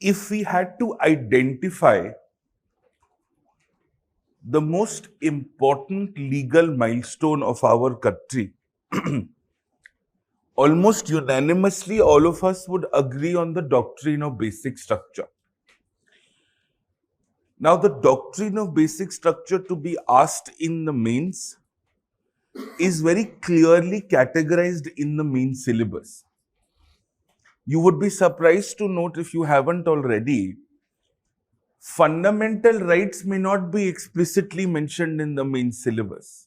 if we had to identify the most important legal milestone of our country, almost unanimously all of us would agree on the doctrine of basic structure. Now, the doctrine of basic structure to be asked in the mains is very clearly categorized in the main syllabus. You would be surprised to note, if you haven't already, fundamental rights may not be explicitly mentioned in the main syllabus,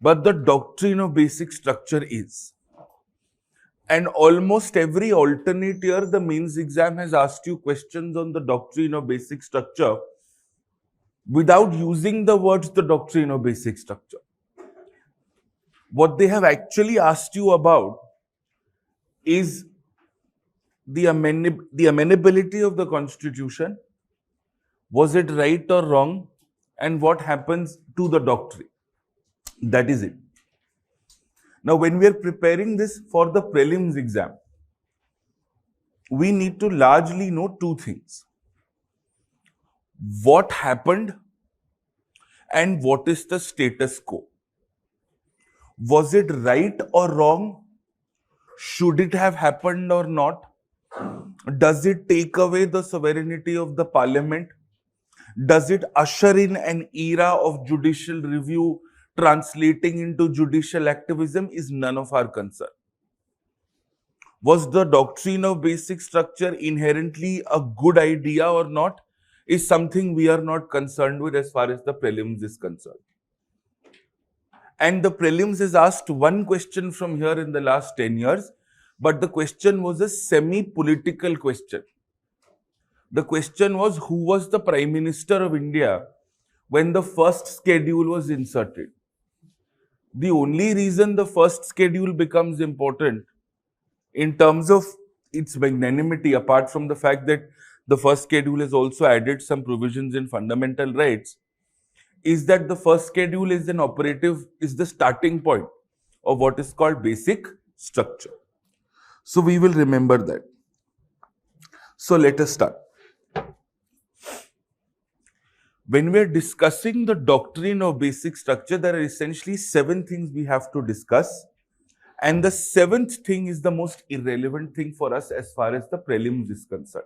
but the doctrine of basic structure is. And almost every alternate year, the mains exam has asked you questions on the doctrine of basic structure without using the words the doctrine of basic structure. What they have actually asked you about is the amenability of the constitution. Was it right or wrong? And what happens to the doctrine? That is it. Now, when we are preparing this for the prelims exam, we need to largely know two things. What happened and what is the status quo? Was it right or wrong? Should it have happened or not? Does it take away the sovereignty of the parliament? Does it usher in an era of judicial review translating into judicial activism? Is none of our concern. Was the doctrine of basic structure inherently a good idea or not? Is something we are not concerned with as far as the prelims is concerned. And the prelims has asked one question from here in the last 10 years, but the question was a semi-political question. The question was, who was the Prime Minister of India when the first schedule was inserted? The only reason the first schedule becomes important in terms of its magnanimity, apart from the fact that the first schedule has also added some provisions in fundamental rights, is that the first schedule is the starting point of what is called basic structure. So we will remember that. So let us start. When we are discussing the doctrine of basic structure, there are essentially 7 things we have to discuss. And the 7th thing is the most irrelevant thing for us as far as the prelims is concerned.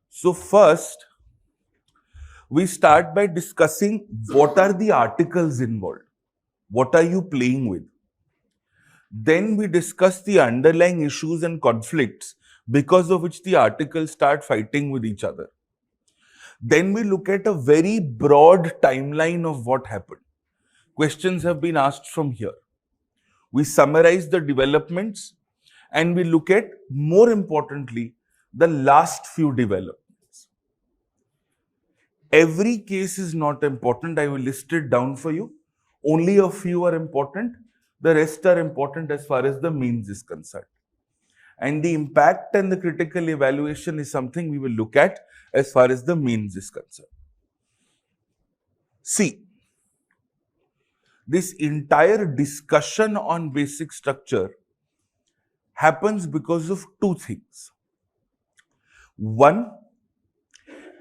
So first, we start by discussing what are the articles involved. What are you playing with? Then we discuss the underlying issues and conflicts because of which the articles start fighting with each other. Then we look at a very broad timeline of what happened. Questions have been asked from here. We summarize the developments and we look at, more importantly, the last few developments. Every case is not important. I will list it down for you. Only a few are important. The rest are important as far as the means is concerned. And the impact and the critical evaluation is something we will look at as far as the means is concerned. See, this entire discussion on basic structure happens because of 2 things. One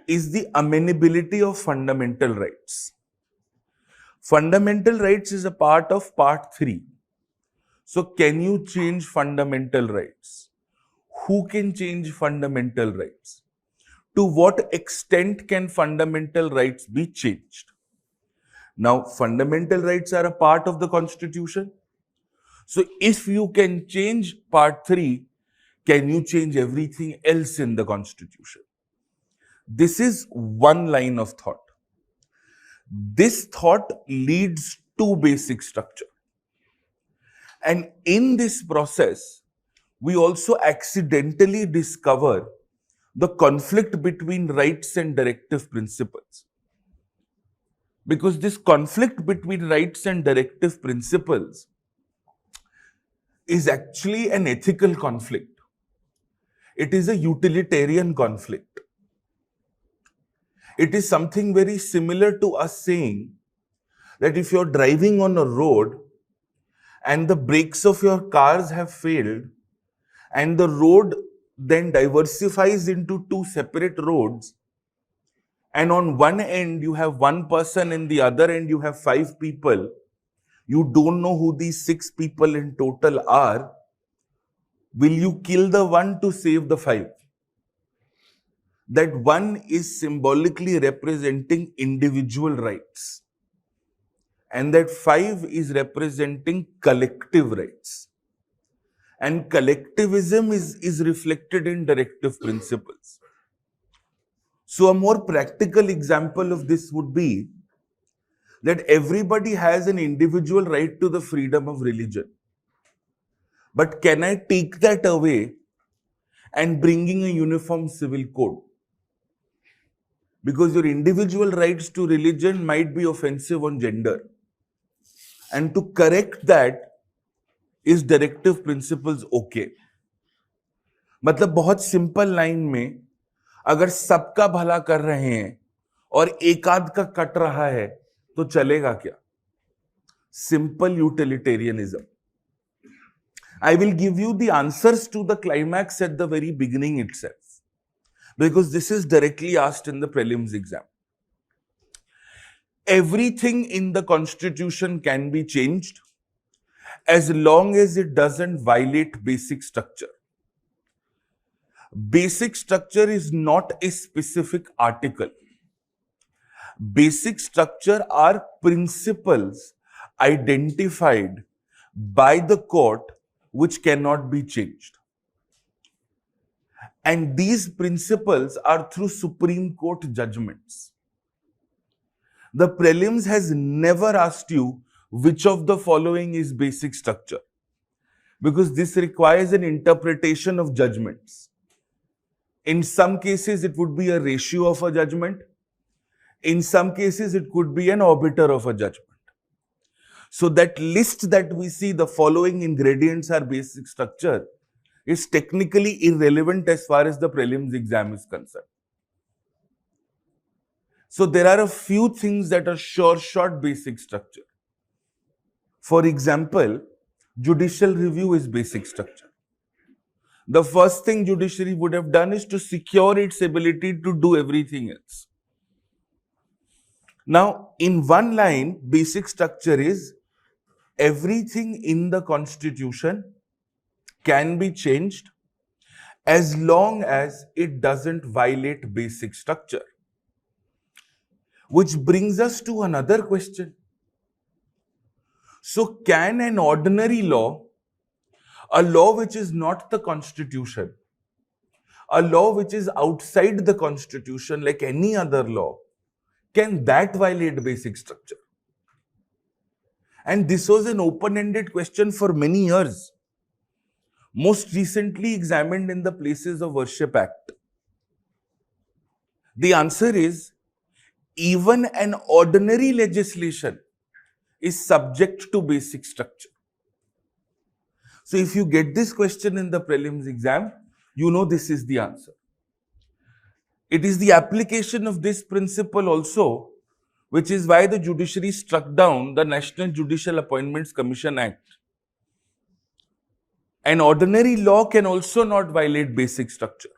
is the amenability of fundamental rights. Fundamental rights is a part of part 3. So can you change fundamental rights? Who can change fundamental rights? To what extent can fundamental rights be changed? Now, fundamental rights are a part of the Constitution. So if you can change part 3, can you change everything else in the Constitution? This is one line of thought. This thought leads to basic structure. And in this process, we also accidentally discover the conflict between rights and directive principles. Because this conflict between rights and directive principles is actually an ethical conflict. It is a utilitarian conflict. It is something very similar to us saying that if you're driving on a road and the brakes of your cars have failed and the road then diversifies into two separate roads, and on one end you have one person, in the other end you have 5 people, you don't know who these 6 people in total are, will you kill the one to save the 5? That one is symbolically representing individual rights, and that 5 is representing collective rights. And collectivism is reflected in directive principles. So a more practical example of this would be that everybody has an individual right to the freedom of religion. But can I take that away and bringing a uniform civil code? Because your individual rights to religion might be offensive on gender. And to correct that, is directive principles okay? मतलब बहुत simple line में अगर सबका भला कर रहे हैं और एक आध का कट रहा है तो चलेगा क्या? Simple utilitarianism. I will give you the answers to the climax at the very beginning itself, because this is directly asked in the prelims exam. Everything in the constitution can be changed as long as it doesn't violate basic structure. Basic structure is not a specific article. Basic structure are principles identified by the court which cannot be changed. And these principles are through Supreme Court judgments. The prelims has never asked you which of the following is basic structure, because this requires an interpretation of judgments. In some cases, it would be a ratio of a judgment. In some cases, it could be an arbiter of a judgment. So that list that we see, the following ingredients are basic structure, is technically irrelevant as far as the prelims exam is concerned. So there are a few things that are short basic structure. For example, judicial review is basic structure. The first thing judiciary would have done is to secure its ability to do everything else. Now, in one line, basic structure is everything in the constitution can be changed as long as it doesn't violate basic structure. Which brings us to another question. So, can an ordinary law, a law which is not the constitution, a law which is outside the constitution like any other law, can that violate basic structure? And this was an open-ended question for many years, most recently examined in the Places of Worship Act. The answer is, even an ordinary legislation is subject to basic structure. So if you get this question in the prelims exam, you know this is the answer. It is the application of this principle also, which is why the judiciary struck down the National Judicial Appointments Commission Act. An ordinary law can also not violate basic structure.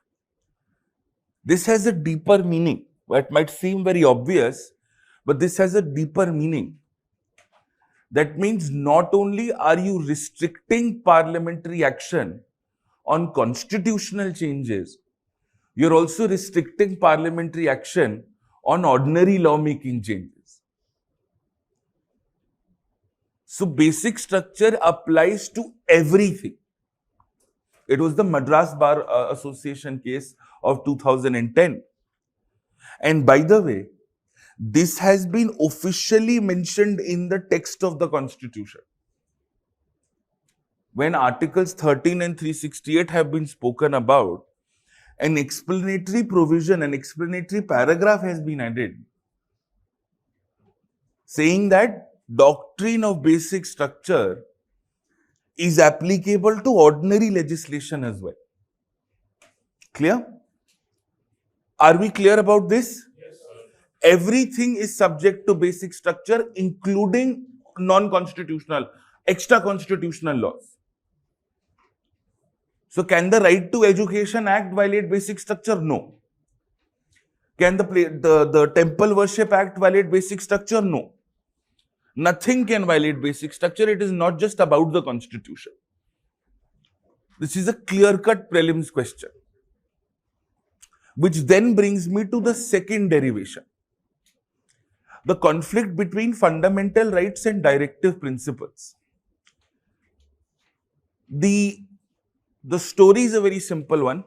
This has a deeper meaning. It might seem very obvious, but this has a deeper meaning. That means not only are you restricting parliamentary action on constitutional changes, you're also restricting parliamentary action on ordinary lawmaking changes. So basic structure applies to everything. It was the Madras Bar Association case of 2010. And by the way, this has been officially mentioned in the text of the Constitution. When Articles 13 and 368 have been spoken about, an explanatory provision, an explanatory paragraph has been added, saying that doctrine of basic structure is applicable to ordinary legislation as well. Clear? Are we clear about this? Yes, sir. Everything is subject to basic structure, including non-constitutional, extra-constitutional laws. So can the Right to Education Act violate basic structure? No. Can the Temple Worship Act violate basic structure? No. Nothing can violate basic structure. It is not just about the constitution. This is a clear-cut prelims question. Which then brings me to the second derivation. The conflict between fundamental rights and directive principles. The story is a very simple one.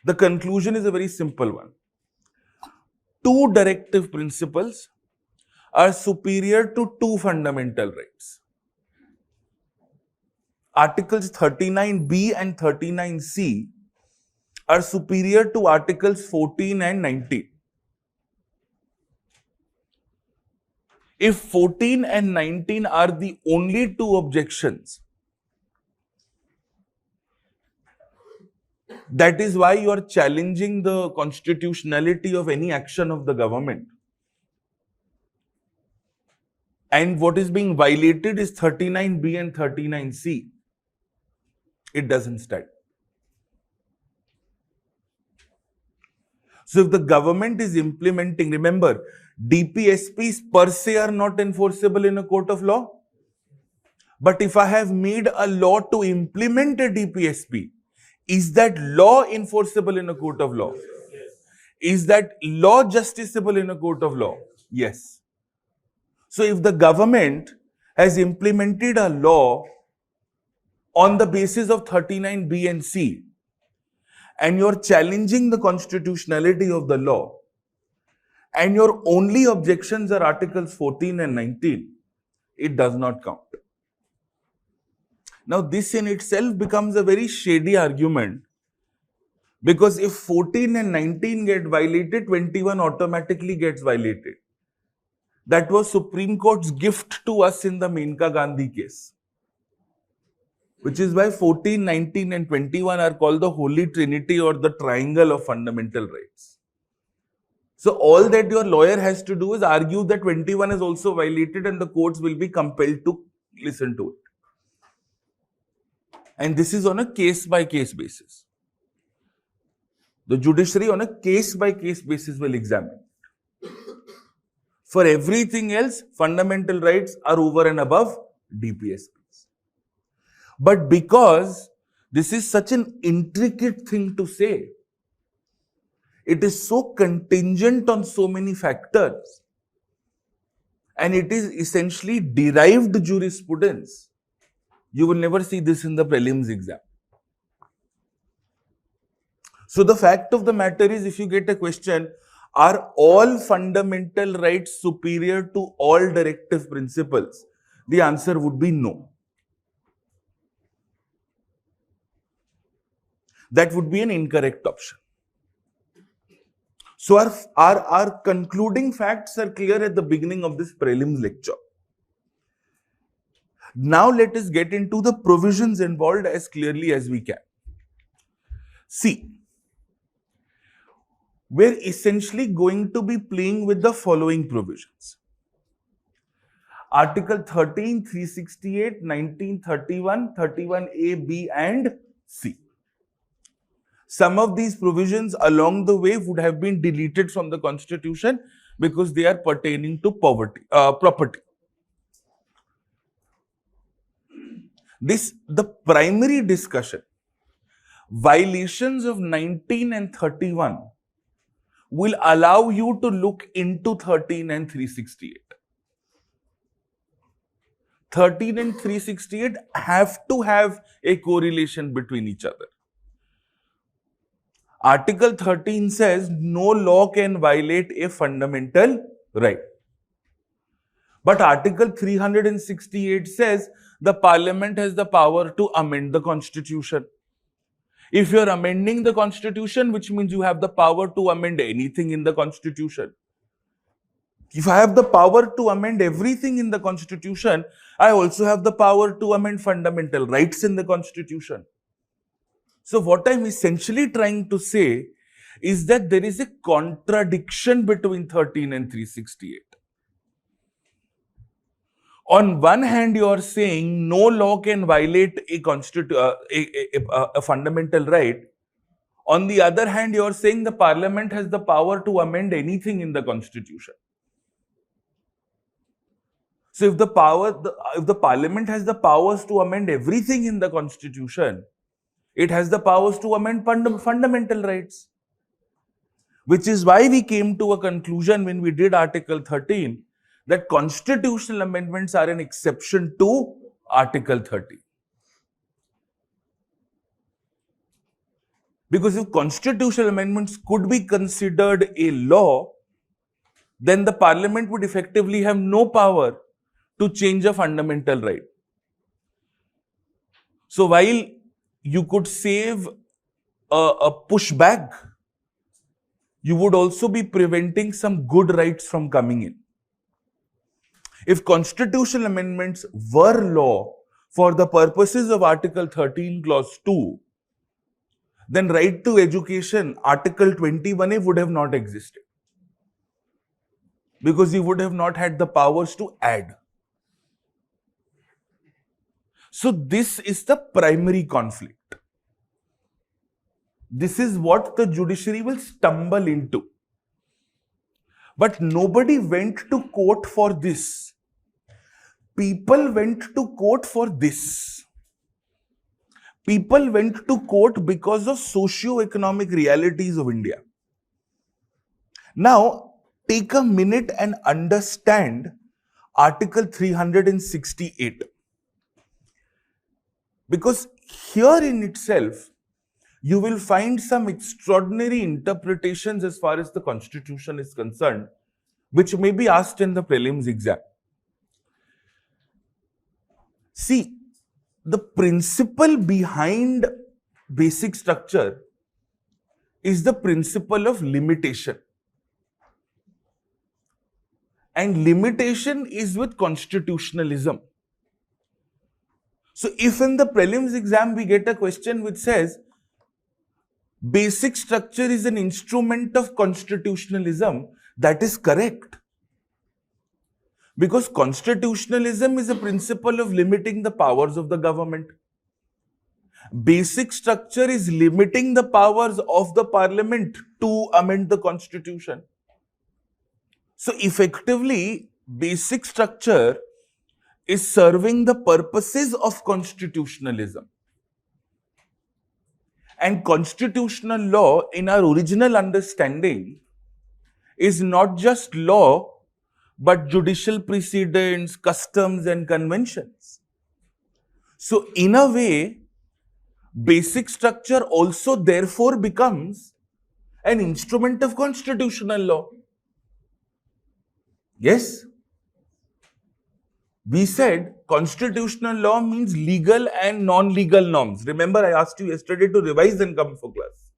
The conclusion is a very simple one. Two directive principles are superior to two fundamental rights. Articles 39B and 39C are superior to Articles 14 and 19. If 14 and 19 are the only two objections, that is why you are challenging the constitutionality of any action of the government. And what is being violated is 39B and 39C. It doesn't stand. So if the government is implementing, remember, DPSPs per se are not enforceable in a court of law. But if I have made a law to implement a DPSP, is that law enforceable in a court of law? Yes. Is that law justiciable in a court of law? Yes. So if the government has implemented a law on the basis of 39B and C, and you're challenging the constitutionality of the law, and your only objections are Articles 14 and 19, it does not count. Now, this in itself becomes a very shady argument, because if 14 and 19 get violated, 21 automatically gets violated. That was Supreme Court's gift to us in the Menka Gandhi case, which is why 14, 19 and 21 are called the Holy Trinity or the Triangle of Fundamental Rights. So all that your lawyer has to do is argue that 21 is also violated and the courts will be compelled to listen to it. And this is on a case-by-case basis. The judiciary on a case-by-case basis will examine. For everything else, fundamental rights are over and above DPSPs. But because this is such an intricate thing to say, it is so contingent on so many factors, and it is essentially derived jurisprudence. You will never see this in the prelims exam. So the fact of the matter is, if you get a question, are all fundamental rights superior to all directive principles? The answer would be no. That would be an incorrect option. So our concluding facts are clear at the beginning of this prelims lecture. Now let us get into the provisions involved as clearly as we can. See, we're essentially going to be playing with the following provisions. Article 13, 368, 19, 31, 31A, B and C. Some of these provisions along the way would have been deleted from the Constitution because they are pertaining to property. The primary discussion, violations of 19 and 31, will allow you to look into 13 and 368. 13 and 368 have to have a correlation between each other. Article 13 says no law can violate a fundamental right. But Article 368 says the Parliament has the power to amend the Constitution. If you are amending the Constitution, which means you have the power to amend anything in the Constitution. If I have the power to amend everything in the Constitution, I also have the power to amend fundamental rights in the Constitution. So what I'm essentially trying to say is that there is a contradiction between 13 and 368. On one hand, you are saying no law can violate a fundamental right. On the other hand, you are saying the parliament has the power to amend anything in the constitution. So if the parliament has the powers to amend everything in the constitution, it has the powers to amend fundamental rights. Which is why we came to a conclusion when we did Article 13 that constitutional amendments are an exception to Article 13. Because if constitutional amendments could be considered a law, then the parliament would effectively have no power to change a fundamental right. So while you could save a pushback, you would also be preventing some good rights from coming in. If constitutional amendments were law for the purposes of Article 13, Clause 2, then right to education, Article 21A would have not existed. Because you would have not had the powers to add. So this is the primary conflict. This is what the judiciary will stumble into. But nobody went to court for this. People went to court for this. People went to court because of socio-economic realities of India. Now, take a minute and understand Article 368. Because here in itself, you will find some extraordinary interpretations as far as the constitution is concerned, which may be asked in the prelims exam. See, the principle behind basic structure is the principle of limitation. And limitation is with constitutionalism. So if in the prelims exam we get a question which says, basic structure is an instrument of constitutionalism, that is correct. Because constitutionalism is a principle of limiting the powers of the government. Basic structure is limiting the powers of the parliament to amend the constitution. So effectively, basic structure is serving the purposes of constitutionalism. And constitutional law, in our original understanding, is not just law, but judicial precedents, customs, and conventions. So, in a way, basic structure also therefore becomes an instrument of constitutional law. Yes? We said constitutional law means legal and non-legal norms. Remember, I asked you yesterday to revise and come for class.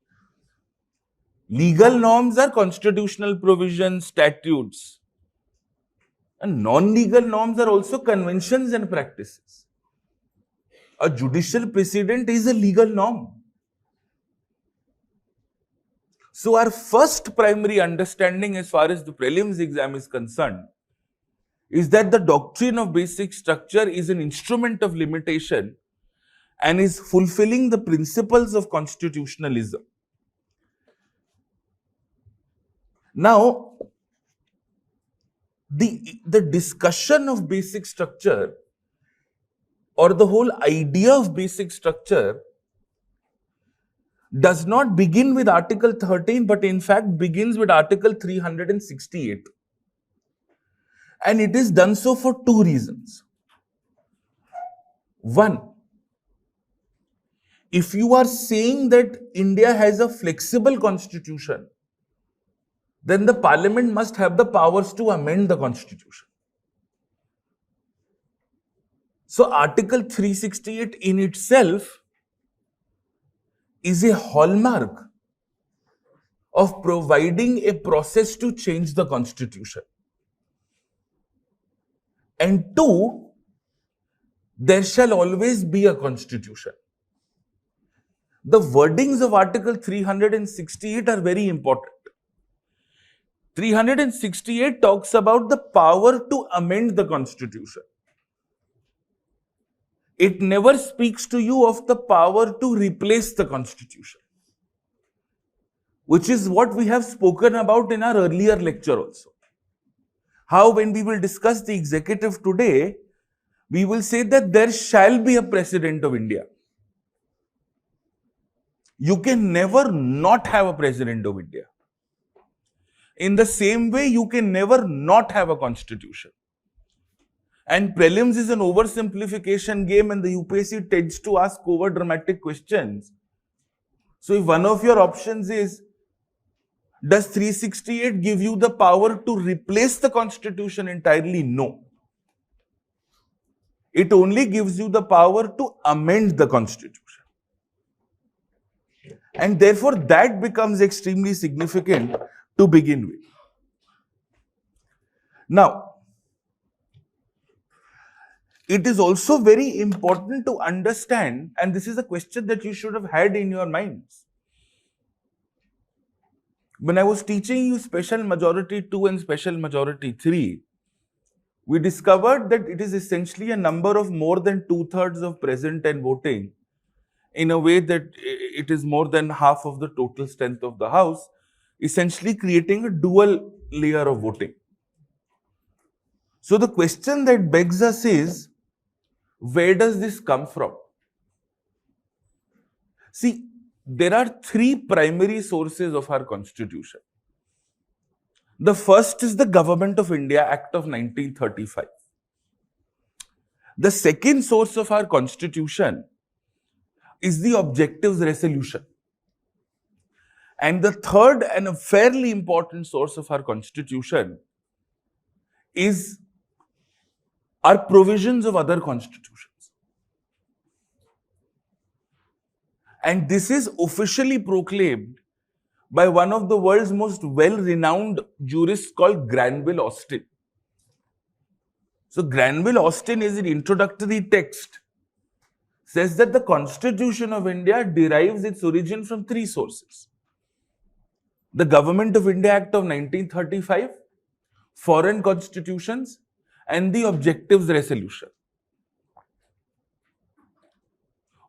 Legal norms are constitutional provisions, statutes. And non-legal norms are also conventions and practices. A judicial precedent is a legal norm. So our first primary understanding as far as the prelims exam is concerned is that the doctrine of basic structure is an instrument of limitation and is fulfilling the principles of constitutionalism. Now, the discussion of basic structure or the whole idea of basic structure does not begin with Article 13, but in fact begins with Article 368. And it is done so for two reasons. One, if you are saying that India has a flexible constitution, then the parliament must have the powers to amend the constitution. So Article 368 in itself is a hallmark of providing a process to change the constitution. And two, there shall always be a constitution. The wordings of Article 368 are very important. 368 talks about the power to amend the constitution. It never speaks to you of the power to replace the constitution, which is what we have spoken about in our earlier lecture also. How when we will discuss the executive today, we will say that there shall be a president of India. You can never not have a president of India. In the same way, you can never not have a constitution. And prelims is an oversimplification game, and the UPSC tends to ask over dramatic questions. So if one of your options is, does 368 give you the power to replace the constitution entirely? No. It only gives you the power to amend the constitution. And therefore, that becomes extremely significant to begin with. Now, it is also very important to understand, and this is a question that you should have had in your minds. When I was teaching you Special Majority 2 and Special Majority 3, we discovered that it is essentially a number of more than 2/3 of present and voting, in a way that it is more than half of the total strength of the House, essentially creating a dual layer of voting. So the question that begs us is, where does this come from? See, there are three primary sources of our constitution. The first is the Government of India Act of 1935. The second source of our constitution is the Objectives Resolution. And the third and a fairly important source of our constitution is our provisions of other constitutions. And this is officially proclaimed by one of the world's most well-renowned jurists called Granville Austin. So Granville Austin, is an introductory text, says that the Constitution of India derives its origin from three sources: the Government of India Act of 1935, foreign constitutions, and the Objectives Resolution.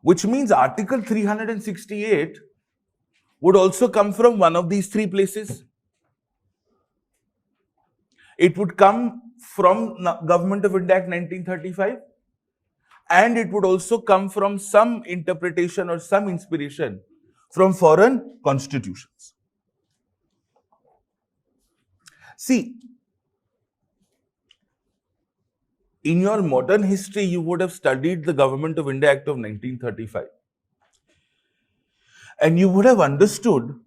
Which means Article 368 would also come from one of these three places. It would come from Government of India Act 1935, and it would also come from some interpretation or some inspiration from foreign constitutions. See, in your modern history, you would have studied the Government of India Act of 1935. And you would have understood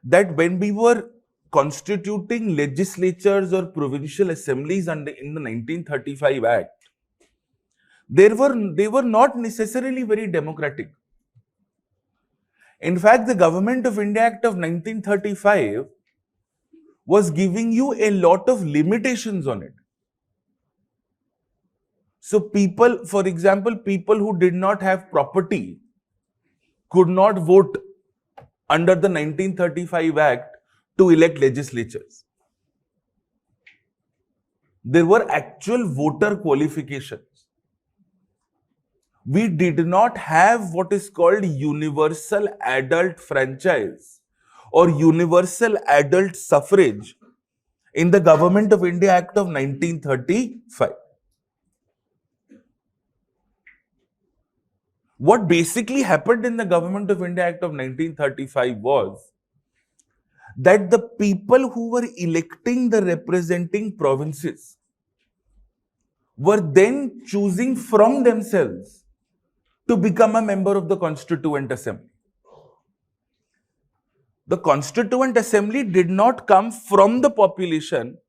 that when we were constituting legislatures or provincial assemblies in the 1935 Act, they were not necessarily very democratic. In fact, the Government of India Act of 1935 was giving you a lot of limitations on it. So people, for example, people who did not have property could not vote under the 1935 Act to elect legislatures. There were actual voter qualifications. We did not have what is called universal adult franchise or universal adult suffrage in the Government of India Act of 1935. What basically happened in the Government of India Act of 1935 was that the people who were electing the representing provinces were then choosing from themselves to become a member of the Constituent Assembly. The Constituent Assembly did not come from the population,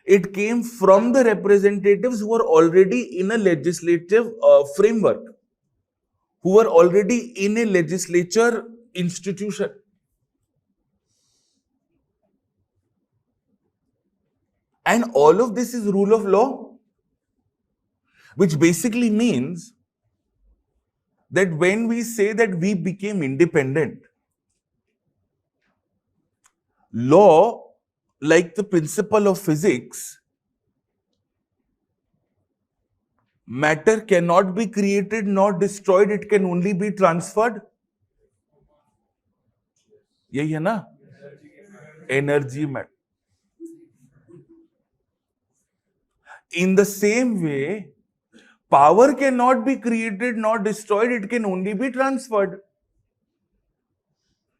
it came from the representatives who were already in a legislative framework, who were already in a legislature institution. And all of this is rule of law, which basically means that when we say that we became independent, law, like the principle of physics, Matter cannot be created nor destroyed, it can only be transferred. यही है ना? Energy matter. In the same way, power cannot be created nor destroyed, it can only be transferred.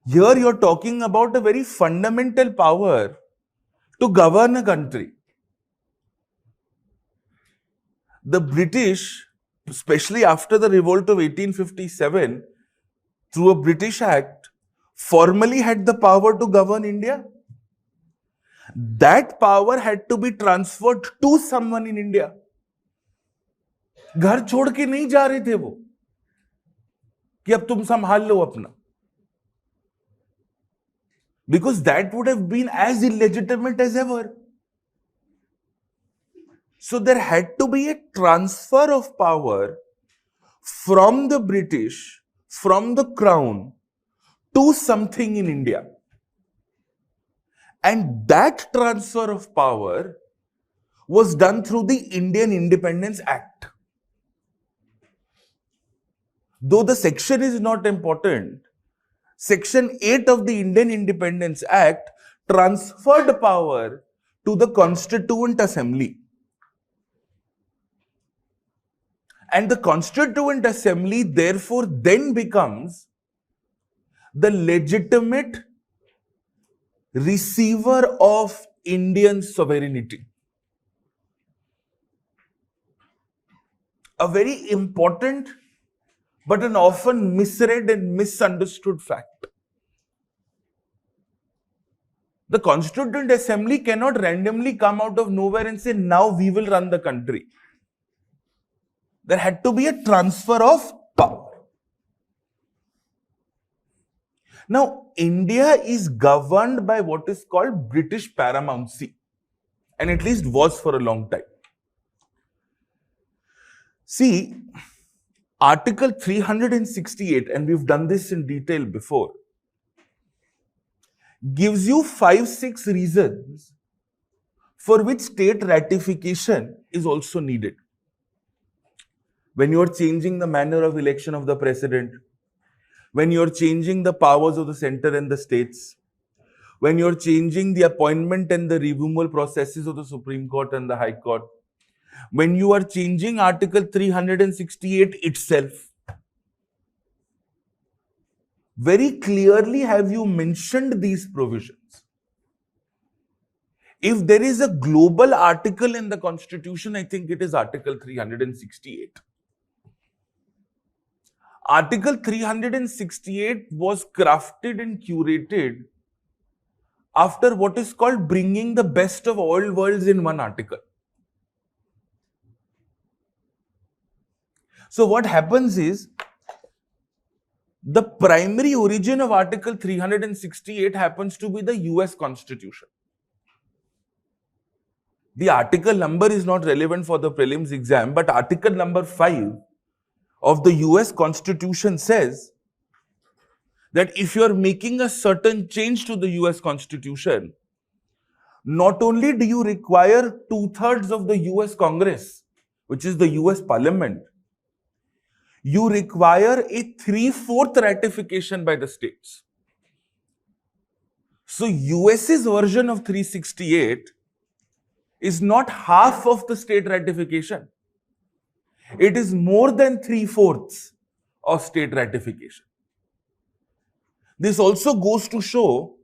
Here you're talking about a very fundamental power to govern a country. The British, especially after the revolt of 1857, through a British Act, formally had the power to govern India. That power had to be transferred to someone in India. घर छोड़ के नहीं जा रहे थे वो कि अब तुम संभाल लो अपना. Because that would have been as illegitimate as ever. So there had to be a transfer of power from the British, from the crown, to something in India. And that transfer of power was done through the Indian Independence Act. Though the section is not important, Section 8 of the Indian Independence Act transferred power to the Constituent Assembly. And the Constituent Assembly therefore then becomes the legitimate receiver of Indian sovereignty. A very important but an often misread and misunderstood fact. The Constituent Assembly cannot randomly come out of nowhere and say, now we will run the country. There had to be a transfer of power. Now, India is governed by what is called British paramountcy, and at least was for a long time. See, Article 368, and we've done this in detail before, gives you 5-6 reasons for which state ratification is also needed. When you're changing the manner of election of the president, when you're changing the powers of the center and the states, when you're changing the appointment and the removal processes of the Supreme Court and the High Court, when you are changing Article 368 itself, very clearly have you mentioned these provisions. If there is a global article in the Constitution, I think it is Article 368. Article 368 was crafted and curated after what is called bringing the best of all worlds in one article. So what happens is, the primary origin of Article 368 happens to be the US Constitution. The article number is not relevant for the prelims exam, but article number 5 of the US Constitution says that if you are making a certain change to the US Constitution, not only do you require 2/3 of the US Congress, which is the US Parliament, you require a 3/4 ratification by the states. So US's version of 368 is not half of the state ratification. It is more than 3/4 of state ratification. This also goes to show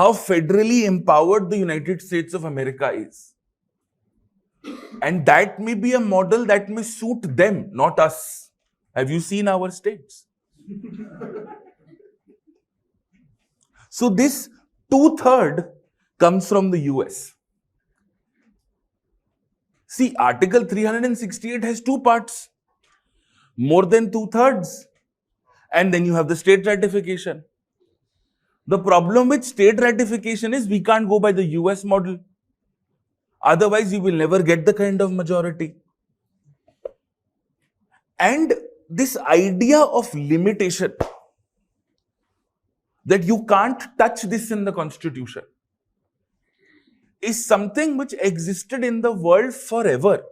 how federally empowered the United States of America is. And that may be a model that may suit them, not us. Have you seen our states? So this 2/3 comes from the US. See, Article 368 has two parts. More than 2/3. And then you have the state ratification. The problem with state ratification is we can't go by the US model. Otherwise, you will never get the kind of majority. And this idea of limitation, that you can't touch this in the Constitution, is something which existed in the world forever.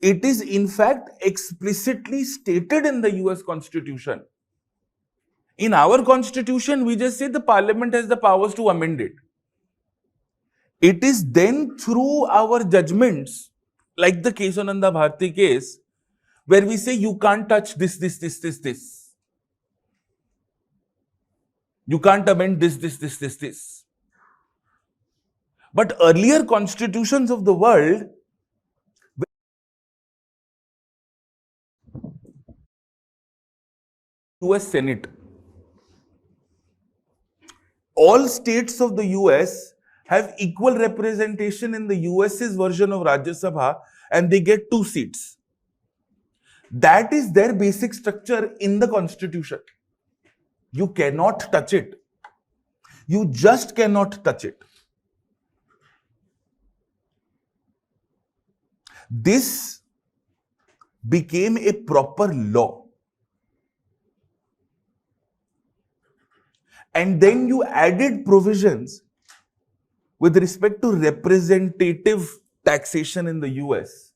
It is in fact explicitly stated in the US Constitution. In our Constitution, we just say the Parliament has the powers to amend it. It is then through our judgments, like the Kesavananda Bharati case, where we say you can't touch this. You can't amend this. But earlier constitutions of the world, US Senate, all states of the US have equal representation in the US's version of Rajya Sabha, and they get 2 seats. That is their basic structure in the Constitution. You cannot touch it. You just cannot touch it. This became a proper law. And then you added provisions with respect to representative taxation in the US.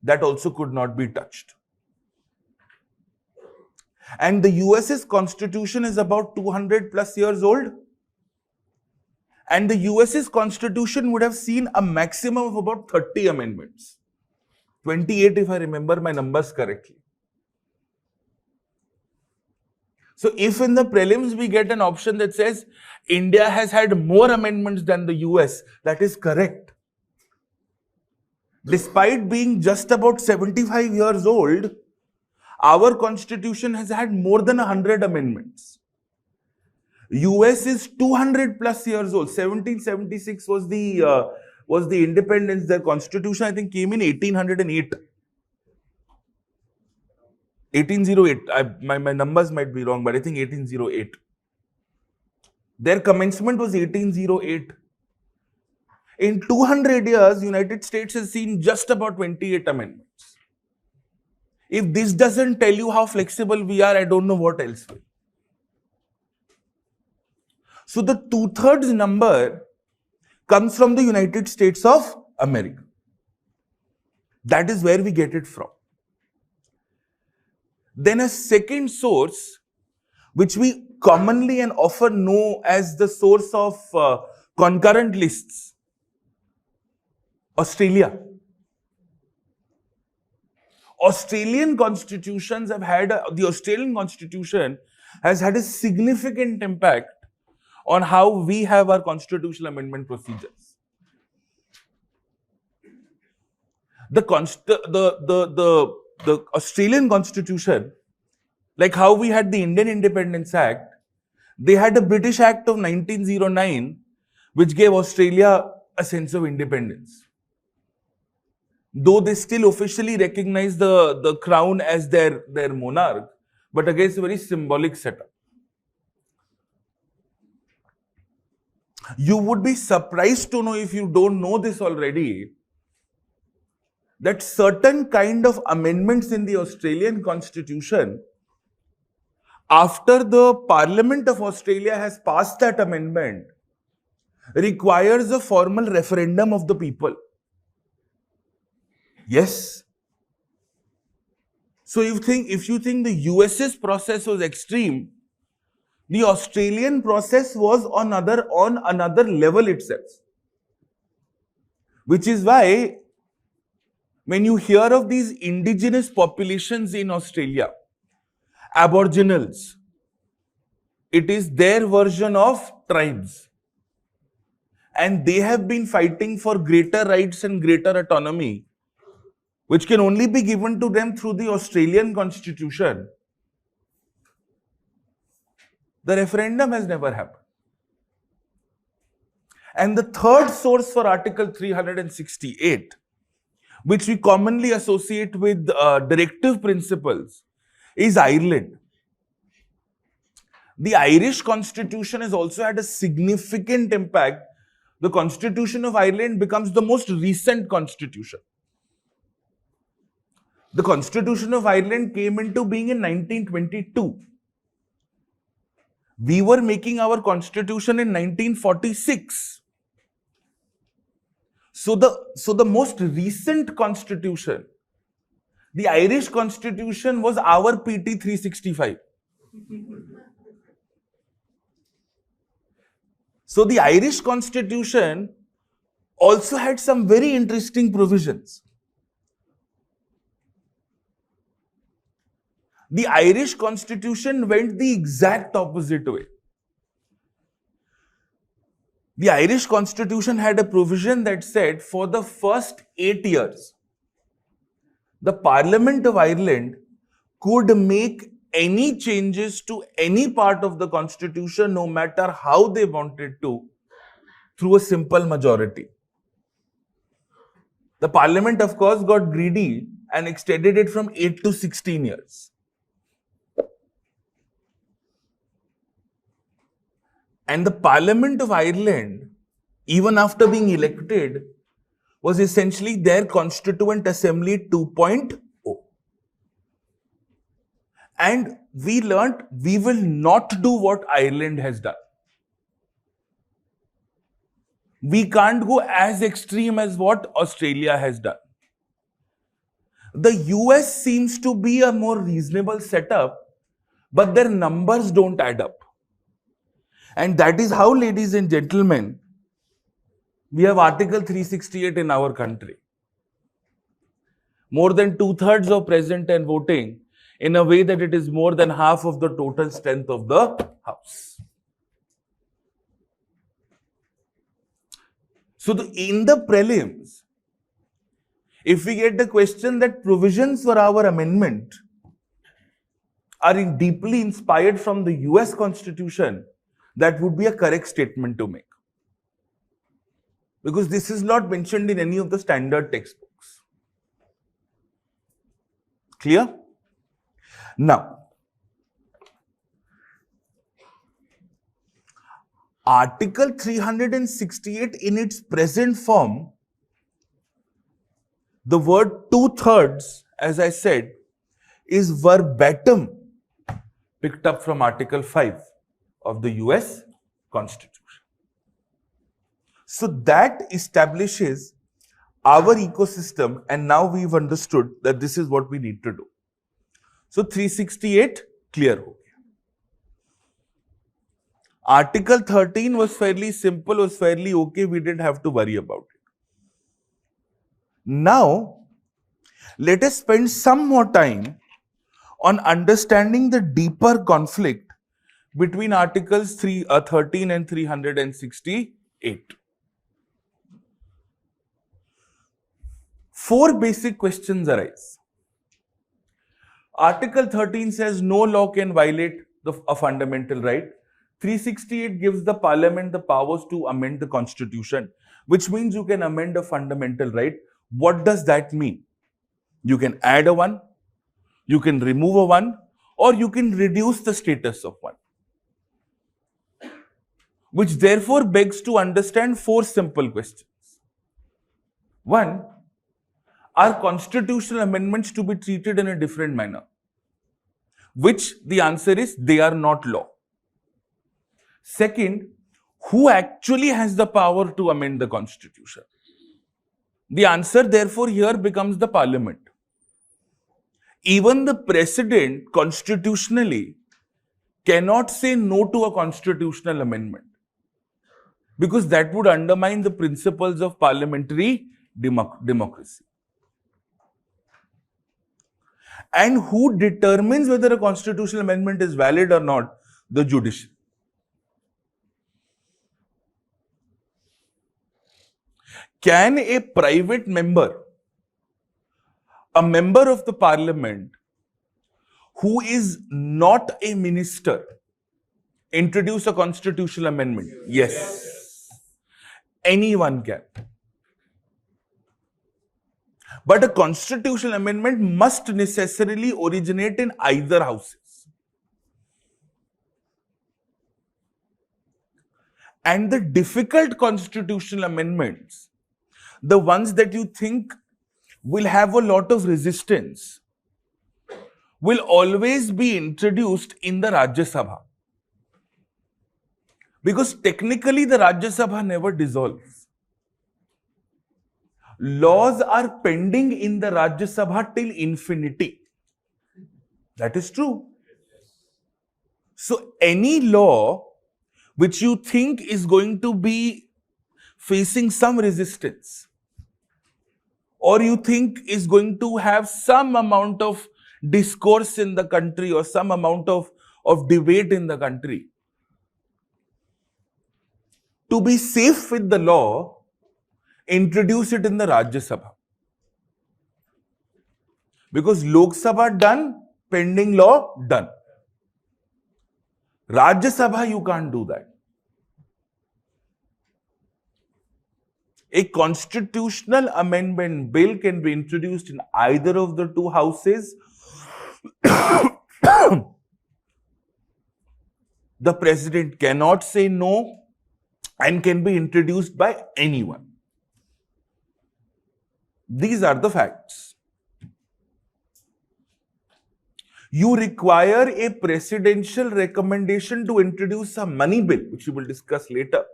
That also could not be touched. And the US's constitution is about 200 plus years old. And the US's constitution would have seen a maximum of about 30 amendments. 28 if I remember my numbers correctly. So if in the prelims we get an option that says India has had more amendments than the US, that is correct. Despite being just about 75 years old, our constitution has had more than 100 amendments. US is 200 plus years old. 1776 was the independence. Their constitution, I think, came in 1808. 1808. My numbers might be wrong, but I think 1808. Their commencement was 1808. In 200 years, United States has seen just about 28 amendments. If this doesn't tell you how flexible we are, I don't know what else will. So the 2/3 number comes from the United States of America. That is where we get it from. Then a second source, which we commonly and often know as the source of concurrent lists, Australia. Australian constitutions have had, the Australian constitution has had a significant impact on how we have our constitutional amendment procedures. The Australian constitution, like how we had the Indian Independence Act, they had a British Act of 1909, which gave Australia a sense of independence. Though they still officially recognize the crown as their monarch, but again, it's a very symbolic setup. You would be surprised to know, if you don't know this already, that certain kind of amendments in the Australian constitution, after the Parliament of Australia has passed that amendment, requires a formal referendum of the people. Yes. So if you think the US's process was extreme, the Australian process was on another level itself. Which is why when you hear of these indigenous populations in Australia, Aboriginals, it is their version of tribes. And they have been fighting for greater rights and greater autonomy, which can only be given to them through the Australian constitution. The referendum has never happened. And the third source for Article 368, which we commonly associate with directive principles, is Ireland. The Irish constitution has also had a significant impact. The Constitution of Ireland becomes the most recent constitution. The Constitution of Ireland came into being in 1922. We were making our constitution in 1946. So the most recent constitution The Irish constitution was our PT 365. So the Irish constitution also had some very interesting provisions. The Irish constitution went the exact opposite way. The Irish constitution had a provision that said for the first 8 years, the Parliament of Ireland could make any changes to any part of the constitution, no matter how they wanted to, through a simple majority. The Parliament, of course, got greedy and extended it from 8 to 16 years. And the Parliament of Ireland, even after being elected, was essentially their Constituent Assembly 2.0. And we learnt we will not do what Ireland has done. We can't go as extreme as what Australia has done. The US seems to be a more reasonable setup, but their numbers don't add up. And that is how, ladies and gentlemen, we have Article 368 in our country. More than 2/3 of present and voting, in a way that it is more than half of the total strength of the House. So in the prelims, if we get the question that provisions for our amendment are deeply inspired from the US Constitution, that would be a correct statement to make. Because this is not mentioned in any of the standard textbooks. Clear? Now, Article 368 in its present form, the word 2/3, as I said, is verbatim picked up from Article 5 of the US Constitution. So that establishes our ecosystem, and now we've understood that this is what we need to do. So 368 clear ho gaya. Article 13 was fairly simple, was fairly okay, we didn't have to worry about it. Now, let us spend some more time on understanding the deeper conflict between Articles 13 and 368. 4 basic questions arise. Article 13 says no law can violate a fundamental right. 368 gives the Parliament the powers to amend the Constitution, which means you can amend a fundamental right. What does that mean? You can add a 1, you can remove a 1, or you can reduce the status of 1. Which therefore begs to understand 4 simple questions. 1, are constitutional amendments to be treated in a different manner? Which the answer is they are not law. Second, who actually has the power to amend the Constitution? The answer therefore here becomes the Parliament. Even the President constitutionally cannot say no to a constitutional amendment, because that would undermine the principles of parliamentary democracy. And who determines whether a constitutional amendment is valid or not? The judiciary. Can a private member, a member of the Parliament who is not a minister, introduce a constitutional amendment? Yes. Anyone can. But a constitutional amendment must necessarily originate in either houses. And the difficult constitutional amendments, the ones that you think will have a lot of resistance, will always be introduced in the Rajya Sabha. Because technically the Rajya Sabha never dissolves. laws are pending in the Rajya Sabha till infinity. That is true. So any law which you think is going to be facing some resistance, or you think is going to have some amount of discourse in the country or some amount of debate in the country, to be safe with the law, introduce it in the Rajya Sabha. Because Lok Sabha done, pending law done. Rajya Sabha, you can't do that. A constitutional amendment bill can be introduced in either of the two houses. The president cannot say no and can be introduced by anyone. These are the facts. You require a presidential recommendation to introduce a money bill, which we will discuss later.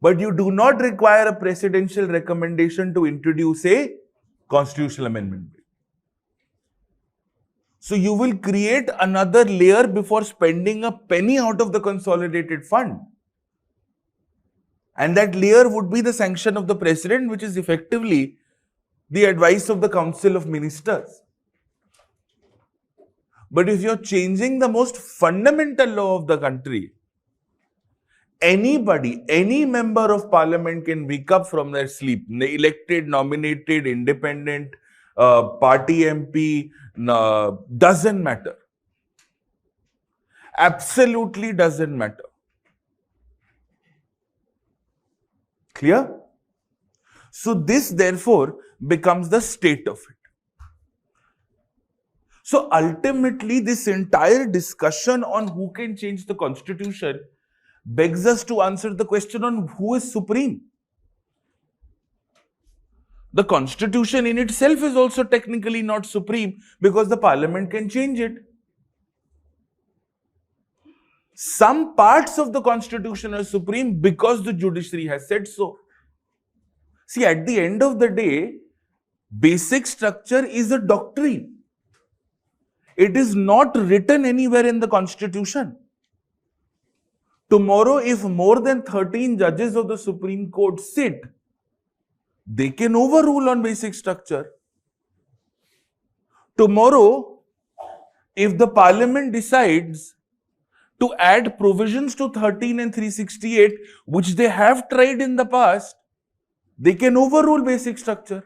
But you do not require a presidential recommendation to introduce a constitutional amendment bill. So you will create another layer before spending a penny out of the consolidated fund. And that layer would be the sanction of the president, which is effectively the advice of the Council of Ministers. But if you're changing the most fundamental law of the country, anybody, any member of parliament can wake up from their sleep, elected, nominated, independent, party MP, doesn't matter. Absolutely doesn't matter. Clear? So this therefore becomes the state of it. So ultimately this entire discussion on who can change the constitution begs us to answer the question on who is supreme. The constitution in itself is also technically not supreme because the parliament can change it. Some parts of the constitution are supreme because the judiciary has said so. See, at the end of the day, basic structure is a doctrine. It is not written anywhere in the constitution. Tomorrow, if more than 13 judges of the Supreme Court sit, they can overrule on basic structure. Tomorrow, if the parliament decides to add provisions to 13 and 368, which they have tried in the past, they can overrule basic structure.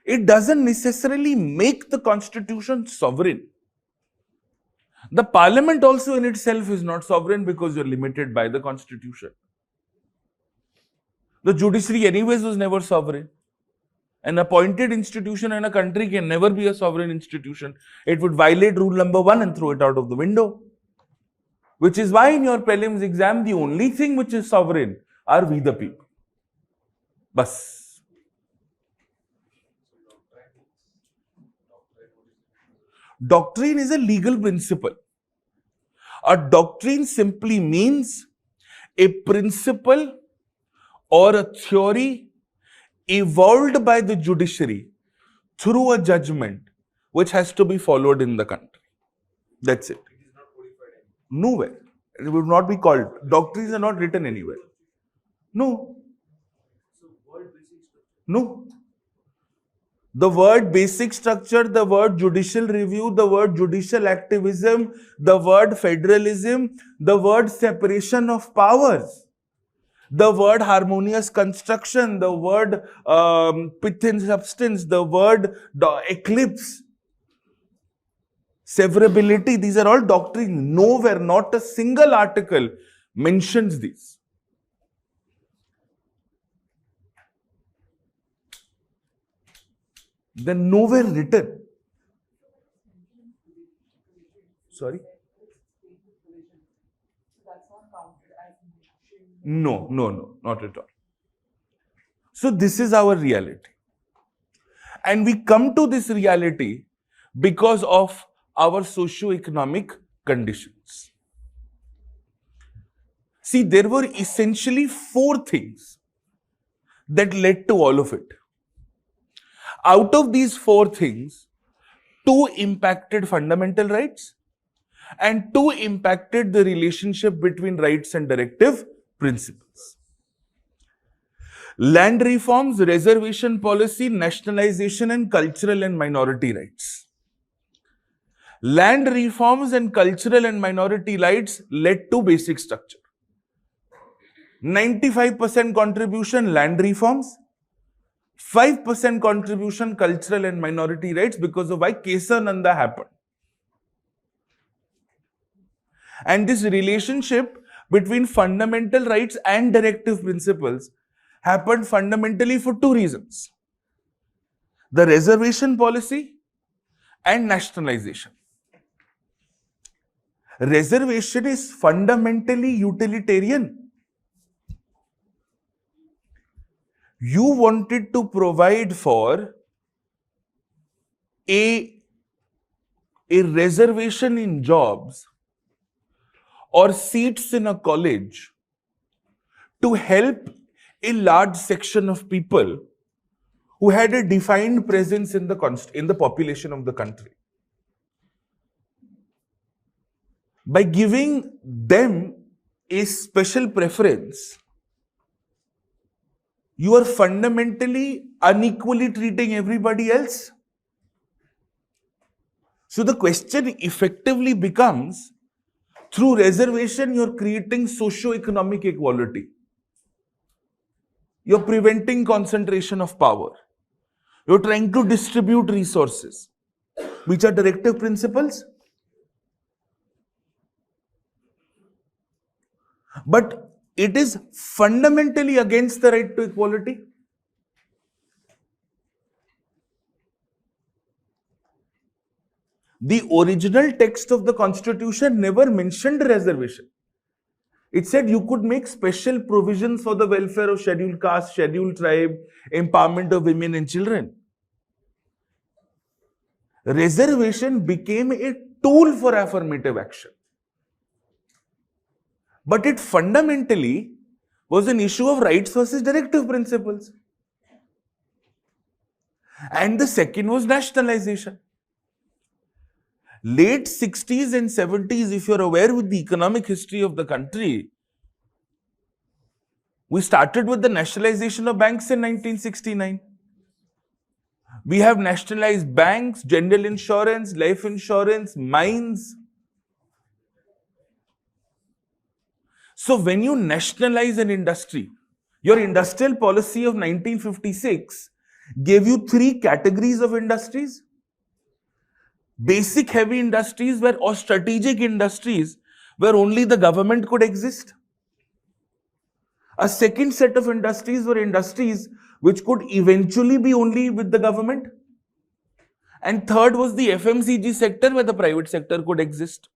It doesn't necessarily make the constitution sovereign. The parliament also in itself is not sovereign because you're limited by the constitution. The judiciary anyways was never sovereign. An appointed institution in a country can never be a sovereign institution. It would violate rule number 1 and throw it out of the window. Which is why in your prelims exam, the only thing which is sovereign are we the people. Bas. Doctrine is a legal principle. A doctrine simply means a principle or a theory evolved by the judiciary through a judgment which has to be followed in the country. That's it. It is not codified anywhere. Nowhere. It would not be called. Doctrines are not written anywhere. No. So, word basic structure? No. The word basic structure, the word judicial review, the word judicial activism, the word federalism, the word separation of powers, the word harmonious construction, the word pith and substance, the word eclipse, severability, these are all doctrines. Nowhere, not a single article mentions these. They're nowhere written. Sorry? No, not at all. So this is our reality. And we come to this reality because of our socio-economic conditions. See, there were essentially 4 things that led to all of it. Out of these four things, two impacted fundamental rights and two impacted the relationship between rights and directive principles. Land reforms, reservation policy, nationalization, and cultural and minority rights. Land reforms and cultural and minority rights led to basic structure. 95% contribution land reforms, 5% contribution cultural and minority rights, because of why Kesananda happened. And this relationship between fundamental rights and directive principles happened fundamentally for two reasons: the reservation policy and nationalization. Reservation is fundamentally utilitarian. You wanted to provide for a reservation in jobs or seats in a college to help a large section of people who had a defined presence in the population of the country. By giving them a special preference, you are fundamentally unequally treating everybody else. So the question effectively becomes, through reservation, you're creating socio-economic equality. You're preventing concentration of power. You're trying to distribute resources, which are directive principles. But it is fundamentally against the right to equality. The original text of the Constitution never mentioned reservation. It said you could make special provisions for the welfare of scheduled caste, scheduled tribe, empowerment of women and children. Reservation became a tool for affirmative action. But it fundamentally was an issue of rights versus directive principles. And the second was nationalization. Late 60s and 70s, if you're aware with the economic history of the country, we started with the nationalization of banks in 1969. We have nationalized banks, general insurance, life insurance, mines. So when you nationalize an industry, your industrial policy of 1956 gave you three categories of industries. Basic heavy industries or strategic industries where only the government could exist. A second set of industries were industries which could eventually be only with the government. And third was the FMCG sector where the private sector could exist.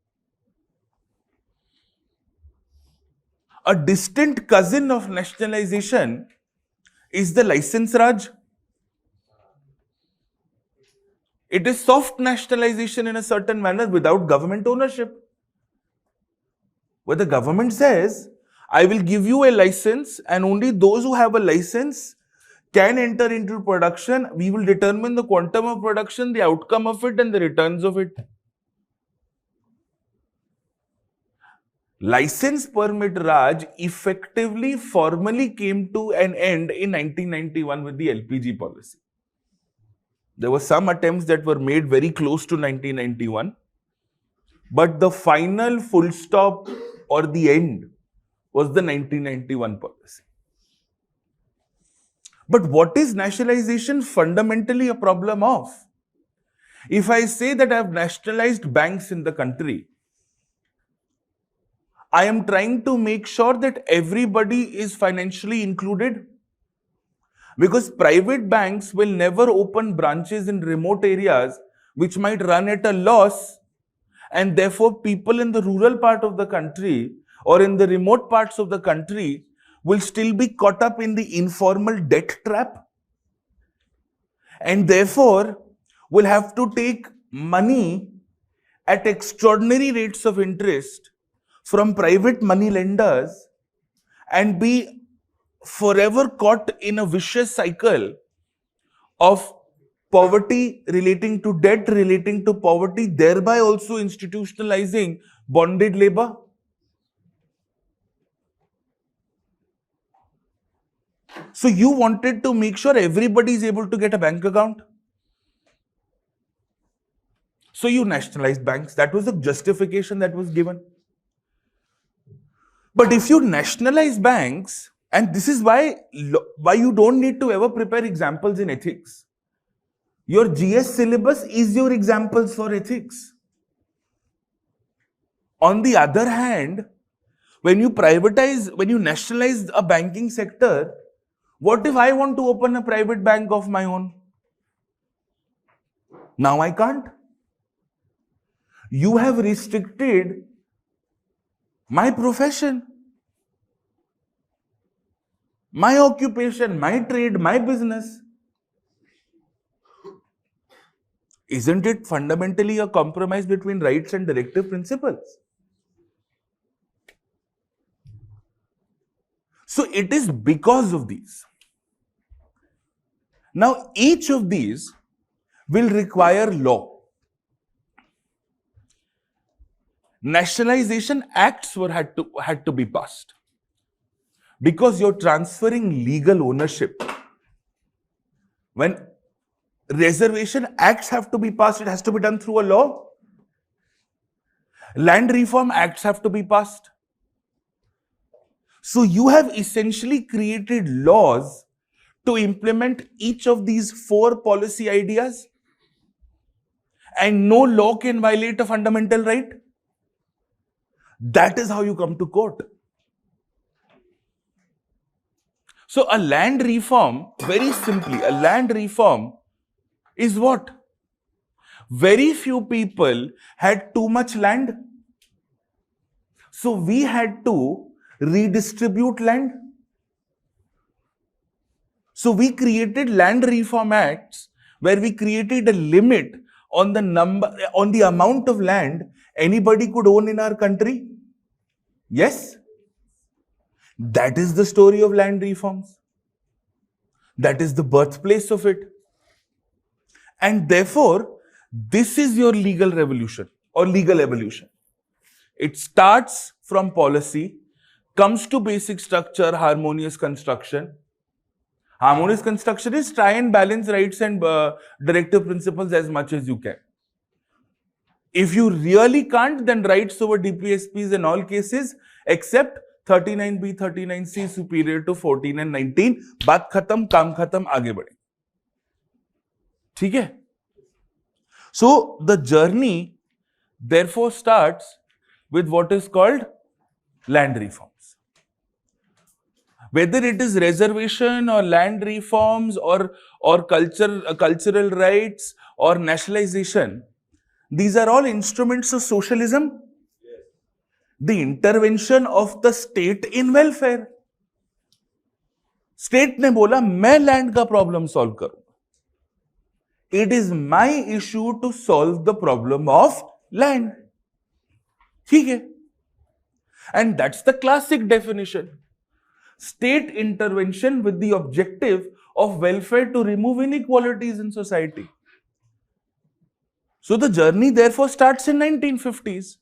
A distant cousin of nationalization is the license Raj. It is soft nationalization in a certain manner without government ownership. Where the government says, I will give you a license and only those who have a license can enter into production. We will determine the quantum of production, the outcome of it and the returns of it. License permit Raj effectively formally came to an end in 1991 with the LPG policy. There were some attempts that were made very close to 1991, but the final full stop or the end was the 1991 policy. But what is nationalization fundamentally a problem of? If I say that I have nationalized banks in the country, I am trying to make sure that everybody is financially included. Because private banks will never open branches in remote areas which might run at a loss, and therefore people in the rural part of the country or in the remote parts of the country will still be caught up in the informal debt trap, and therefore will have to take money at extraordinary rates of interest from private money lenders and be forever caught in a vicious cycle of poverty relating to debt, relating to poverty, thereby also institutionalizing bonded labor. So you wanted to make sure everybody is able to get a bank account. So you nationalized banks. That was the justification that was given. But if you nationalize banks, and this is why you don't need to ever prepare examples in ethics. Your GS syllabus is your examples for ethics. On the other hand, when you nationalize a banking sector, what if I want to open a private bank of my own? Now I can't. You have restricted my profession, my occupation, my trade, my business. Isn't it fundamentally a compromise between rights and directive principles? So it is because of these. Now, each of these will require law. Nationalization acts had to be passed because you're transferring legal ownership. When reservation acts have to be passed, it has to be done through a law. Land reform acts have to be passed. So you have essentially created laws to implement each of these 4 policy ideas, and no law can violate a fundamental right. That is how you come to court. So a land reform, very simply, a land reform is what? Very few people had too much land. So we had to redistribute land. So we created land reform acts where we created a limit on the amount of land anybody could own in our country. Yes? That is the story of land reforms. That is the birthplace of it. And therefore, this is your legal revolution or legal evolution. It starts from policy, comes to basic structure, harmonious construction. Harmonious construction is try and balance rights and directive principles as much as you can. If you really can't, then rights over DPSPs in all cases, except 39B, 39C superior to 14 and 19. बात खत्म, काम खत्म, आगे बढ़े. ठीक है? So the journey therefore starts with what is called land reforms. Whether it is reservation or land reforms or cultural rights or nationalization, these are all instruments of socialism. The intervention of the state in welfare. State ने बोला मैं land का problem solve करूंगा. It is my issue to solve the problem of land. ठीक है? And that's the classic definition. State intervention with the objective of welfare to remove inequalities in society. So the journey therefore starts in 1950s.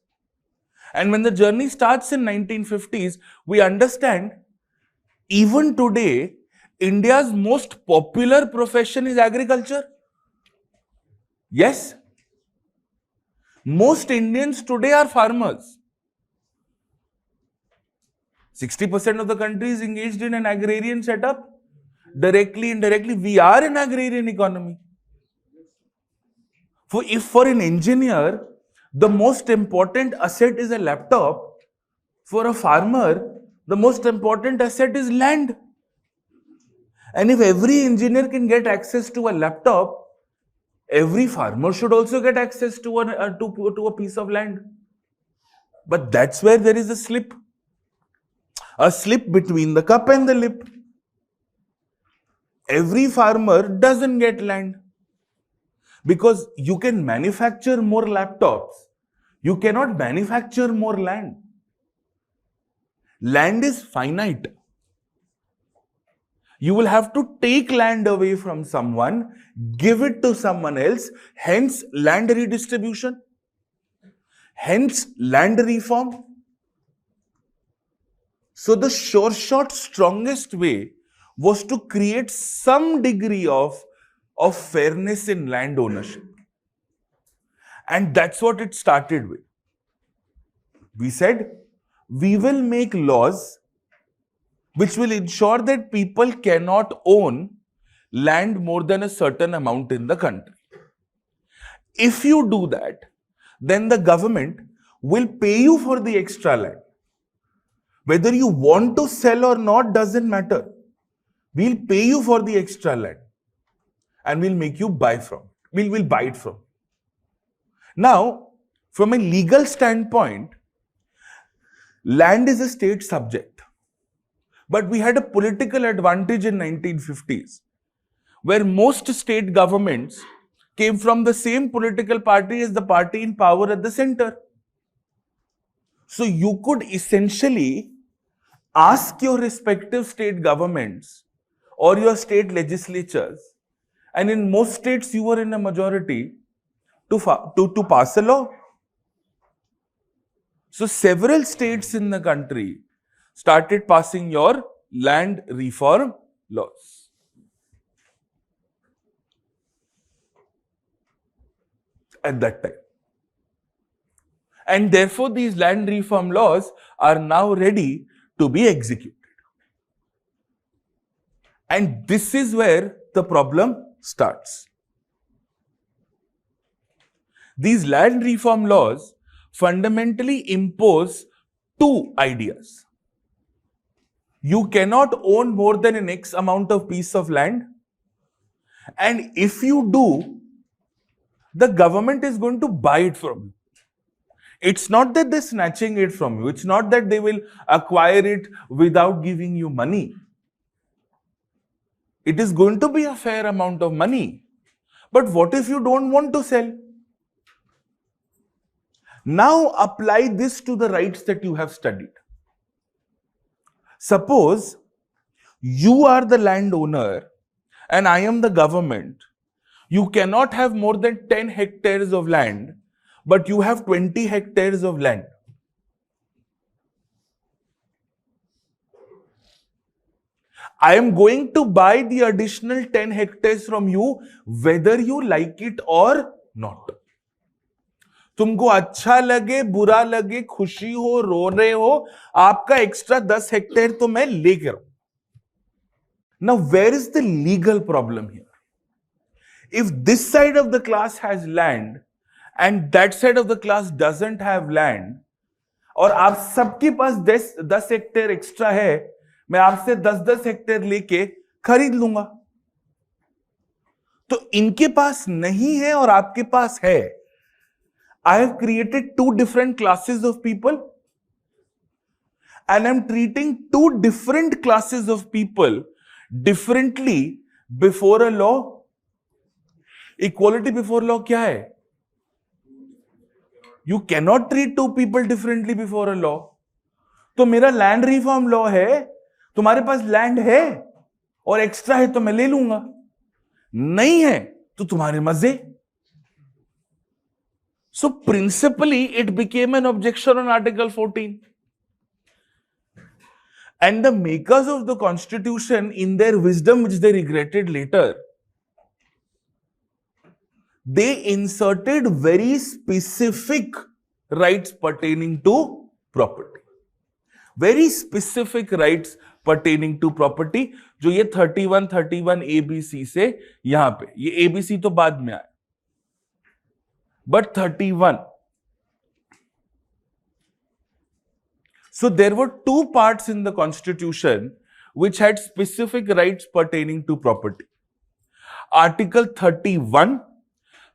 And when the journey starts in 1950s, we understand even today, India's most popular profession is agriculture. Yes? Most Indians today are farmers. 60% of the country is engaged in an agrarian setup. Directly, indirectly, we are an agrarian economy. If for an engineer, the most important asset is a laptop, for a farmer, the most important asset is land. And if every engineer can get access to a laptop, every farmer should also get access to a piece of land. But that's where there is a slip between the cup and the lip. Every farmer doesn't get land. Because you can manufacture more laptops, you cannot manufacture more land. Land is finite. You will have to take land away from someone, give it to someone else, hence land redistribution, hence land reform. So the sure shot strongest way was to create some degree of fairness in land ownership. And that's what it started with. We said, we will make laws which will ensure that people cannot own land more than a certain amount in the country. If you do that, then the government will pay you for the extra land. Whether you want to sell or not doesn't matter. We'll pay you for the extra land and we'll make you buy from it. We'll buy it from. Now, from a legal standpoint, land is a state subject. But we had a political advantage in 1950s, where most state governments came from the same political party as the party in power at the center. So you could essentially ask your respective state governments or your state legislatures, and in most states you were in a majority, to pass a law. So several states in the country started passing your land reform laws. At that time. And therefore, these land reform laws are now ready to be executed. And this is where the problem starts. These land reform laws fundamentally impose two ideas. You cannot own more than an X amount of piece of land. And if you do, the government is going to buy it from you. It's not that they're snatching it from you. It's not that they will acquire it without giving you money. It is going to be a fair amount of money. But what if you don't want to sell? Now apply this to the rights that you have studied. Suppose you are the landowner and I am the government. You cannot have more than 10 hectares of land, but you have 20 hectares of land. I am going to buy the additional 10 hectares from you, whether you like it or not. तुमको अच्छा लगे, बुरा लगे, खुशी हो, रो रहे हो, आपका एक्स्ट्रा 10 हेक्टेयर तो मैं लेके रहूं. Now, where is the legal problem here? If this side of the class has land and that side of the class doesn't have land, और आप सबके पास 10 हेक्टेयर एक्स्ट्रा है, मैं आपसे 10 हेक्टेयर लेके खरीद लूंगा. तो इनके पास नहीं है और आपके पास है. I have created two different classes of people and I'm treating two different classes of people differently before a law. Equality before law क्या है? You cannot treat two people differently before a law. तो मेरा land reform law है, तुम्हारे पास land है और extra है तो मैं ले लूंगा, नहीं है तो तुम्हारे मजे. So principally, it became an objection on Article 14. And the makers of the constitution, in their wisdom, which they regretted later, they inserted very specific rights pertaining to property. Very specific rights pertaining to property, जो ये 31 ABC से यहां पे, ये ABC तो बाद में आया. But 31. So there were two parts in the constitution which had specific rights pertaining to property. Article 31,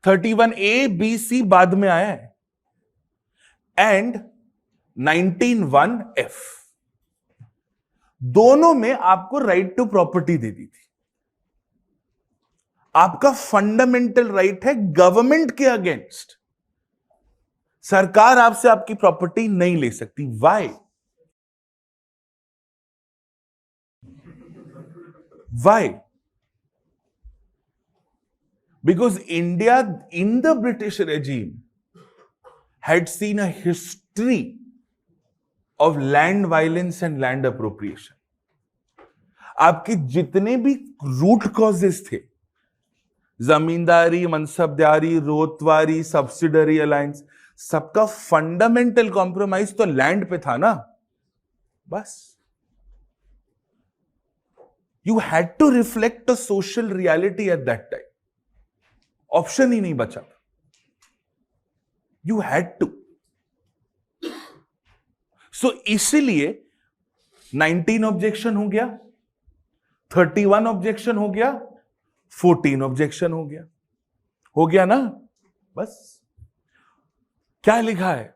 31A, B, C बाद में आया है, and 19(1)(f. दोनों में आपको राइट टू प्रॉपर्टी दे दी थी. आपका फंडामेंटल राइट है गवर्नमेंट के अगेंस्ट. सरकार आपसे आपकी प्रॉपर्टी नहीं ले सकती. Y? Why? Because India, in the British regime, had seen a history of land violence and land appropriation. आपके जितने भी रूट कॉजेस थे, जमींदारी, मनसबदारी, रोतवारी, सब्सिडरी अलायंस, सबका फंडामेंटल कॉम्प्रोमाइज तो लैंड पे था ना. बस you had to reflect a social reality at that time. Option ही नहीं बचा. You had to. So इसलिए 19 ऑब्जेक्शन हो गया, 31 ऑब्जेक्शन हो गया, 14 ऑब्जेक्शन हो गया ना. बस क्या लिखा है?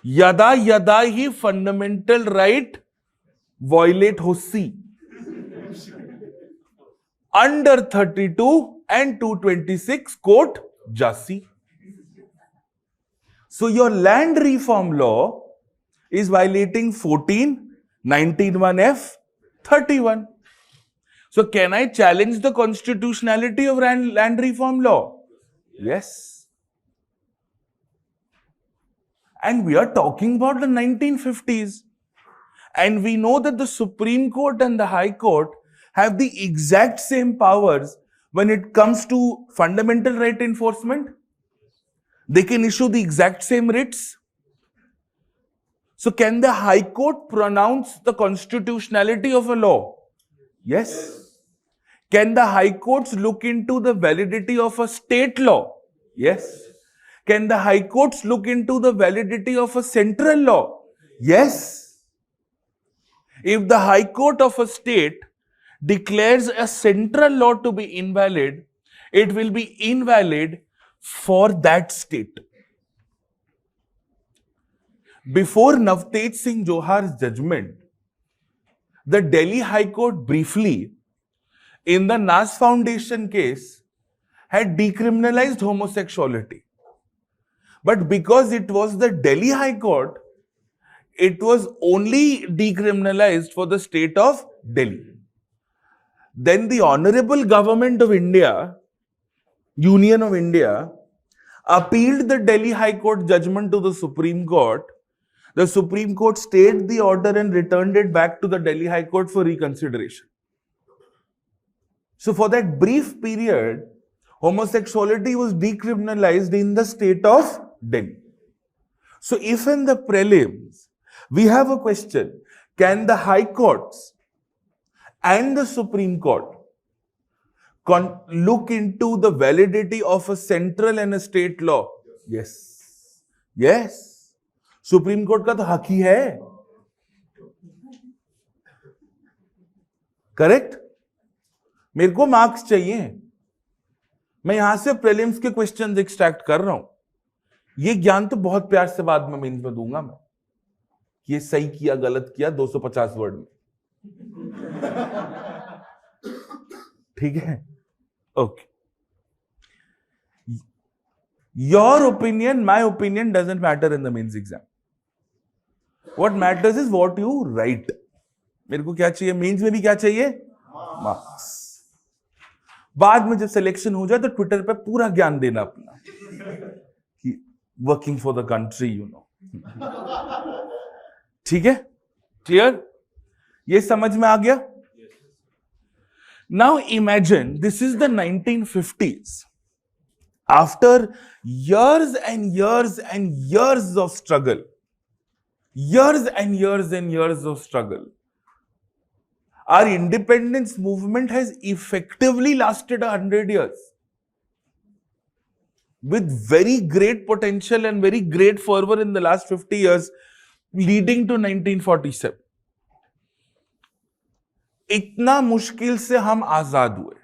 यदा यदा ही फंडामेंटल राइट वायलेट होसी under 32 and 226 quote Jasi. So your land reform law is violating 14, 19(1)(f), 31. So can I challenge the constitutionality of land reform law? Yes. And we are talking about the 1950s. And we know that the Supreme Court and the High Court have the exact same powers when it comes to fundamental right enforcement. They can issue the exact same writs. So can the High Court pronounce the constitutionality of a law? Yes. Can the High Courts look into the validity of a state law? Yes. Can the High Courts look into the validity of a central law? Yes. If the High Court of a state declares a central law to be invalid, it will be invalid for that state. Before Navtej Singh Johar's judgment, the Delhi High Court briefly, in the Nas Foundation case, had decriminalized homosexuality. But because it was the Delhi High Court, it was only decriminalized for the state of Delhi. Then the Honorable Government of India, Union of India, appealed the Delhi High Court judgment to the Supreme Court. The Supreme Court stayed the order and returned it back to the Delhi High Court for reconsideration. So for that brief period, homosexuality was decriminalized in the state of Delhi. So if in the prelims, we have a question, can the High Courts and the Supreme Court look into the validity of a central and a state law? Yes. Yes. Supreme Court का तो हक ही है. Correct? मेरे को marks चाहिए. मैं यहां से प्रीलिम्स के क्वेश्चंस एक्सट्रैक्ट कर रहा हूं. ये ज्ञान तो बहुत प्यार से बाद में मेंस में दूंगा मैं. ये सही किया, गलत किया, 250 वर्ड में. ठीक है? Okay. Your opinion, my opinion doesn't matter in the mains exam. What matters is what you write. मेरे को क्या चाहिए? मेंस में भी क्या चाहिए? मार्क्स. बाद में जब सिलेक्शन हो जाए तो ट्विटर पे पूरा ज्ञान देना अपना कि working for the country, you know. ठीक है? क्लियर? ये समझ में आ गया? Now imagine this is the 1950s. After years and years and years of struggle, our independence movement has effectively lasted 100 years with very great potential and very great fervor in the last 50 years leading to 1947. इतना मुश्किल से हम आजाद हुए.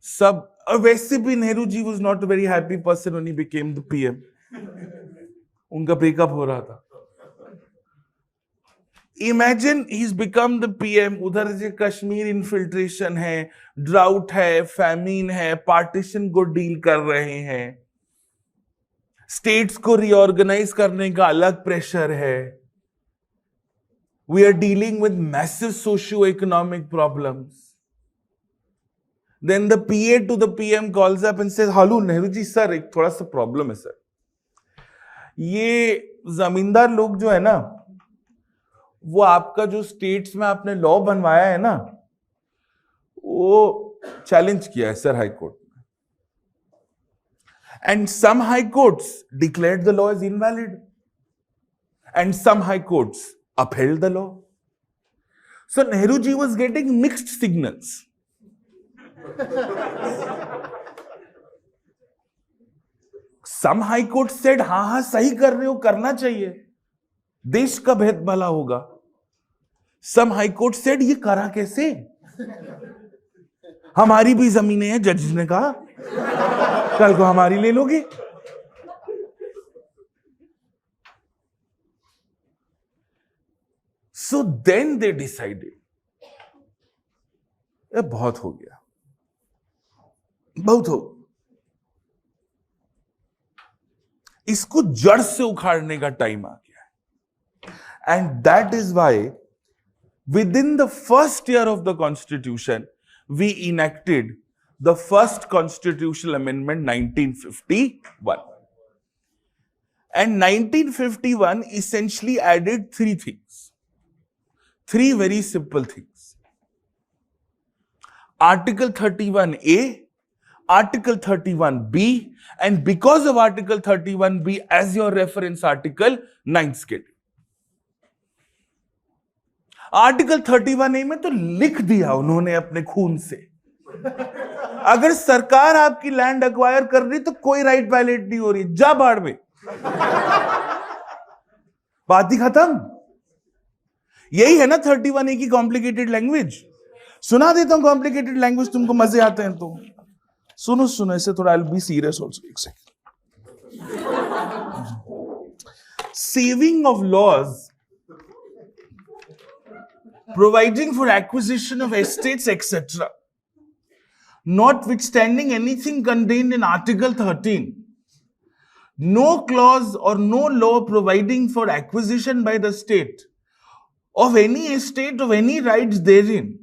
सब वैसे भी Nehru ji was not a very happy person when he became the PM. उनका breakup हो रहा था. Imagine he's become the PM. उधर से कश्मीर इन्फिल्ट्रेशन है, ड्राउट है, फैमिन है, पार्टीशन को डील कर रहे हैं, स्टेट्स को रीऑर्गेनाइज करने का अलग प्रेशर है. We are dealing with massive socio-economic problems. Then the PA to the PM calls up and says, "Hello, Nehru ji, sir, एक थोड़ा सा problem है sir. ये जमींदार लोग जो है ना, वो आपका जो स्टेट्स में आपने लॉ बनवाया है ना, वो चैलेंज किया है सर हाई कोर्ट में. And some high courts declared the law as invalid. And some high courts upheld the law. So Nehru ji was getting mixed signals. Some high courts said, हाँ सही कर रहे हो, करना चाहिए, देश का बेहद भला होगा. Some high courts said, ये करा कैसे, हमारी भी जमीनें हैं, जज ने कहा, कल को हमारी ले लोगे. So then they decided, ये बहुत हो गया, बहुत हो, इसको जड़ से उखाड़ने का टाइम आ गया है. And that is why within the first year of the constitution we enacted the first constitutional amendment 1951. And 1951 essentially added three things. Three very simple things. Article 31A, Article 31B, and because of Article 31B as your reference article, 9th schedule. Article 31A में तो लिख दिया उन्होंने अपने खून से, अगर सरकार आपकी लैंड एक्वायर कर रही तो कोई राइट वायलेट नहीं हो रही, जा बाढ़ में, बात ही खत्म. यही है ना 31A की कॉम्प्लिकेटेड लैंग्वेज. सुना देता हूं कॉम्प्लिकेटेड लैंग्वेज, तुमको मजे आते हैं तो सुनो सुनो, इससे थोड़ा I will be serious also. एक second. Saving of laws providing for acquisition of estates, etc., notwithstanding anything contained in Article 13, no clause or no law providing for acquisition by the state of any estate of any rights therein,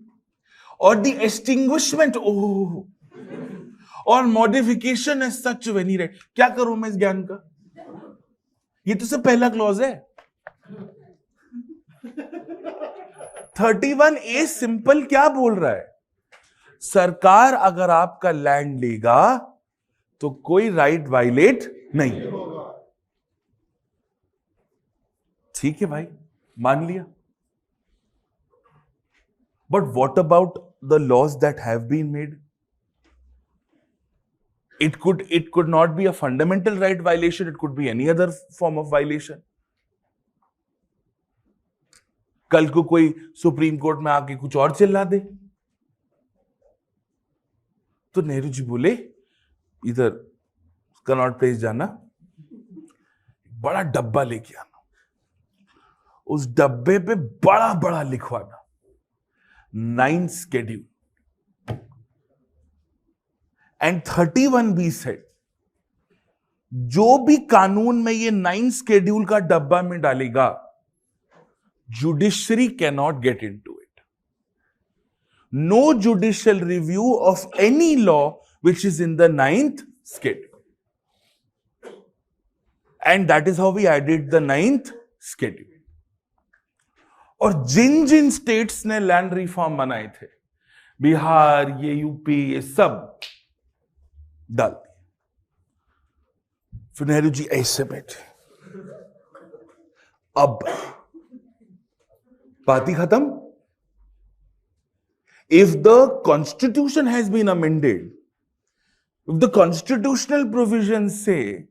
or the extinguishment or modification as such of any right. क्या करूं मैं इस ज्ञान का? ये तो सब पहला क्लॉज है. 31A सिंपल क्या बोल रहा है? सरकार अगर आपका लैंड लेगा तो कोई राइट वायलेट नहीं. ठीक है भाई, मान लिया. But what about the laws that have been made? It could not be a fundamental right violation, it could be any other form of violation. कल को कोई सुप्रीम कोर्ट में आके कुछ और चिल्ला दे तो नेहरू जी बोले, इधर कनॉट प्लेस जाना, बड़ा डब्बा लेके आना, उस डब्बे पे बड़ा बड़ा लिखवाना 9th schedule. And 31B said, जो भी कानून में ये 9th schedule का डब्बा में डालेगा, judiciary cannot get into it. No judicial review of any law which is in the 9th schedule. And that is how we added the 9th schedule. और जिन जिन स्टेट्स ने लैंड रिफॉर्म बनाए थे, बिहार, ये UP, ये सब डाल दिए. फिर नेहरू जी ऐसे बैठे, अब बात ही खत्म. If the constitution has been amended, if the constitutional provisions say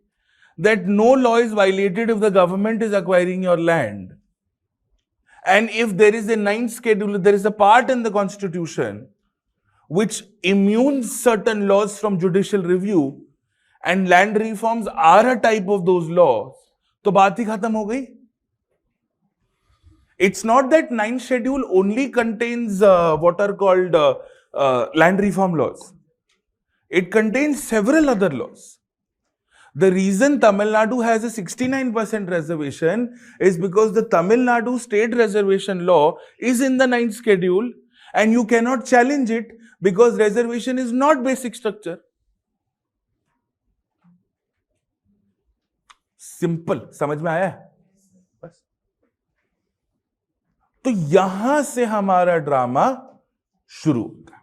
that no law is violated if the government is acquiring your land, and if there is a 9th schedule, there is a part in the constitution which immunes certain laws from judicial review, and land reforms are a type of those laws, तो बात ही खत्म हो गई. It's not that 9th schedule only contains what are called land reform laws. It contains several other laws. The reason Tamil Nadu has a 69% reservation is because the Tamil Nadu state reservation law is in the 9th schedule and you cannot challenge it because reservation is not basic structure. Simple, समझ में आया है? बस. तो यहां से हमारा drama शुरू होता है.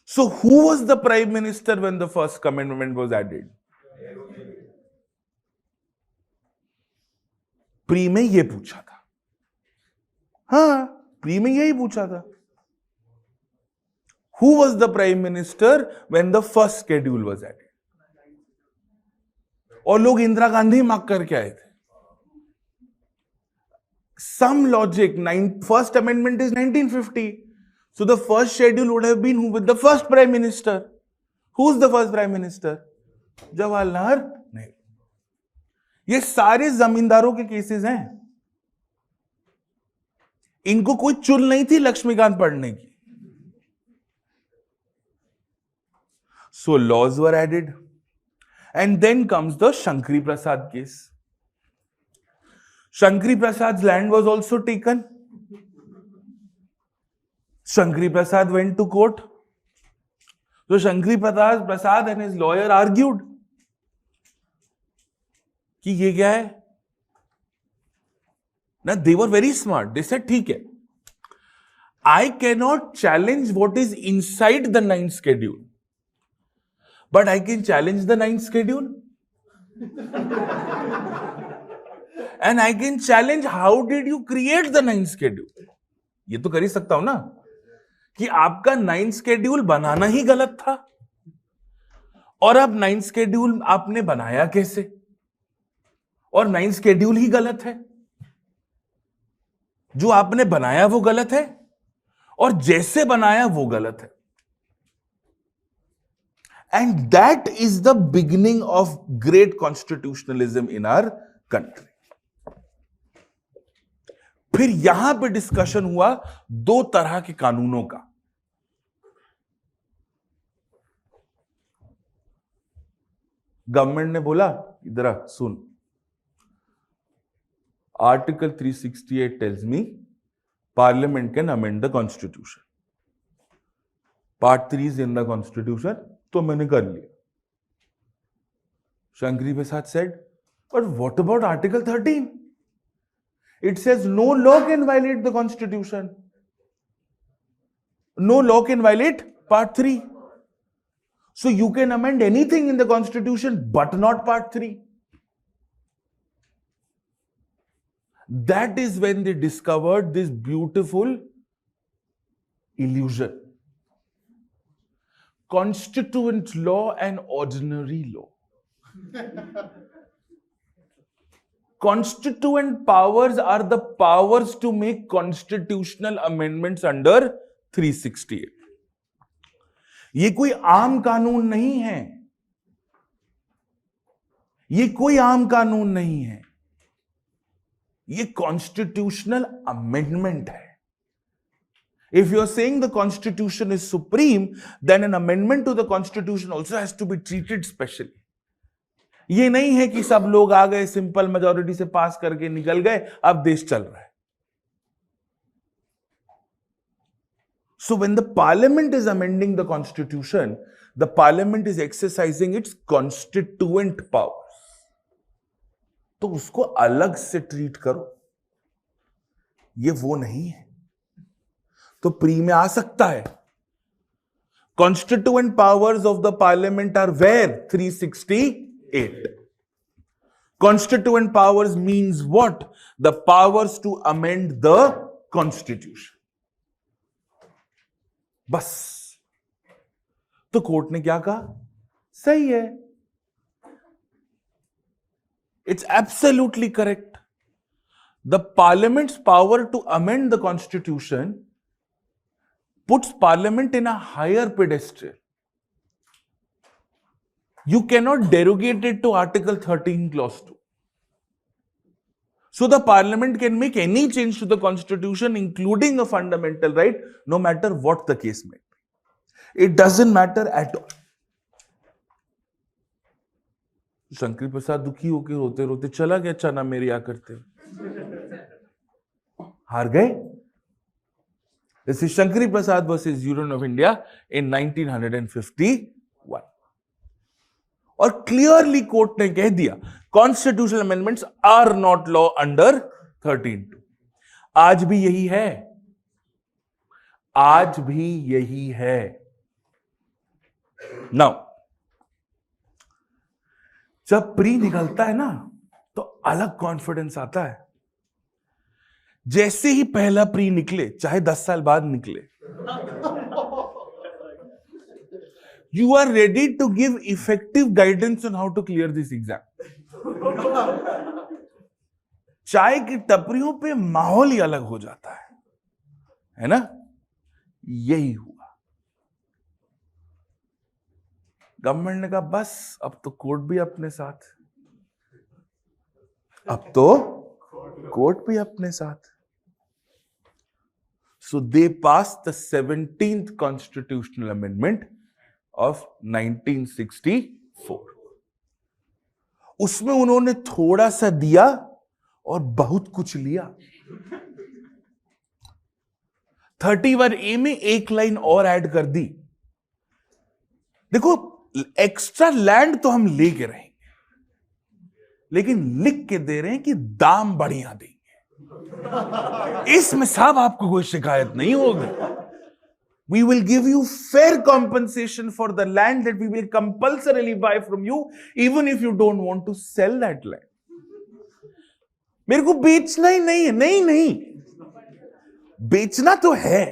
So who was the prime minister when the first amendment was added? Pre में ये पूछा था. हाँ, प्री में यही पूछा था. Who was the prime minister when the first schedule was added? और लोग इंदिरा गांधी मार्क करके आए थे. Some logic, first amendment is 1950. So the first schedule would have been who with the first prime minister. Who's the first prime minister? Jawaharlal Nehru. ये सारे जमींदारों के cases हैं. इनको कोई चुल नहीं थी लक्ष्मीकांत पढ़ने की. So laws were added. And then comes the Shankari Prasad case. Shankari Prasad's land was also taken. Shankari Prasad went to court. So Shankari Prasad and his lawyer argued कि ये क्या है? Now they were very smart. They said, ठीक है, I cannot challenge what is inside the 9th schedule. But I can challenge the 9th schedule. And I can challenge how did you create the 9th schedule. ये तो कर ही सकता हूं ना कि आपका 9th schedule बनाना ही गलत था और अब 9th schedule आपने बनाया कैसे और 9th schedule ही गलत है. जो आपने बनाया वो गलत है और जैसे बनाया वो गलत है. And that is the beginning of great constitutionalism in our country. फिर यहां पे डिस्कशन हुआ दो तरह के कानूनों का. गवर्नमेंट ने बोला, इधर आ, सुन, Article 368 tells me Parliament can amend the Constitution. Part 3 is in the Constitution. तो मैंने कर लिया. Shankari Prasad said, but what about Article 13? It says no law can violate the Constitution. No law can violate Part 3. So you can amend anything in the Constitution but not Part 3. That is when they discovered this beautiful illusion. Constituent law and ordinary law. Constituent powers are the powers to make constitutional amendments under 368. ये कोई आम कानून नहीं है. ये कोई आम कानून नहीं है. ये constitutional amendment है. If you are saying the constitution is supreme, then an amendment to the constitution also has to be treated specially. ये नहीं है कि सब लोग आ गए, सिंपल मेजॉरिटी से पास करके निकल गए, अब देश चल रहा है. So when the parliament is amending the constitution, the parliament is exercising its constituent powers. तो उसको अलग से ट्रीट करो. ये वो नहीं है. तो प्री में आ सकता है. Constituent powers of the parliament are where? 368. Constituent powers means what? The powers to amend the constitution. बस. तो कोर्ट ने क्या कहा? सही है. It's absolutely correct. The parliament's power to amend the constitution puts parliament in a higher pedestal. You cannot derogate it to Article 13, Clause 2. So the parliament can make any change to the constitution, including a fundamental right, no matter what the case may be. It doesn't matter at all. Shankar Prasad दुखी होकर रोते रोते चला गया, चना मेरे या करते हार गए। This is Shankari Prasad versus Union of India in 1951। और क्लियरली कोर्ट ने कह दिया constitutional amendments are not law under 13(2). आज भी यही है, आज भी यही है। नाउ जब प्री निकलता है ना तो अलग कॉन्फिडेंस आता है। जैसे ही पहला प्री निकले, चाहे 10 साल बाद निकले, you are ready to give effective guidance on how to clear this exam. चाय की टपरियों पे माहौल ही अलग हो जाता है ना? यही हुआ। गवर्नमेंट ने कहा बस अब तो कोर्ट भी अपने साथ, अब तो कोर्ट भी अपने साथ। So they passed the 17th constitutional amendment of 1964। उसमें उन्होंने थोड़ा सा दिया और बहुत कुछ लिया। 31A में एक लाइन और ऐड कर दी। देखो एक्स्ट्रा लैंड तो हम लेके रहेंगे, लेकिन लिख के दे रहे हैं कि दाम बढ़िया देंगे। इसमें साहब आपको कोई शिकायत नहीं होगी। We will give you fair compensation for the land that we will compulsorily buy from you, even if you don't want to sell that land. मेरे को बेचना ही नहीं है। नहीं नहीं, बेचना तो है।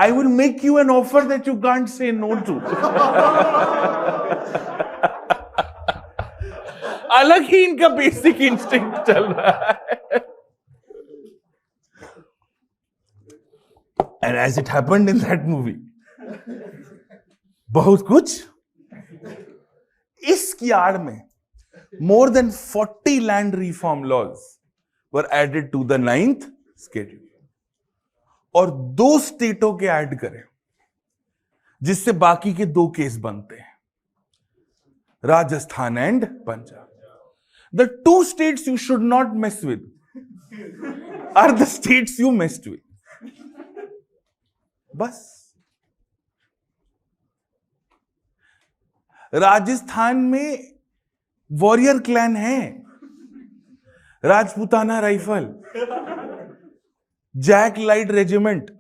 I will make you an offer that you can't say no to. अलग ही इनका बेसिक इंस्टिंक्ट चल रहा है। And as it happened in that movie, बहुत कुछ इसकी आड़ में more than 40 land reform laws were added to the 9th schedule। और 2 स्टेटों के ऐड करें जिससे बाकी के 2 केस बनते हैं, Rajasthan and Punjab. The 2 states you should not mess with are the states you messed with। बस राजस्थान में वॉरियर क्लैन है, Rajputana rifle, JAK light regiment.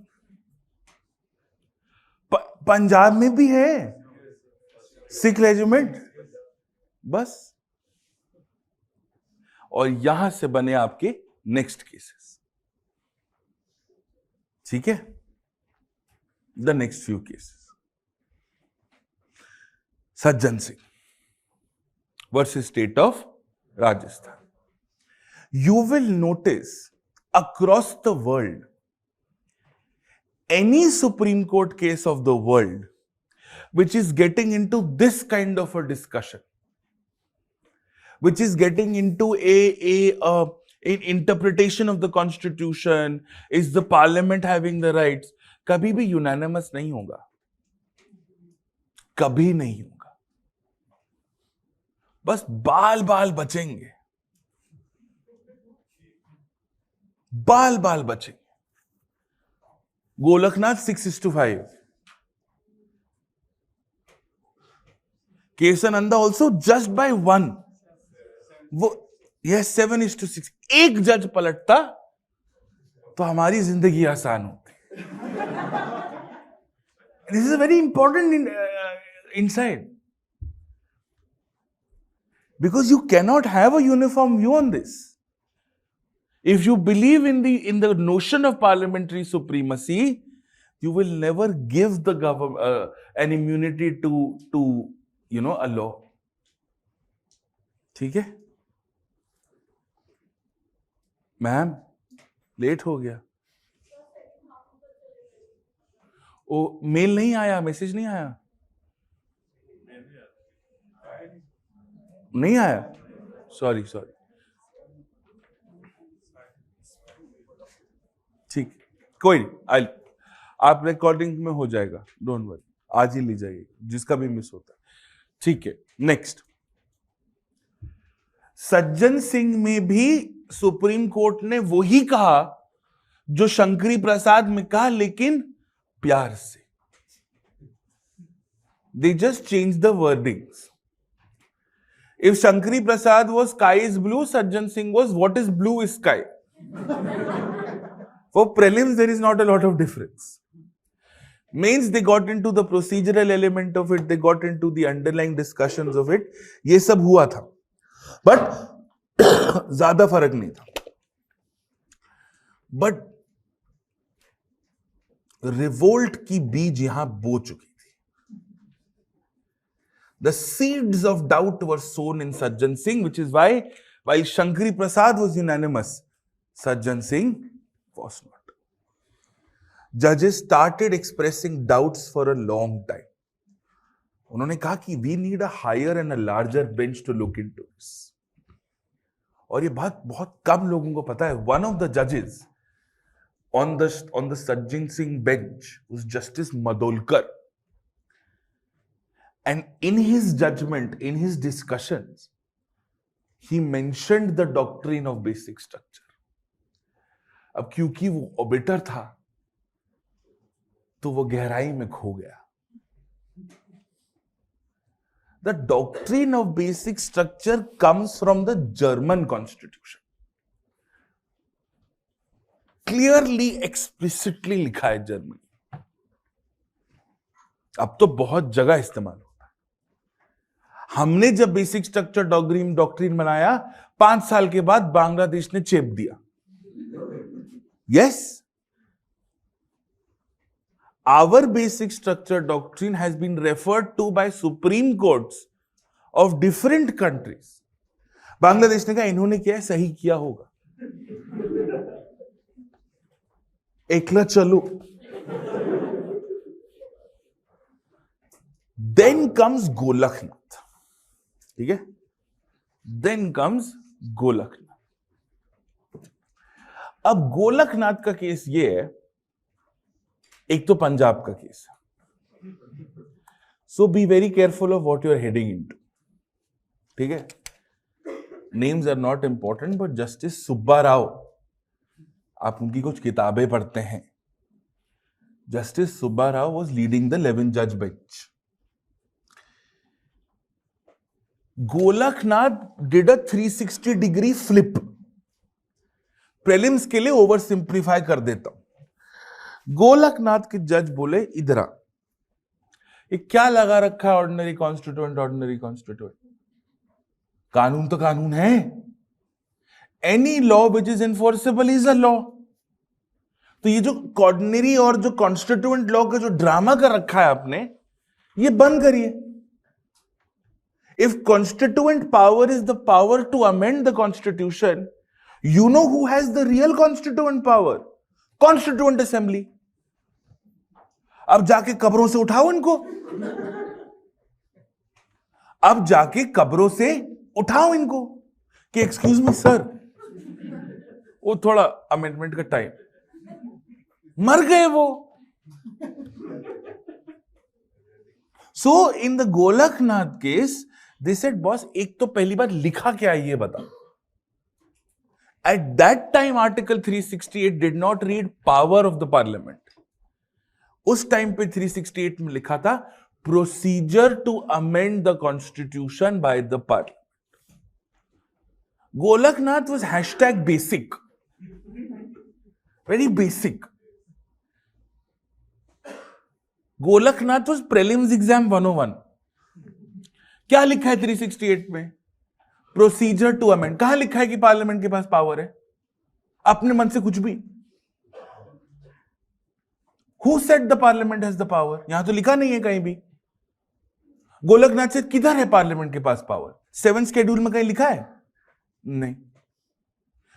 Punjab में भी है सिख रेजिमेंट। बस, और यहां से बने आपके नेक्स्ट केसेस। ठीक है, the next few cases. Sajjan Singh versus state of Rajasthan. You will notice across the world, any Supreme Court case of the world which is getting into this kind of a discussion, which is getting into an interpretation of the constitution, is the parliament having the rights, कभी भी unanimous नहीं होगा, कभी नहीं होगा। बस बाल बाल बचेंगे, बाल बाल बचेंगे। गोलकनाथ 6:5, केसनंदा ऑल्सो जस्ट बाय 1, वो यह 7:6। एक जज पलटता तो हमारी जिंदगी आसान होती। This is a very important insight, because you cannot have a uniform view on this. If you believe in the notion of parliamentary supremacy, you will never give the government an immunity to a law. ठीक है ma'am, late हो गया। ओ mail नहीं आया, message नहीं आया, नहीं आया, सॉरी। ठीक, कोई नहीं, आप रिकॉर्डिंग में हो जाएगा, डोंट वरी। आज ही ले जाइए जिसका भी मिस होता है, ठीक है। नेक्स्ट, सज्जन सिंह में भी सुप्रीम कोर्ट ने वही कहा जो शंकरी प्रसाद में कहा, लेकिन प्यार से। They just changed the wordings. If Shankari Prasad was sky is blue, Sajjan Singh was what is blue is sky. For prelims, there is not a lot of difference. Means they got into the procedural element of it, they got into the underlying discussions of it. ये सब हुआ था, but ज्यादा फर्क नहीं था। But revolt की बीज यहां बो चुकी थी। The seeds of doubt were sown in Sajjan Singh, which is why, while Shankari Prasad was unanimous, Sajjan Singh was not. Judges started expressing doubts for a long time. उन्होंने कहा कि we need a higher and a larger bench to look into this. और ये बात बहुत कम लोगों को पता है। One of the judges on the Sajjan Singh bench was Justice Madolkar. And in his judgment, in his discussions, he mentioned the doctrine of basic structure. अब क्योंकि वो ऑबिटर था, तो वो गहराई में खो गया। The doctrine of basic structure comes from the German constitution. Clearly, explicitly लिखा है जर्मनी। अब तो बहुत जगह इस्तेमाल होता है। हमने जब बेसिक स्ट्रक्चर डॉक्ट्रिन बनाया, 5 साल के बाद बांग्लादेश ने चेप दिया। Yes, our basic structure doctrine has been referred to by Supreme Courts of different countries. Bangladesh ने कहा इन्होंने क्या सही किया होगा, एकला चलो। Then comes गोलकनाथ, ठीक है, then comes गोलकनाथ। अब गोलकनाथ का केस ये है, एक तो पंजाब का केस है, so be very careful of what you are heading into, ठीक है। Names are not important, but justice Subba Rao, आप उनकी कुछ किताबें पढ़ते हैं। Justice Subba Rao was leading the 11 जज bench. Golaknath did a 360 degree flip. Prelims के लिए ओवर सिंप्लीफाई कर देता हूं। गोलकनाथ के जज बोले इधर आ, ये क्या लगा रखा है ऑर्डिनरी कॉन्स्टिट्यूएंट। कानून तो कानून है। Any law which is enforceable is a law. तो ये जो ऑर्डिनरी और जो कॉन्स्टिट्यूएंट लॉ का जो ड्रामा कर रखा है आपने, ये बंद करिए। If constituent power is the power to amend the constitution, you know who has the real constituent power? Constituent Assembly. अब जाके कब्रों से उठाओ इनको, अब जाके कब्रों से उठाओ इनको कि एक्सक्यूज मी सर, वो थोड़ा अमेंडमेंट का टाइम, मर गए वो। So in the Golaknath case they said boss, एक तो पहली बार लिखा क्या है ये बता। At that time, Article 368 did not read power of the Parliament. उस टाइम पे 368 में लिखा था procedure to amend the Constitution by the Parliament. Golaknath was #basic, very basic. Golaknath was prelims exam 101. क्या लिखा है 368 में? Procedure to amend. कहां लिखा है कि पार्लियामेंट के पास पावर है? अपने मन से कुछ भी। Who said the parliament has the power? यहां तो लिखा नहीं है कहीं भी। गोलकनाथ से किधर है पार्लियामेंट के पास पावर? 7 शेड्यूल में कहीं लिखा है? नहीं।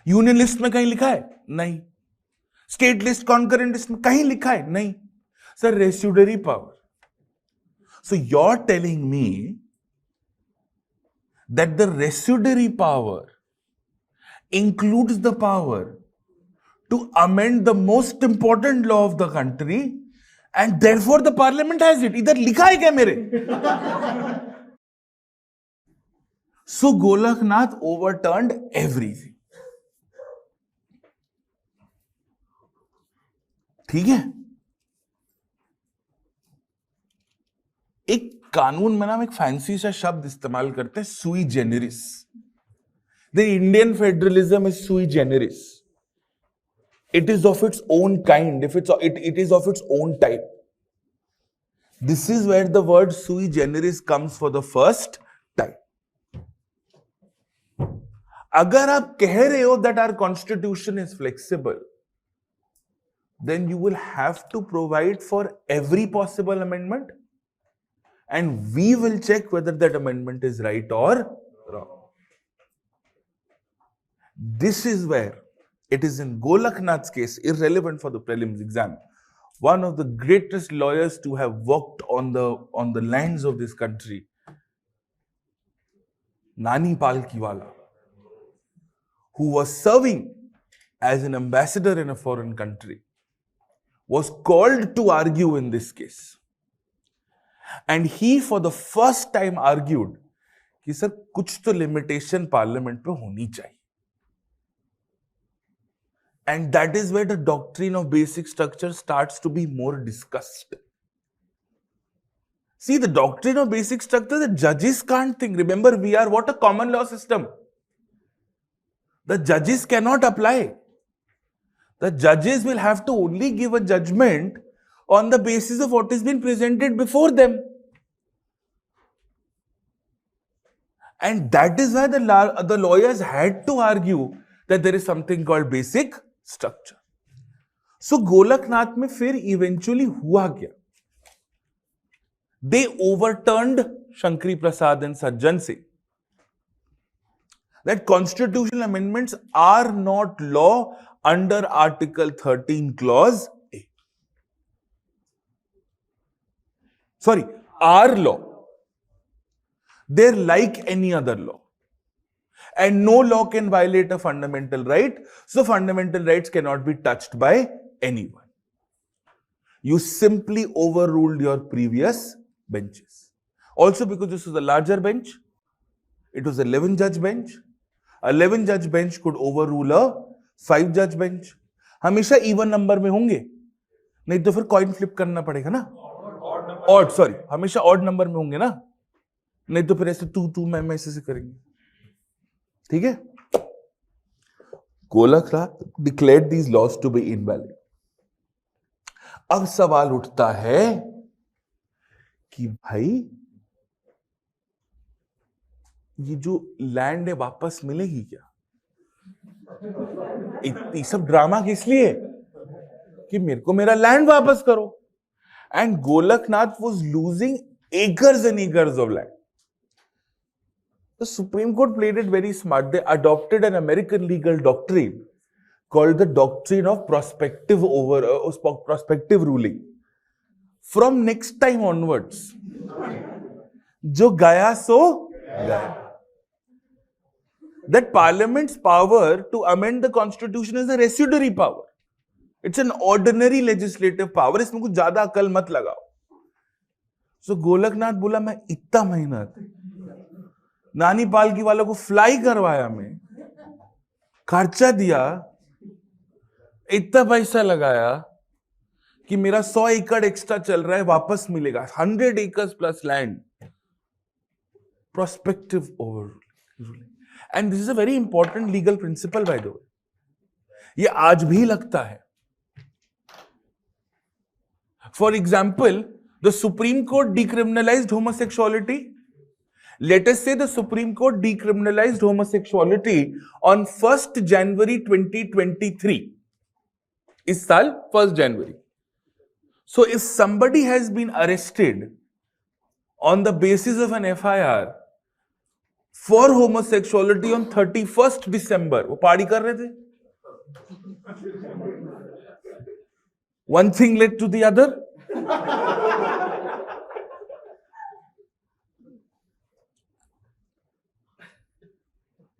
यूनियन लिस्ट में कहीं लिखा है? नहीं। स्टेट लिस्ट, कॉन्करेंट लिस्ट में कहीं लिखा है? नहीं। Sir, residuary power. So you are telling me that the residuary power includes the power to amend the most important law of the country and therefore the parliament has it. इधर लिखा है क्या मेरे? So Golaknath overturned everything. ठीक है? एक कानून में ना हम एक फैंसी सा शब्द इस्तेमाल करते हैं, sui generis. The Indian federalism is sui generis. It is of its own kind. It is of its own type. This is where the word sui generis comes for the first time. अगर आप कह रहे हो that our constitution is flexible, then you will have to provide for every possible amendment, and we will check whether that amendment is right or wrong. This is where it is in Golaknath's case, irrelevant for the prelims exam, one of the greatest lawyers to have worked on the lands of this country, Nani Palkiwala, who was serving as an ambassador in a foreign country, was called to argue in this case. And he for the first time argued कि sir कुछ तो limitation parliament पे होनी चाहिए. And that is where the doctrine of basic structure starts to be more discussed. See, the doctrine of basic structure, the judges can't think. Remember, we are what? A common law system. The judges cannot apply. The judges will have to only give a judgment on the basis of what has been presented before them. And that is why the lawyers had to argue that there is something called basic structure. So Golaknath में फिर eventually हुआ क्या? They overturned Shankari Prasad and Sajjan Singh that constitutional amendments are not law under Article 13 Clause A. Sorry, are law. They're like any other law. And no law can violate a fundamental right, so fundamental rights cannot be touched by anyone. You simply overruled your previous benches. Also, because this was a larger bench, it was an 11-judge bench. 11-judge bench could overrule a 5-judge bench. हमेशा even number में होंगे, नहीं तो फिर coin flip करना पड़ेगा ना. Odd, sorry, हमेशा odd number में होंगे ना, नहीं तो फिर ऐसे तू मैं ऐसे करेंगे. ठीक है? Golaknath declared these laws to be invalid. अब सवाल उठता है कि भाई ये जो लैंड है वापस मिलेगी क्या? इतनी सब ड्रामा किस लिए कि मेरे को मेरा लैंड वापस करो. And Golaknath was losing acres and acres of land. The Supreme Court played it very smart. They adopted an American legal doctrine called the doctrine of prospective ruling. From next time onwards, जो गया सो गया. That Parliament's power to amend the Constitution is a residuary power. It's an ordinary legislative power. इसमें कुछ ज्यादा अकल मत लगाओ. So Golaknath बोला मैं इतना मेहनत नानी पालकी वालों को फ्लाई करवाया, मैं खर्चा दिया, इतना पैसा लगाया कि मेरा 100 एकड़ एक्स्ट्रा चल रहा है, वापस मिलेगा 100 acres plus land. Prospective overruling. And this is a very important legal principle, by the way. ये आज भी लगता है. For example, the Supreme Court decriminalized homosexuality. Let us say the Supreme Court decriminalized homosexuality on 1st January 2023. इस साल 1st January. So if somebody has been arrested on the basis of an FIR for homosexuality on 31st December, वो party कर रहे थे. One thing led to the other.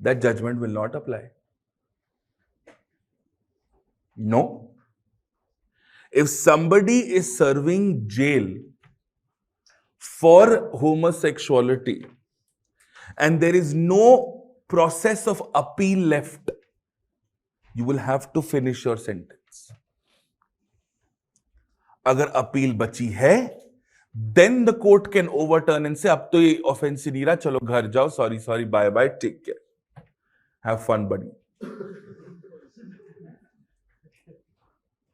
That judgment will not apply. No. If somebody is serving jail for homosexuality and there is no process of appeal left, you will have to finish your sentence. अगर appeal बची है, then the court can overturn and say अब तो ये offense नहीं रहा, चलो घर जाओ, sorry, bye, take care, have fun buddy.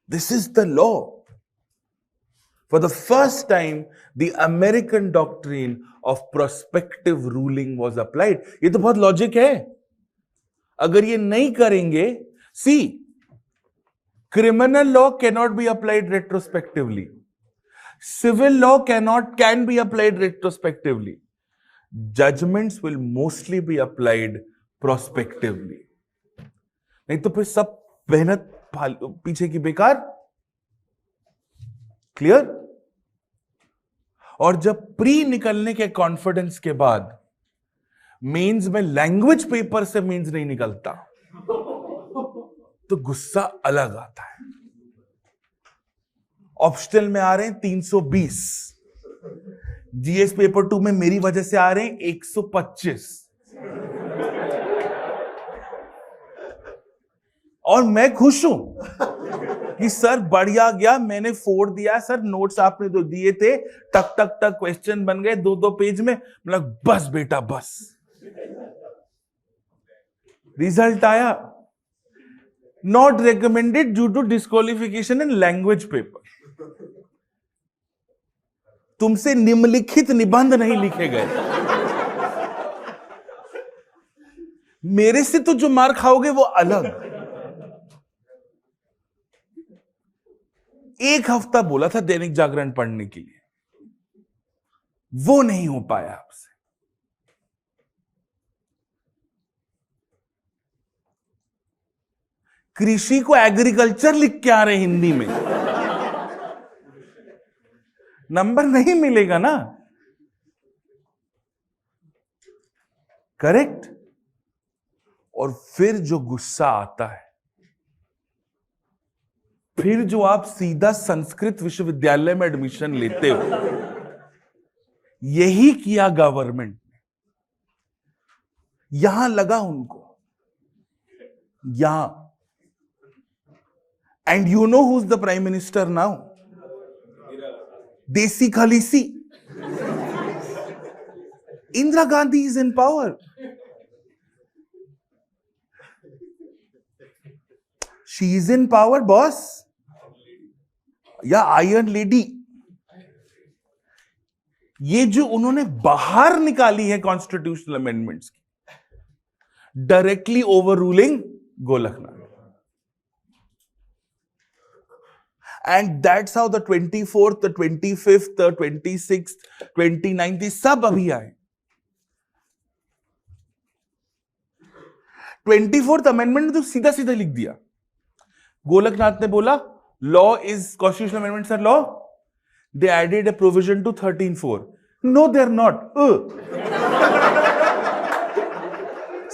This is the law. For the first time, the American doctrine of prospective ruling was applied. ये तो बहुत लॉजिक है. अगर ये नहीं करेंगे, see, criminal law cannot be applied retrospectively. Civil law can be applied retrospectively. Judgments will mostly be applied prospectively. नहीं तो फिर सब मेहनत पीछे की बेकार. क्लियर? और जब प्री निकलने के कॉन्फिडेंस के बाद मेंस में लैंग्वेज पेपर से मेंस नहीं निकलता तो गुस्सा अलग आता है. ऑप्शनल में आ रहे हैं 320, जीएस पेपर 2 में मेरी वजह से आ रहे हैं 125, और मैं खुश हूं कि सर बढ़िया गया, मैंने 4 दिया सर, नोट्स आपने जो दिए थे टक टक टक क्वेश्चन बन गए 2-2 पेज में. मतलब बस बेटा बस. रिजल्ट आया not recommended due to disqualification in language paper. तुमसे निम्नलिखित निबंध नहीं लिखे गए. मेरे से तो जो मार खाओगे वो अलग. 1 हफ्ता बोला था दैनिक जागरण पढ़ने के लिए, वो नहीं हो पाया आपसे. कृषि को एग्रीकल्चर लिख के आ रहे हिंदी में, नंबर नहीं मिलेगा ना. करेक्ट? और फिर जो गुस्सा आता है, फिर जो आप सीधा संस्कृत विश्वविद्यालय में एडमिशन लेते हो, यही किया गवर्नमेंट ने. यहां लगा उनको, यहां. And you know who is the prime minister now? Desi Khaleesi. Indira Gandhi is in power. She is in power boss. या आयरन लेडी. ये जो उन्होंने बाहर निकाली है कॉन्स्टिट्यूशनल अमेंडमेंट्स की, directly over ruling Golaknath. And that's how the 24th, the 25th, the 26th, 29th सब अभी आए. 24th अमेंडमेंट तो सीधा सीधा लिख दिया. गोलकनाथ ने बोला law is constitutional amendments are law. They added a provision to 13(4). No they are not.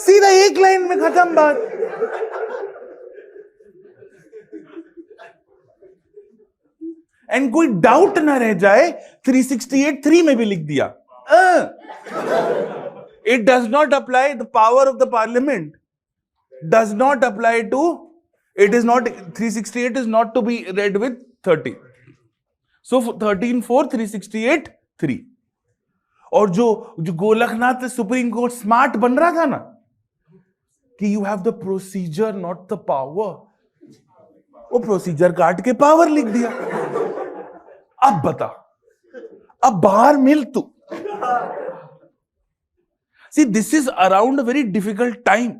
सीधा एक लाइन में खत्म बात. एंड कोई डाउट ना रह जाए, 368(3) में भी लिख दिया. It does not apply, the power of the parliament does not apply to, it is not, 368 is not to be read with 30. So 13(4), 368(3). और जो गोलकनाथ सुप्रीम कोर्ट स्मार्ट बन रहा था ना, कि you have the procedure not the power, वो procedure काट के पावर लिख दिया. अब बता, अब बाहर मिल तू. See, this is around a very difficult time.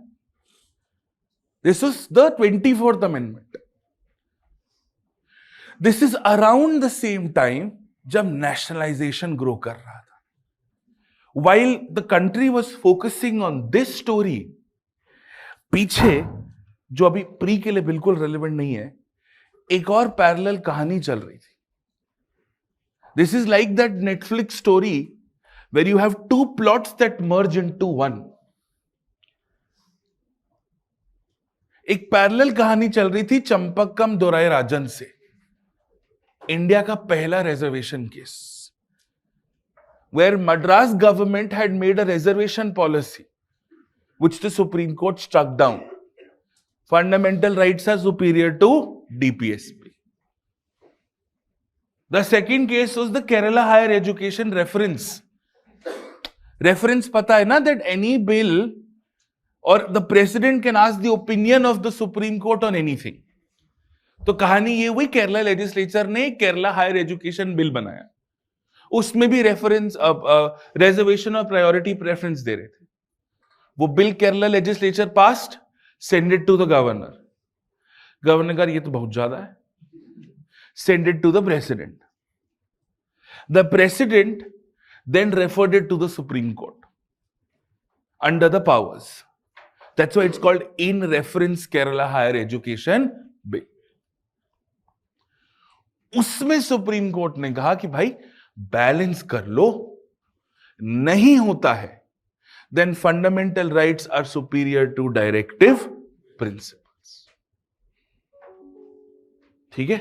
This was the 24th Amendment. This is around the same time जब nationalization grow कर रहा था. While the country was focusing on this story, पीछे जो अभी प्री के लिए बिल्कुल रेलेवेंट नहीं है, एक और पैरेलल कहानी चल रही थी. This is like that Netflix story where you have 2 plots that merge into 1. एक पैरेलल कहानी चल रही थी चंपकम दोराय राजन से. इंडिया का पहला reservation case, where Madras government had made a reservation policy, which the Supreme Court struck down. Fundamental rights are superior to DPSP. The second case was the Kerala Higher Education Reference. Reference pata hai na, that any bill or the president can ask the opinion of the Supreme Court on anything. तो कहानी ये हुई, Kerala legislature ने Kerala higher education bill बनाया, उसमें भी reference reservation और priority preference दे रहे थे. वो bill Kerala legislature passed, send it to the governor. Governor का ये तो बहुत ज्यादा है, send it to the president. The president then referred it to the Supreme Court under the powers. That's why it's called In Reference Kerala Higher Education Bill. उसमें supreme court ने कहा कि भाई बैलेंस कर लो, नहीं होता है, then fundamental rights are superior to directive principles. ठीक है?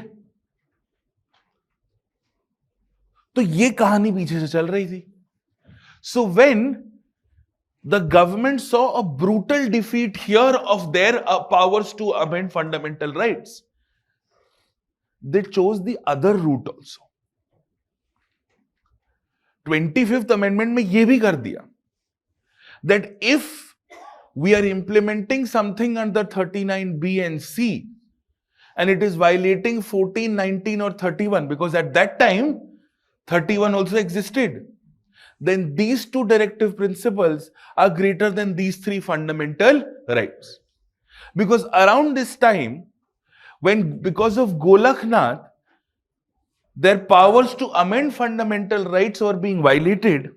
तो ये कहानी पीछे से चल रही थी. So when the government saw a brutal defeat here of their powers to amend fundamental rights, they chose the other route also. 25th amendment में यह भी कर दिया that if we are implementing something under 39B and C and it is violating 14, 19 or 31, because at that time 31 also existed, then these two directive principles are greater than these three fundamental rights. Because around this time, when because of Golaknath, their powers to amend fundamental rights were being violated,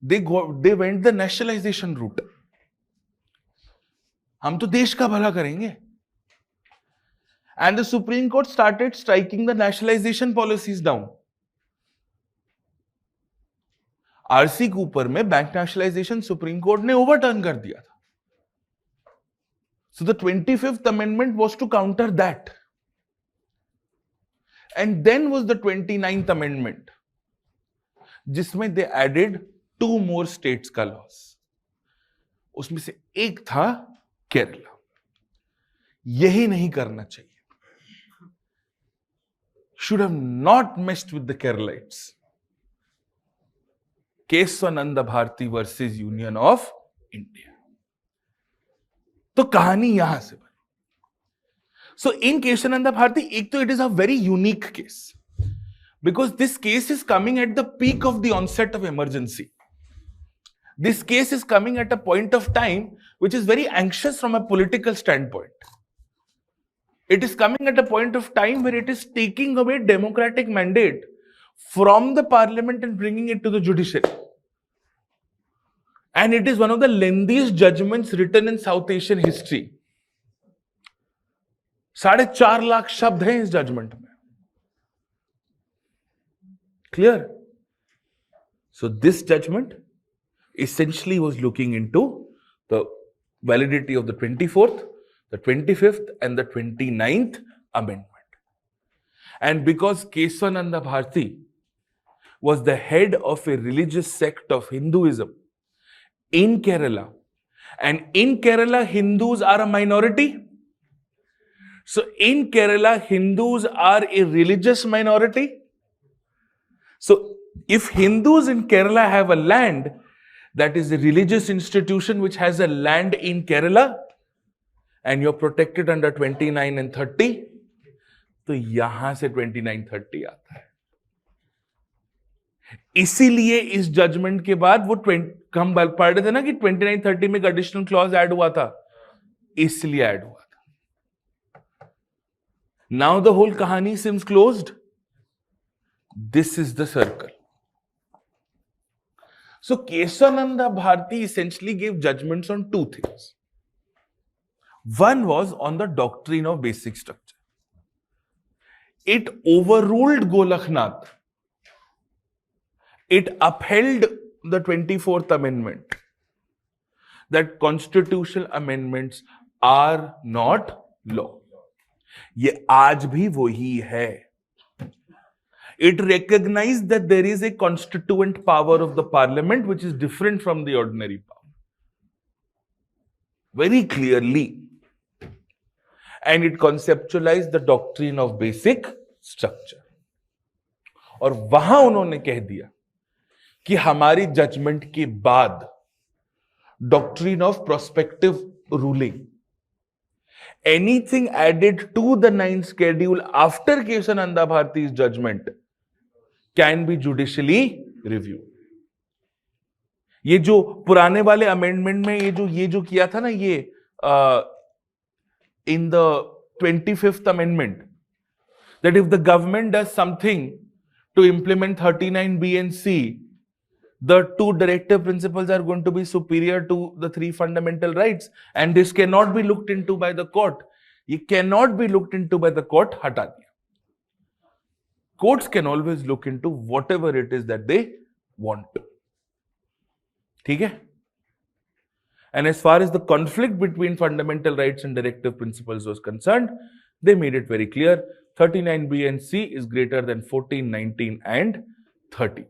they went the nationalization route. हम तो देश का भला करेंगे. And the Supreme Court started striking the nationalization policies down. RC Cooper में bank nationalization supreme court ने overturn कर दिया था. So the 25th amendment was to counter that. And then was the 29th amendment, जिसमें they added 2 more states का laws. उसमें से एक था केरला. यही नहीं करना चाहिए. Should have not messed with the Keralites. Keshavananda Bharati versus Union of India. तो कहानी यहां से बनी. सो इन केशवानंद भारती, एक तो it is a very unique case because this case is coming at the peak of the onset of emergency. This case is coming at a point of time which is very anxious from a political standpoint. It is coming at a point of time where it is taking away democratic mandate from the parliament and bringing it to the judiciary. And it is one of the lengthiest judgments written in South Asian history. 4.5 lakh शब्द हैं इस judgement में. Clear? So this judgment essentially was looking into the validity of the 24th, the 25th and the 29th amendment. And because Keswananda Bharati was the head of a religious sect of Hinduism in Kerala, and in Kerala Hindus are a minority. So in Kerala Hindus are a religious minority. So if Hindus in Kerala have a land, that is a religious institution which has a land in Kerala, and you're protected under 29 and 30, तो यहां से 29-30 आता है. इसीलिए इस judgement के बाद वो हम पढ़ रहे थे ना कि 29-30 में एक एडिशनल क्लॉज ऐड हुआ था, इसलिए ऐड हुआ था. नाउ द होल कहानी seems closed. This is the circle. So Keswananda Bharati essentially gave judgments on 2 things. One was on the doctrine of basic structure. It overruled Golaknath. It upheld the 24th Amendment, that constitutional amendments are not law. ये आज भी वही है. It recognized that there is a constituent power of the parliament which is different from the ordinary power. Very clearly. And it conceptualized the doctrine of basic structure. और वहां उन्होंने कह दिया कि हमारी जजमेंट के बाद doctrine of prospective ruling, anything added to the 9th schedule आफ्टर Kesavananda Bharati's judgment can be judicially review. ये जो पुराने वाले अमेंडमेंट में ये जो किया था ना, ये in the 25th amendment, that if the government does something to implement 39B and C, the 2 directive principles are going to be superior to the 3 fundamental rights, and this cannot be looked into by the court. It cannot be looked into by the court. हटा दिया. Courts can always look into whatever it is that they want to. ठीक है? And as far as the conflict between fundamental rights and directive principles was concerned, they made it very clear 39B and C is greater than 14, 19 and 31.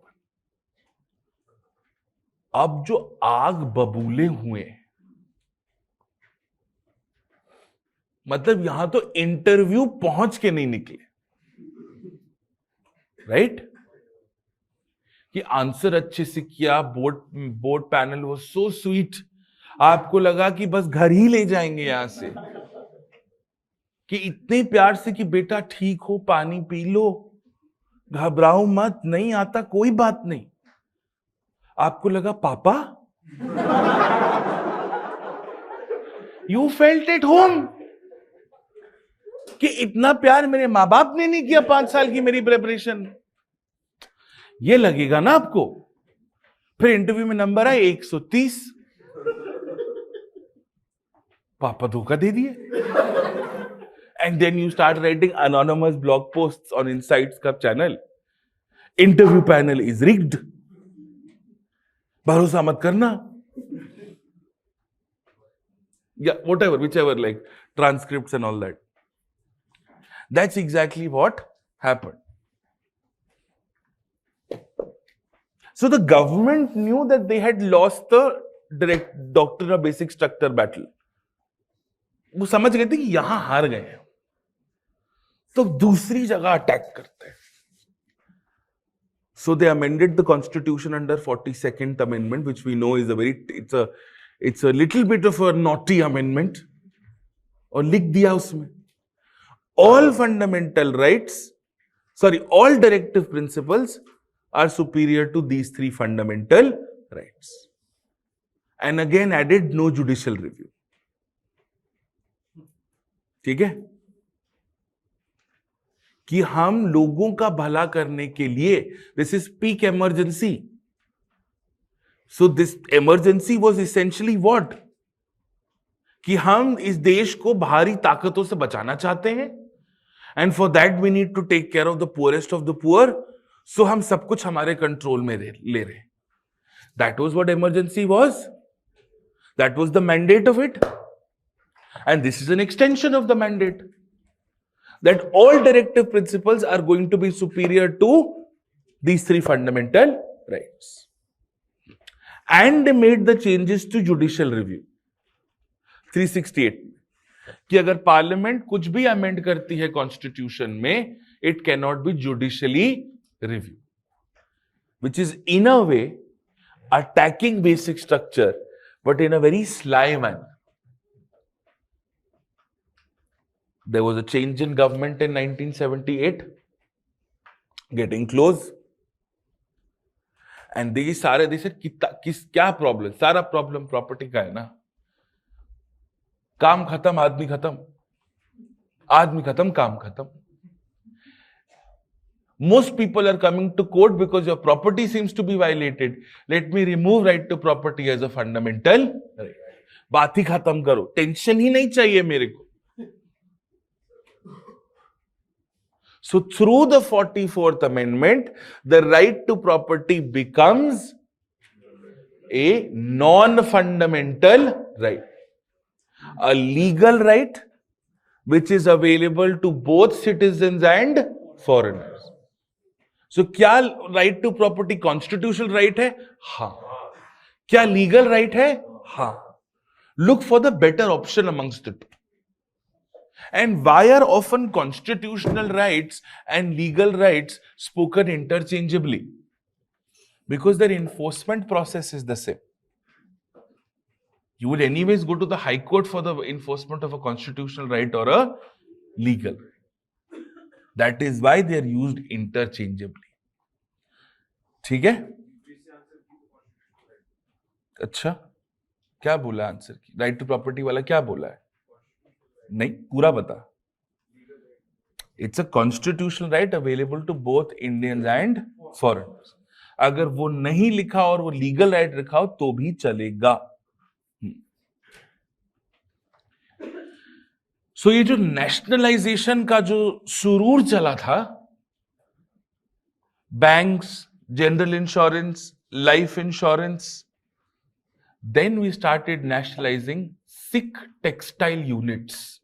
अब जो आग बबूले हुए, मतलब यहां तो interview पहुंच के नहीं निकले, राइट? कि आंसर अच्छे से किया, board panel was so sweet, आपको लगा कि बस घर ही ले जाएंगे यहां से, कि इतने प्यार से कि बेटा ठीक हो, पानी पी लो, घबराओ मत, नहीं आता कोई बात नहीं. आपको लगा पापा, यू फेल्ट एट होम, कि इतना प्यार मेरे मां बाप ने नहीं किया 5 साल की मेरी प्रिपरेशन. ये लगेगा ना आपको. फिर इंटरव्यू में नंबर आए 130, पापा धोखा दे दिए. And then you start writing anonymous blog posts on Insights का चैनल. इंटरव्यू पैनल इज रिग्ड, भरोसा मत करना, या whatever, whichever, like transcripts and all that. That's exactly what happened. So the government knew that they had lost the direct doctrine of basic structure battle. वो समझ गए थे कि यहां हार गए हैं, तो दूसरी जगह अटैक करते हैं. So they amended the constitution under 42nd amendment, which we know is it's a little bit of a naughty amendment. और लिख दिया उसमें all fundamental rights, all directive principles are superior to these 3 fundamental rights. And again added no judicial review. ठीक है? कि हम लोगों का भला करने के लिए, this is peak emergency. So this emergency was essentially what? कि हम इस देश को बाहरी ताकतों से बचाना चाहते हैं, and for that we need to take care of the poorest of the poor. So हम सब कुछ हमारे कंट्रोल में ले रहे हैं. That was what emergency was. That was the mandate of it. And this is an extension of the mandate. That all directive principles are going to be superior to these 3 fundamental rights. And they made the changes to judicial review. 368. कि अगर parliament कुछ भी amend करती है constitution में, it cannot be judicially reviewed. Which is in a way attacking basic structure, but in a very sly manner. There was a change in government in 1978, getting close, and they said क्या problem, सारा problem property का है ना. काम खत्म, आदमी खत्म, आदमी खत्म, काम खत्म. Most people are coming to court because your property seems to be violated. Let me remove right to property as a fundamental right. बात ही खत्म करो, टेंशन ही नहीं चाहिए मेरे को. So through the 44th amendment, the right to property becomes a non-fundamental right, a legal right which is available to both citizens and foreigners. So क्या right to property constitutional right है? हाँ. क्या legal right है? हाँ. Look for the better option amongst the two. And why are often constitutional rights and legal rights spoken interchangeably? Because their enforcement process is the same. You would anyways go to the High Court for the enforcement of a constitutional right or a legal right. That is why they are used interchangeably. ठीक है? अच्छा, क्या बोला answer की? Right to property वाला क्या बोला है? नहीं, पूरा बता. It's a constitutional right available to both Indians and foreigners. अगर वो नहीं लिखा और वो लीगल राइट लिखा हो तो भी चलेगा. सो ये जो नेशनलाइजेशन का जो सुरूर चला था, banks, general insurance, life insurance, then we started nationalizing Sikh textile units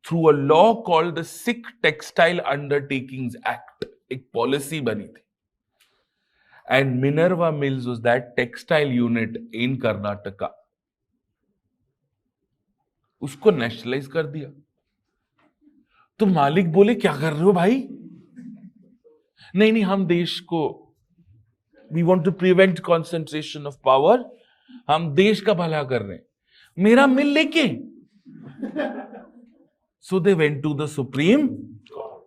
through a law called the Sikh Textile Undertakings Act. एक पॉलिसी बनी थी. And Minerva Mills was that textile unit in Karnataka. उसको nationalise कर दिया. तो मालिक बोले क्या कर रहे हो भाई? नहीं, हम देश को, we want to prevent concentration of power, हम देश का भला कर रहे हैं, मेरा मिल लेके. So they went to the Supreme Court.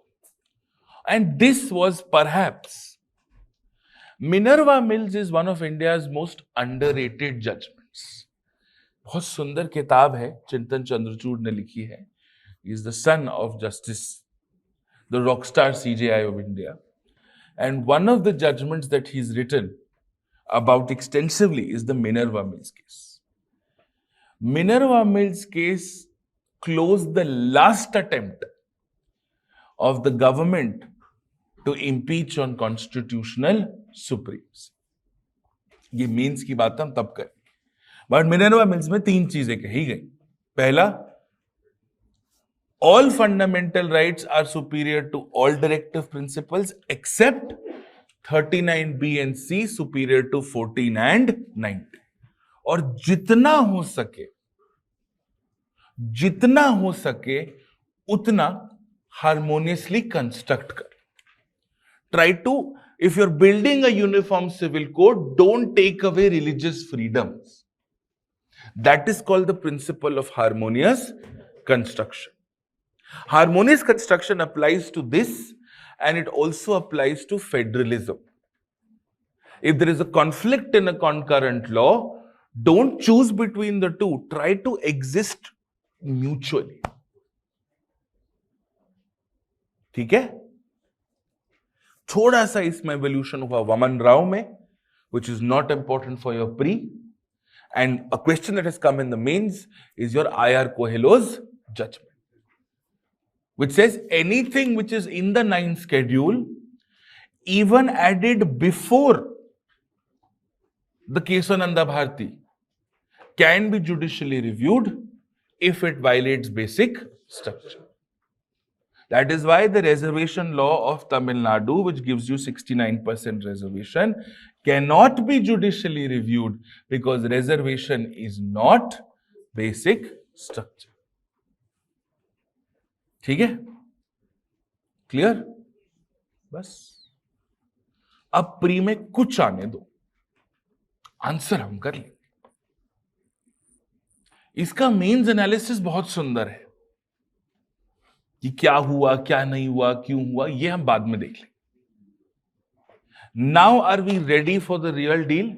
And this was perhaps, Minerva Mills is one of India's most underrated judgments. बहुत सुंदर किताब है, चिंतन चंद्रचूड़ ने लिखी है. He is the son of Justice, the rockstar CJI of India. And one of the judgments that he's written about extensively is the Minerva Mills case. Minerva Mills case closed the last attempt of the government to impeach on constitutional supremes. ये means की बात हम तब करें. But Minerva Mills में 3 चीजें कही गई. पहला, all fundamental rights are superior to all directive principles except 39B and C superior to 14 and 19. और जितना हो सके उतना हार्मोनियसली कंस्ट्रक्ट कर. Try to, if you're building a uniform civil code, don't take away religious freedoms. That is called the principle of harmonious construction. Harmonious construction applies to this, and it also applies to federalism. If there is a conflict in a concurrent law, don't choose between the two. Try to exist mutually. ठीक है? थोड़ा सा इसमें evolution हुआ वमन राव में, which is not important for your pre. And a question that has come in the mains is your I.R. Coelho's judgment, which says anything which is in the 9th schedule, even added before the case on Nanda Bharati, can be judicially reviewed if it violates basic structure. That is why the reservation law of Tamil Nadu, which gives you 69% reservation, cannot be judicially reviewed because reservation is not basic structure. ठीक है? Clear? बस अब pre में कुछ आने दो, answer हम कर लेंगे. इसका मेंस एनालिसिस बहुत सुंदर है कि क्या हुआ, क्या नहीं हुआ, क्यों हुआ, ये हम बाद में देख लेंगे. Now are we ready for the real deal?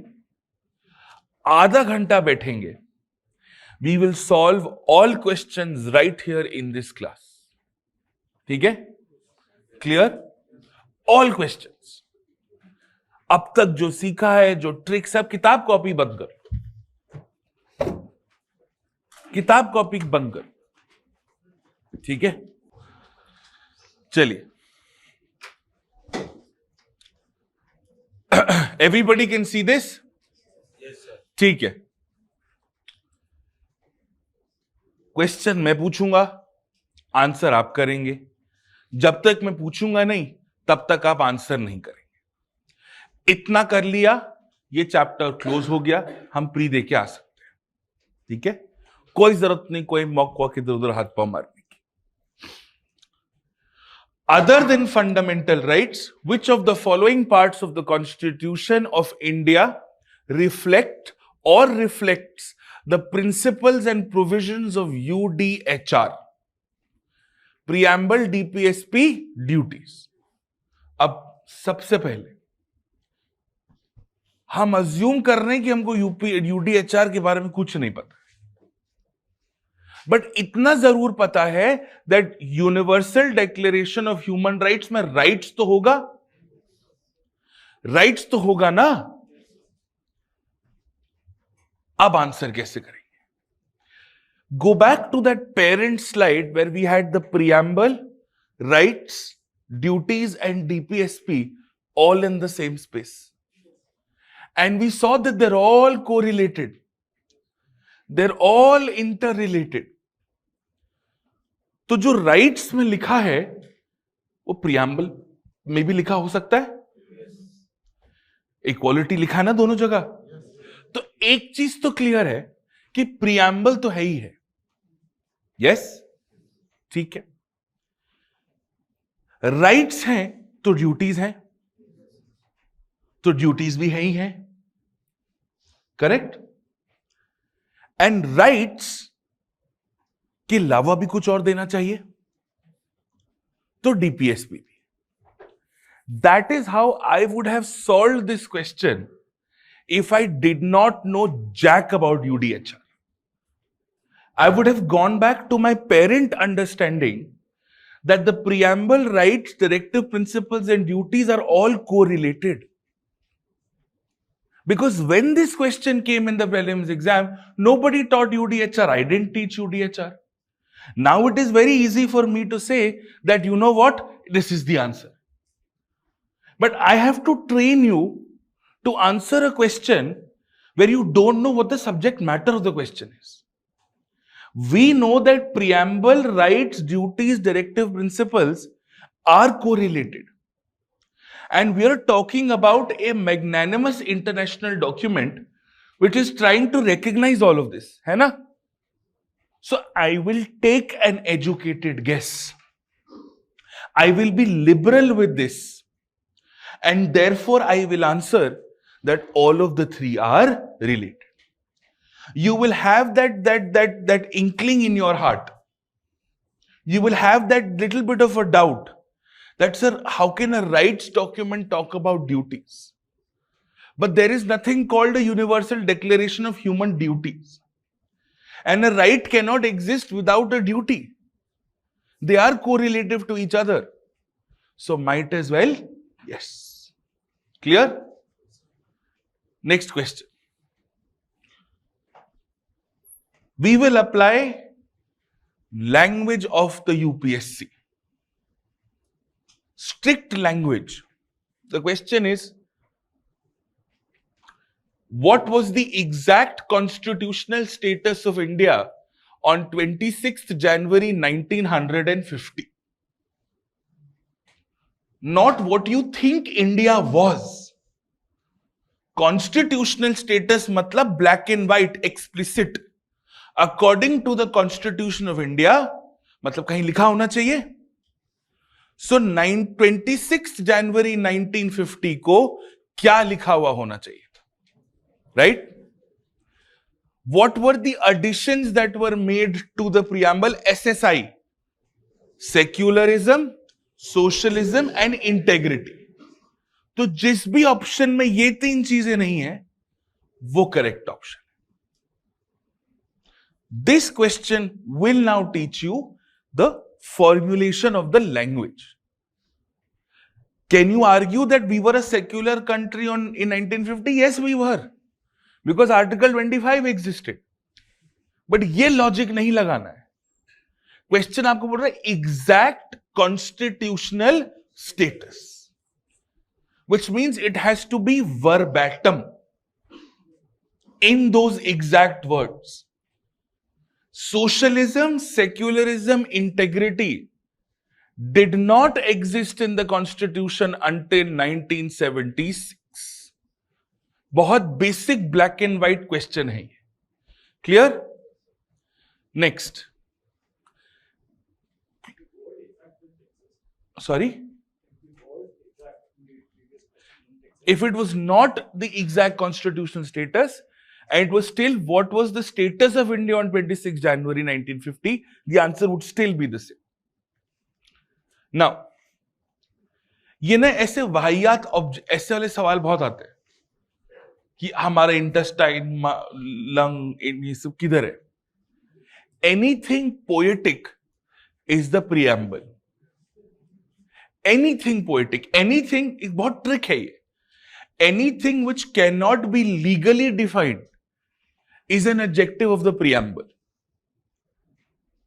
आधा घंटा बैठेंगे. We will solve all questions right here in this class. ठीक है? क्लियर? All questions. अब तक जो सीखा है, जो ट्रिक्स, सब किताब कॉपी बंद कर. किताब कॉपी बंद कर. ठीक है? चलिए. Everybody can see this? ठीक है. क्वेश्चन मैं पूछूंगा, आंसर आप करेंगे. जब तक मैं पूछूंगा नहीं, तब तक आप आंसर नहीं करेंगे। इतना कर लिया, ये चैप्टर क्लोज हो गया, हम प्री दे के आ सकते हैं। ठीक है, कोई जरूरत नहीं कोई मॉक वॉक इधर उधर हाथ पांव मारने की। Other than fundamental rights, which of the following parts of the Constitution of India reflect or reflects the principles and provisions of UDHR? Preamble, DPSP, duties. अब सबसे पहले हम अज्यूम कर रहे हैं कि हमको UDHR के बारे में कुछ नहीं पता, बट इतना जरूर पता है that universal declaration of human rights में राइट्स तो होगा, राइट्स तो होगा ना। अब आंसर कैसे करेंगे? Go back to that parent slide where we had the preamble, rights, duties and DPSP all in the same space, and we saw that they're all correlated, they're all interrelated. तो जो rights में लिखा है वो preamble में भी लिखा हो सकता है, इक्वालिटी लिखा है ना दोनों जगह। तो एक चीज तो क्लियर है कि प्रीएम्बल तो है ही है, यस, ठीक है। राइट्स हैं तो ड्यूटीज हैं, तो ड्यूटीज भी है ही हैं, करेक्ट। एंड राइट्स के अलावा भी कुछ और देना चाहिए, तो DPSP भी। That is how I would have solved this question if I did not know jack about UDHR. I would have gone back to my parent understanding that the preamble, rights, directive principles, and duties are all correlated. Because when this question came in the prelims exam, nobody taught UDHR. I didn't teach UDHR. Now it is very easy for me to say that, you know what, this is the answer. But I have to train you to answer a question where you don't know what the subject matter of the question is. We know that preamble, rights, duties, directive principles are correlated. And we are talking about a magnanimous international document which is trying to recognize all of this, है ना? So I will take an educated guess. I will be liberal with this. And therefore I will answer that all of the three are related. You will have that inkling in your heart. You will have that little bit of a doubt that, sir, how can a rights document talk about duties? But there is nothing called a universal declaration of human duties. And a right cannot exist without a duty. They are correlative to each other. So might as well, yes. Clear? Next question. We will apply language of the UPSC. Strict language. The question is, what was the exact constitutional status of India on 26th January 1950? Not what you think India was. Constitutional status matlab black and white, explicit. According to the Constitution of India, मतलब कहीं लिखा होना चाहिए। So 26 January 1950 को क्या लिखा हुआ होना चाहिए था, right? What were the additions that were made to the preamble? SSI, secularism, socialism and integrity. तो जिस भी ऑप्शन में ये तीन चीजें नहीं है वो correct option. This question will now teach you the formulation of the language. Can you argue that we were a secular country in 1950? Yes, we were. Because Article 25 existed. But ये logic नहीं लगाना है। Question आपको बोल रहा है exact constitutional status. Which means it has to be verbatim in those exact words. Socialism, secularism, integrity did not exist in the constitution until 1976. बहुत basic black and white question है ये. Clear? Next. Sorry? If it was not the exact constitutional status, and it was still what was the status of India on 26 January 1950, the answer would still be the same. Now, ये ना ऐसे वाहियात ऐसे वाले सवाल बहुत आते हैं कि हमारा इंटेस्टाइन, लंग, ये सब किधर है? Anything poetic is the preamble. Anything poetic, anything, एक बहुत ट्रिक है ये. Anything which cannot be legally defined is an adjective of the preamble.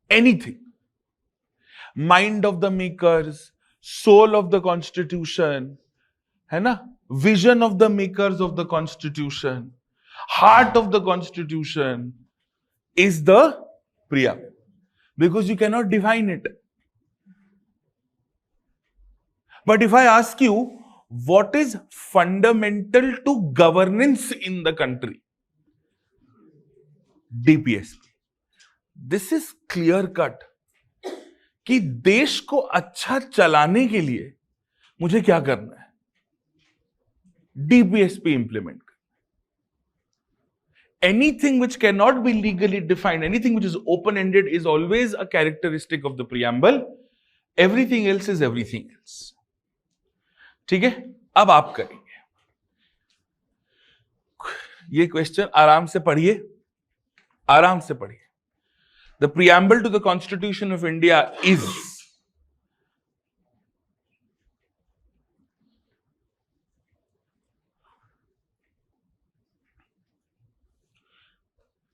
Anything. Mind of the makers, soul of the constitution, है ना? Vision of the makers of the constitution, heart of the constitution is the preamble. Because you cannot define it. But if I ask you, what is fundamental to governance in the country? DPSP. This is clear cut. कि देश को अच्छा चलाने के लिए मुझे क्या करना है? DPSP implement करना. Anything which cannot be legally defined, anything which is open-ended is always a characteristic of the preamble. Everything else is everything else. ठीक है? अब आप करेंगे ये क्वेश्चन. आराम से पढ़िए, आराम से पढ़िए. The preamble to the Constitution of India is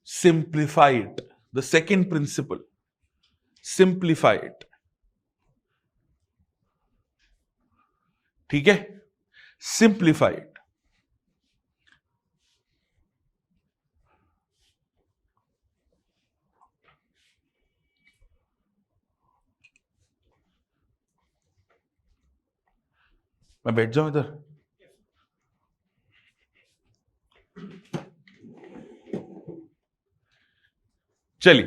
simplify it. The second principle, simplify it. ठीक है? Simplify it. मैं बैठ जाऊं इधर? चलिए,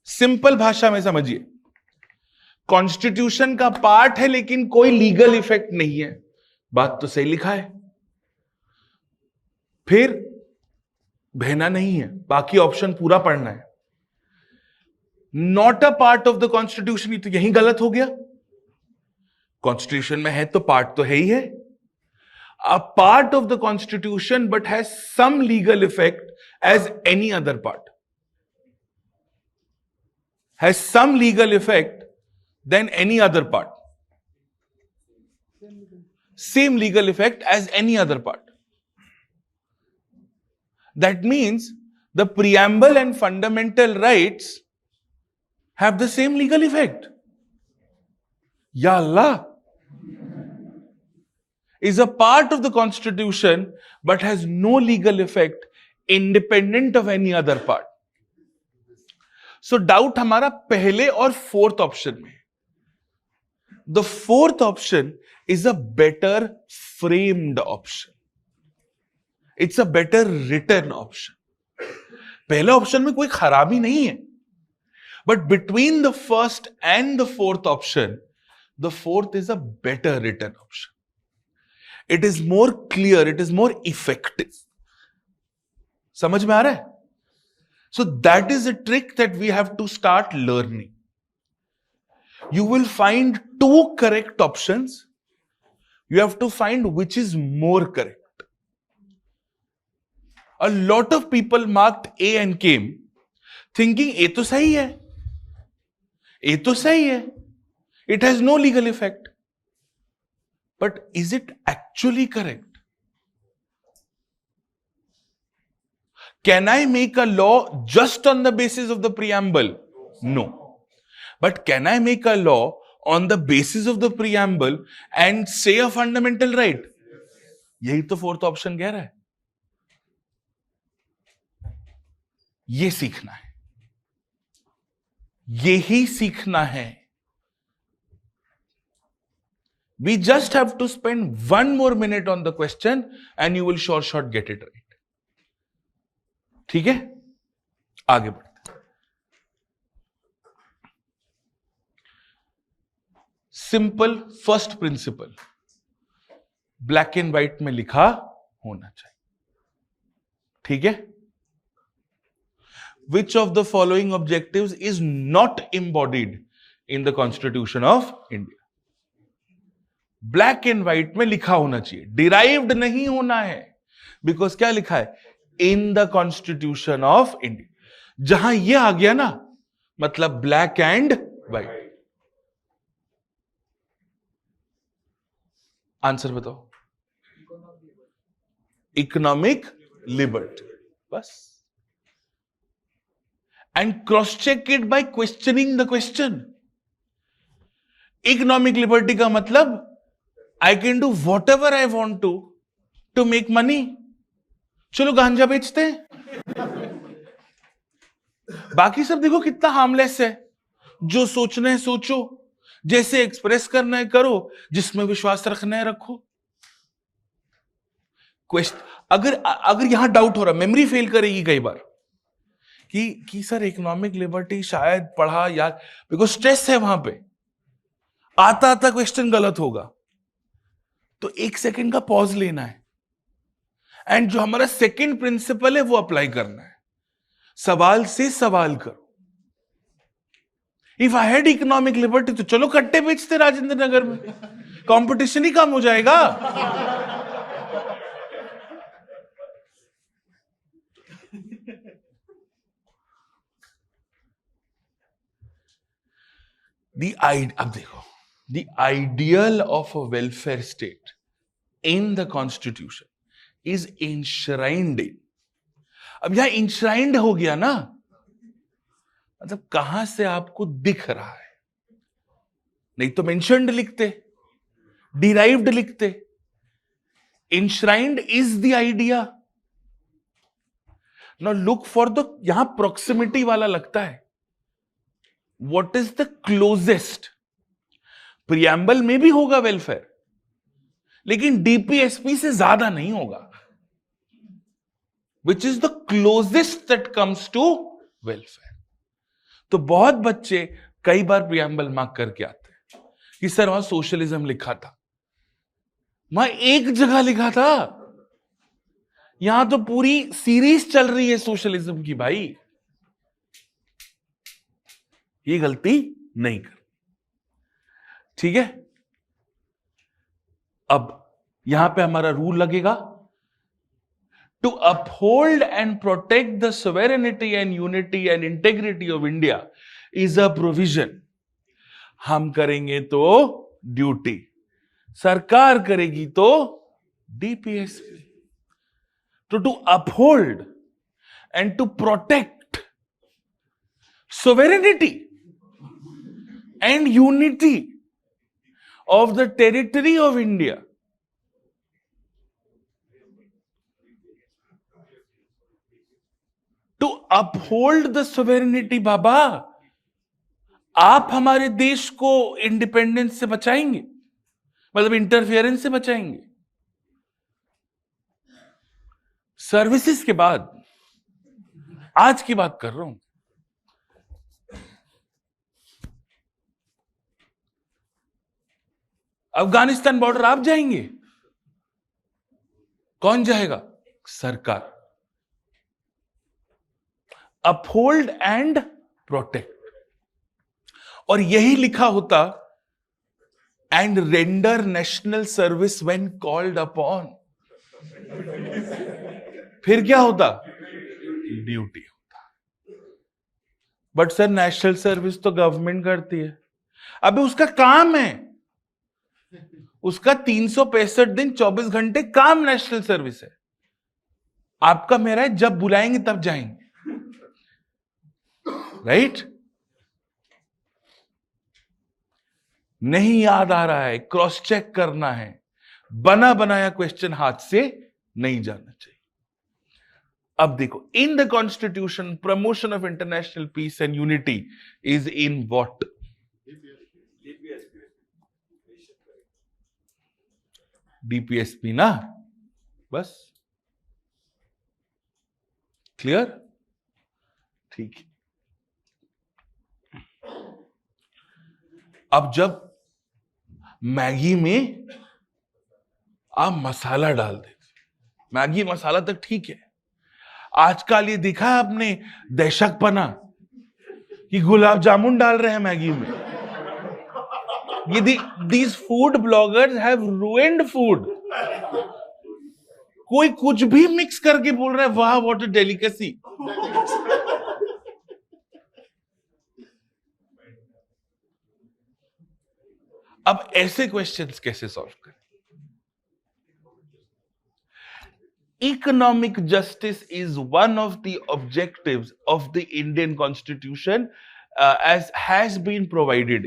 सिंपल भाषा में समझिए. कॉन्स्टिट्यूशन का पार्ट है लेकिन कोई लीगल इफेक्ट नहीं है. बात तो सही लिखा है. फिर बहना नहीं है, बाकी ऑप्शन पूरा पढ़ना है. Not a part of the constitution, ये तो यही गलत हो गया. कॉन्स्टिट्यूशन में है तो पार्ट तो है ही है. A part of the constitution but has some legal effect as any other part. Has some legal effect than any other part. Same legal effect as any other part. That means the preamble and fundamental rights have the same legal effect. Ya Allah is a part of the constitution but has no legal effect independent of any other part. So doubt हमारा पहले और fourth option में. The fourth option is a better framed option. It's a better written option. पहले option में कोई खराबी नहीं है. But between the first and the fourth option, the fourth is a better written option. It is more clear, it is more effective. समझ में आ रहा है? So that is a trick that we have to start learning. You will find two correct options. You have to find which is more correct. A lot of people marked A and came thinking A तो सही है, A तो सही है, it has no legal effect. But is it actually correct? Can I make a law just on the basis of the preamble? No. But can I make a law on the basis of the preamble and say a fundamental right? यही तो fourth option कह रहा है. ये सीखना है. यही सीखना है. We just have to spend 1 more minute on the question and you will sure get it right. ठीक है, आगे बढ़ते हैं. Simple first principle black and white में लिखा होना चाहिए. ठीक है. Which of the following objectives is not embodied in the Constitution of India? Black and white में लिखा होना चाहिए, डिराइव्ड नहीं होना है. बिकॉज क्या लिखा है? इन द कॉन्स्टिट्यूशन ऑफ इंडिया. जहां ये आ गया ना, मतलब ब्लैक एंड व्हाइट. आंसर बताओ. Economic liberty. बस. And cross-check it by questioning the question. Economic liberty का मतलब I can do whatever I want to make money. चलो गांजा बेचते हैं. बाकी सब देखो कितना हार्मलेस है. जो सोचना है सोचो, जैसे एक्सप्रेस करना है करो, जिसमें विश्वास रखना है रखो. अगर यहां डाउट हो रहा, मेमोरी फेल करेगी कई बार कि सर इकोनॉमिक लिबर्टी शायद पढ़ा यार, बिकॉज स्ट्रेस है वहां पे, आता क्वेश्चन गलत होगा, तो 1 सेकंड का पॉज लेना है एंड जो हमारा सेकंड प्रिंसिपल है वो अप्लाई करना है. सवाल से सवाल करो. If I had economic liberty तो चलो कट्टे बेचते राजेंद्र नगर में, कंपटीशन ही कम हो जाएगा. अब देखो, the ideal of a welfare state in the constitution is enshrined in. अब यहां enshrined हो गया ना, मतलब कहां से आपको दिख रहा है. नहीं तो mentioned लिखते, derived लिखते. Enshrined is the idea. Now look for the, यहां proximity वाला लगता है. What is the closest? Preamble में भी होगा वेलफेयर, लेकिन DPSP से ज्यादा नहीं होगा. Which is the closest that comes to welfare. तो बहुत बच्चे कई बार प्रियम्बल मार्क करके आते हैं कि सर वहां सोशलिज्म लिखा था. वहां एक जगह लिखा था, यहां तो पूरी सीरीज चल रही है सोशलिज्म की. भाई ये गलती नहीं कर. ठीक है. अब यहां पे हमारा रूल लगेगा, to uphold and protect the sovereignty and unity and integrity of India is a provision. हम करेंगे तो ड्यूटी, सरकार करेगी तो DPSP. तो to uphold and to protect sovereignty and unity of the territory of India, to uphold the sovereignty. बाबा, आप हमारे देश को इंडिपेंडेंस से बचाएंगे, मतलब इंटरफेरेंस से बचाएंगे. सर्विसेज के बाद आज की बात कर रहा हूं. अफगानिस्तान बॉर्डर आप जाएंगे, कौन जाएगा? सरकार. Uphold and protect. और यही लिखा होता, and render national service when called upon. फिर क्या होता? ड्यूटी होता. बट सर नेशनल सर्विस तो गवर्नमेंट करती है. अबे उसका काम है, उसका 365 दिन 24 घंटे काम नेशनल सर्विस है. आपका मेरा है, जब बुलाएंगे तब जाएंगे. राइट? नहीं याद आ रहा है, क्रॉस चेक करना है. बना बनाया क्वेश्चन हाथ से नहीं जाना चाहिए. अब देखो, in the constitution promotion of international peace and unity is in what? DPSP ना, बस क्लियर, ठीक है। अब जब मैगी में आप मसाला डाल देते, मैगी मसाला तक ठीक है, आजकल ये देखा है आपने दहशतपना कि गुलाब जामुन डाल रहे हैं मैगी में। ये these food bloggers have ruined food. कोई कुछ भी मिक्स करके बोल रहा है, वाह व्हाट अ डेलिकेसी। अब ऐसे क्वेश्चंस कैसे सॉल्व करें? Economic justice is one of the objectives of the Indian Constitution as has been provided.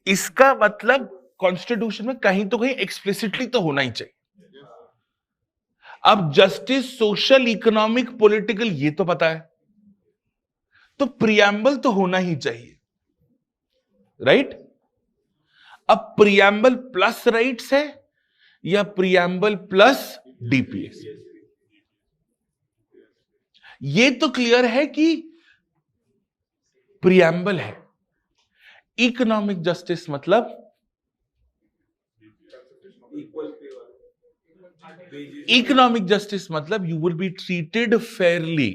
इसका मतलब कॉन्स्टिट्यूशन में कहीं तो कहीं एक्सप्लिसिटली तो होना ही चाहिए। अब जस्टिस, सोशल, इकोनॉमिक, पॉलिटिकल, ये तो पता है, तो प्रियम्बल तो होना ही चाहिए, राइट? अब प्रियम्बल प्लस राइट्स है या प्रियम्बल प्लस डीपीएस? ये तो क्लियर है कि प्रियम्बल है। इकोनॉमिक जस्टिस मतलब इकोनॉमिक जस्टिस मतलब you will be treated fairly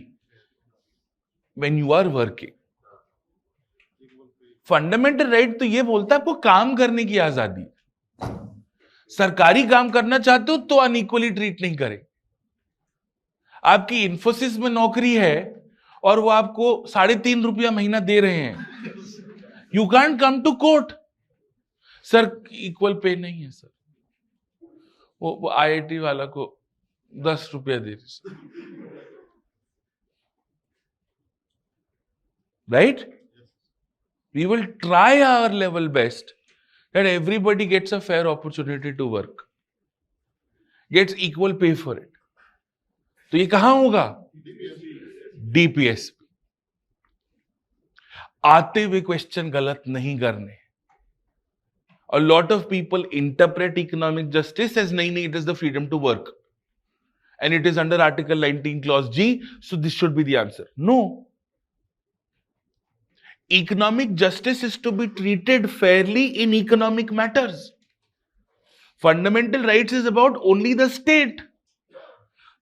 when you are working. Fundamental right तो ये बोलता है आपको काम करने की आजादी। सरकारी काम करना चाहते हो तो अनइक्वली ट्रीट नहीं करे। आपकी इंफोसिस में नौकरी है और वो आपको 3.5 रुपया महीना दे रहे हैं, you can't come to court, sir equal pay नहीं है सर, वो आईआईटी वाला को 10 रुपया दे रही, right? We will try our level best that everybody gets a fair opportunity to work, gets equal pay for it. तो ये कहां होगा? डीपीएसपी। आते हुए क्वेश्चन गलत नहीं करने। A lot of people interpret economic justice as नहीं, it is the freedom to work and it is under Article 19 Clause G, so this should be the answer. No. Economic justice is to be treated fairly in economic matters. Fundamental rights is about only the state.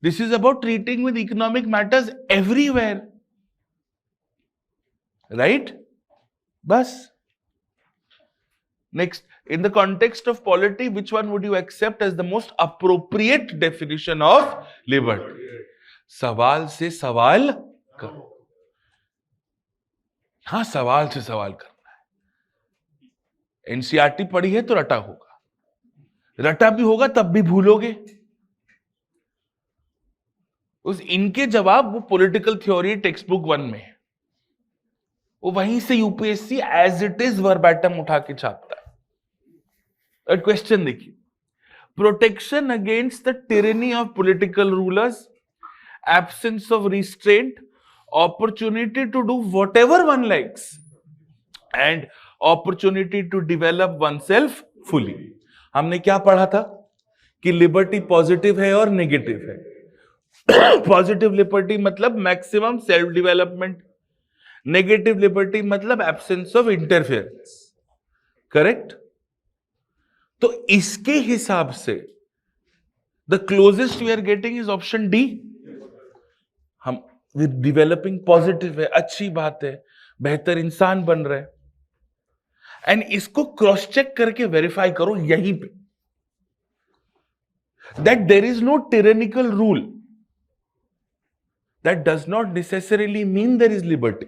This is about treating with economic matters everywhere. Right? Bas. Next, in the context of polity, which one would you accept as the most appropriate definition of liberty? सवाल से सवाल करो। हाँ, सवाल से सवाल करना है। एनसीईआरटी पढ़ी है तो रटा होगा, रटा भी होगा तब भी भूलोगे। उस इनके जवाब वो पॉलिटिकल थ्योरी टेक्स्ट बुक 1 में है, वो वहीं से UPSC as it is verbatim उठा के छापता है। क्वेश्चन देखिए, protection against the tyranny of political rulers, absence of restraint, opportunity to do whatever one likes and opportunity to develop oneself fully. हमने क्या पढ़ा था कि लिबर्टी पॉजिटिव है और नेगेटिव है। पॉजिटिव लिबर्टी मतलब maximum self development, negative liberty मतलब एब्सेंस ऑफ इंटरफेरेंस, करेक्ट? तो इसके हिसाब से the closest we are getting is option D. हम विद डेवलपिंग पॉजिटिव है, अच्छी बात है, बेहतर इंसान बन रहे हैं, एंड इसको क्रॉस चेक करके वेरीफाई करो यहीं पे that there is no tyrannical rule, that does not necessarily mean there is liberty.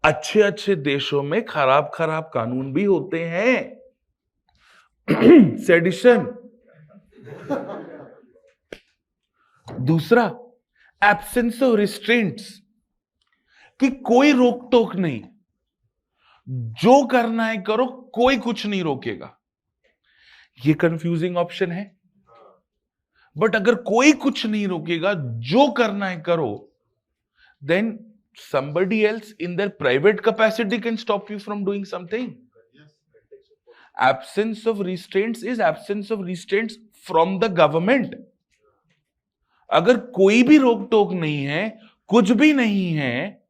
अच्छे अच्छे देशों में खराब खराब कानून भी होते हैं, सेडिशन। दूसरा, एब्सेंस ऑफ रिस्ट्रेंट्स, कि कोई रोक टोक नहीं, जो करना है करो, कोई कुछ नहीं रोकेगा। ये कंफ्यूजिंग ऑप्शन है। बट अगर कोई कुछ नहीं रोकेगा, जो करना है करो, then somebody else in their private capacity can stop you from doing something. Absence of restraints is absence of restraints from the government. अगर कोई भी रोक टोक नहीं है, कुछ भी नहीं है,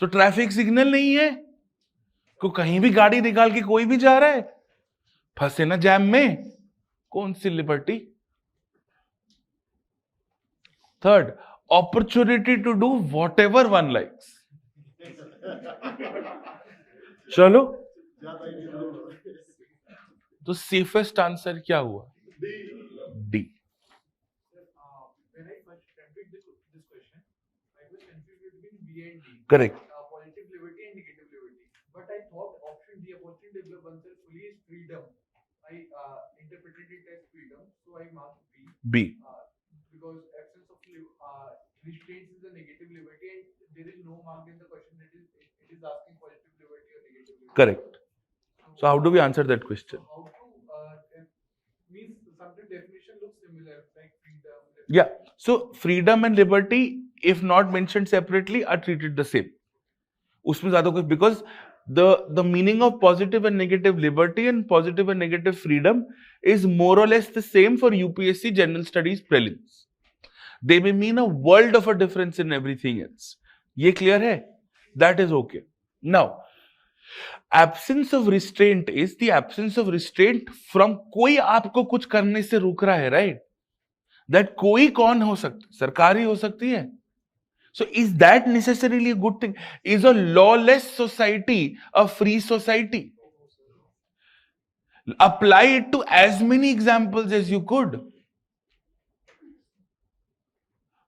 तो ट्रैफिक सिग्नल नहीं है, को कहीं भी गाड़ी निकाल के कोई भी जा रहा है, फंसे ना जैम में, कौन सी liberty? Third, opportunity to do whatever one likes. चलो, तो सेफेस्ट आंसर क्या हुआ? D. Correct. Positive liberty and negative liberty. But I thought option D, opportunity development fully is freedom. I interpreted it as freedom, so I marked B. B. Because absence of restraints is a negative liberty, and there is no mark in the question that it is asking positive liberty or negative liberty. Correct. So how do we answer that question? How to means something definition looks similar, like freedom. Yeah. So freedom and liberty, if not mentioned separately, are treated the same. उसमें ज्यादा कुछ, because the meaning of positive and negative liberty and positive and negative freedom is more or less the same for UPSC General Studies Prelims. They may mean a world of a difference in everything else. ये clear है? That is okay. Now, absence of restraint is the absence of restraint from कोई आपको कुछ करने से रोक रहा है, right? That कोई कौन हो सकता? सरकार ही हो सकती है. So is that necessarily a good thing? Is a lawless society a free society? Apply it to as many examples as you could.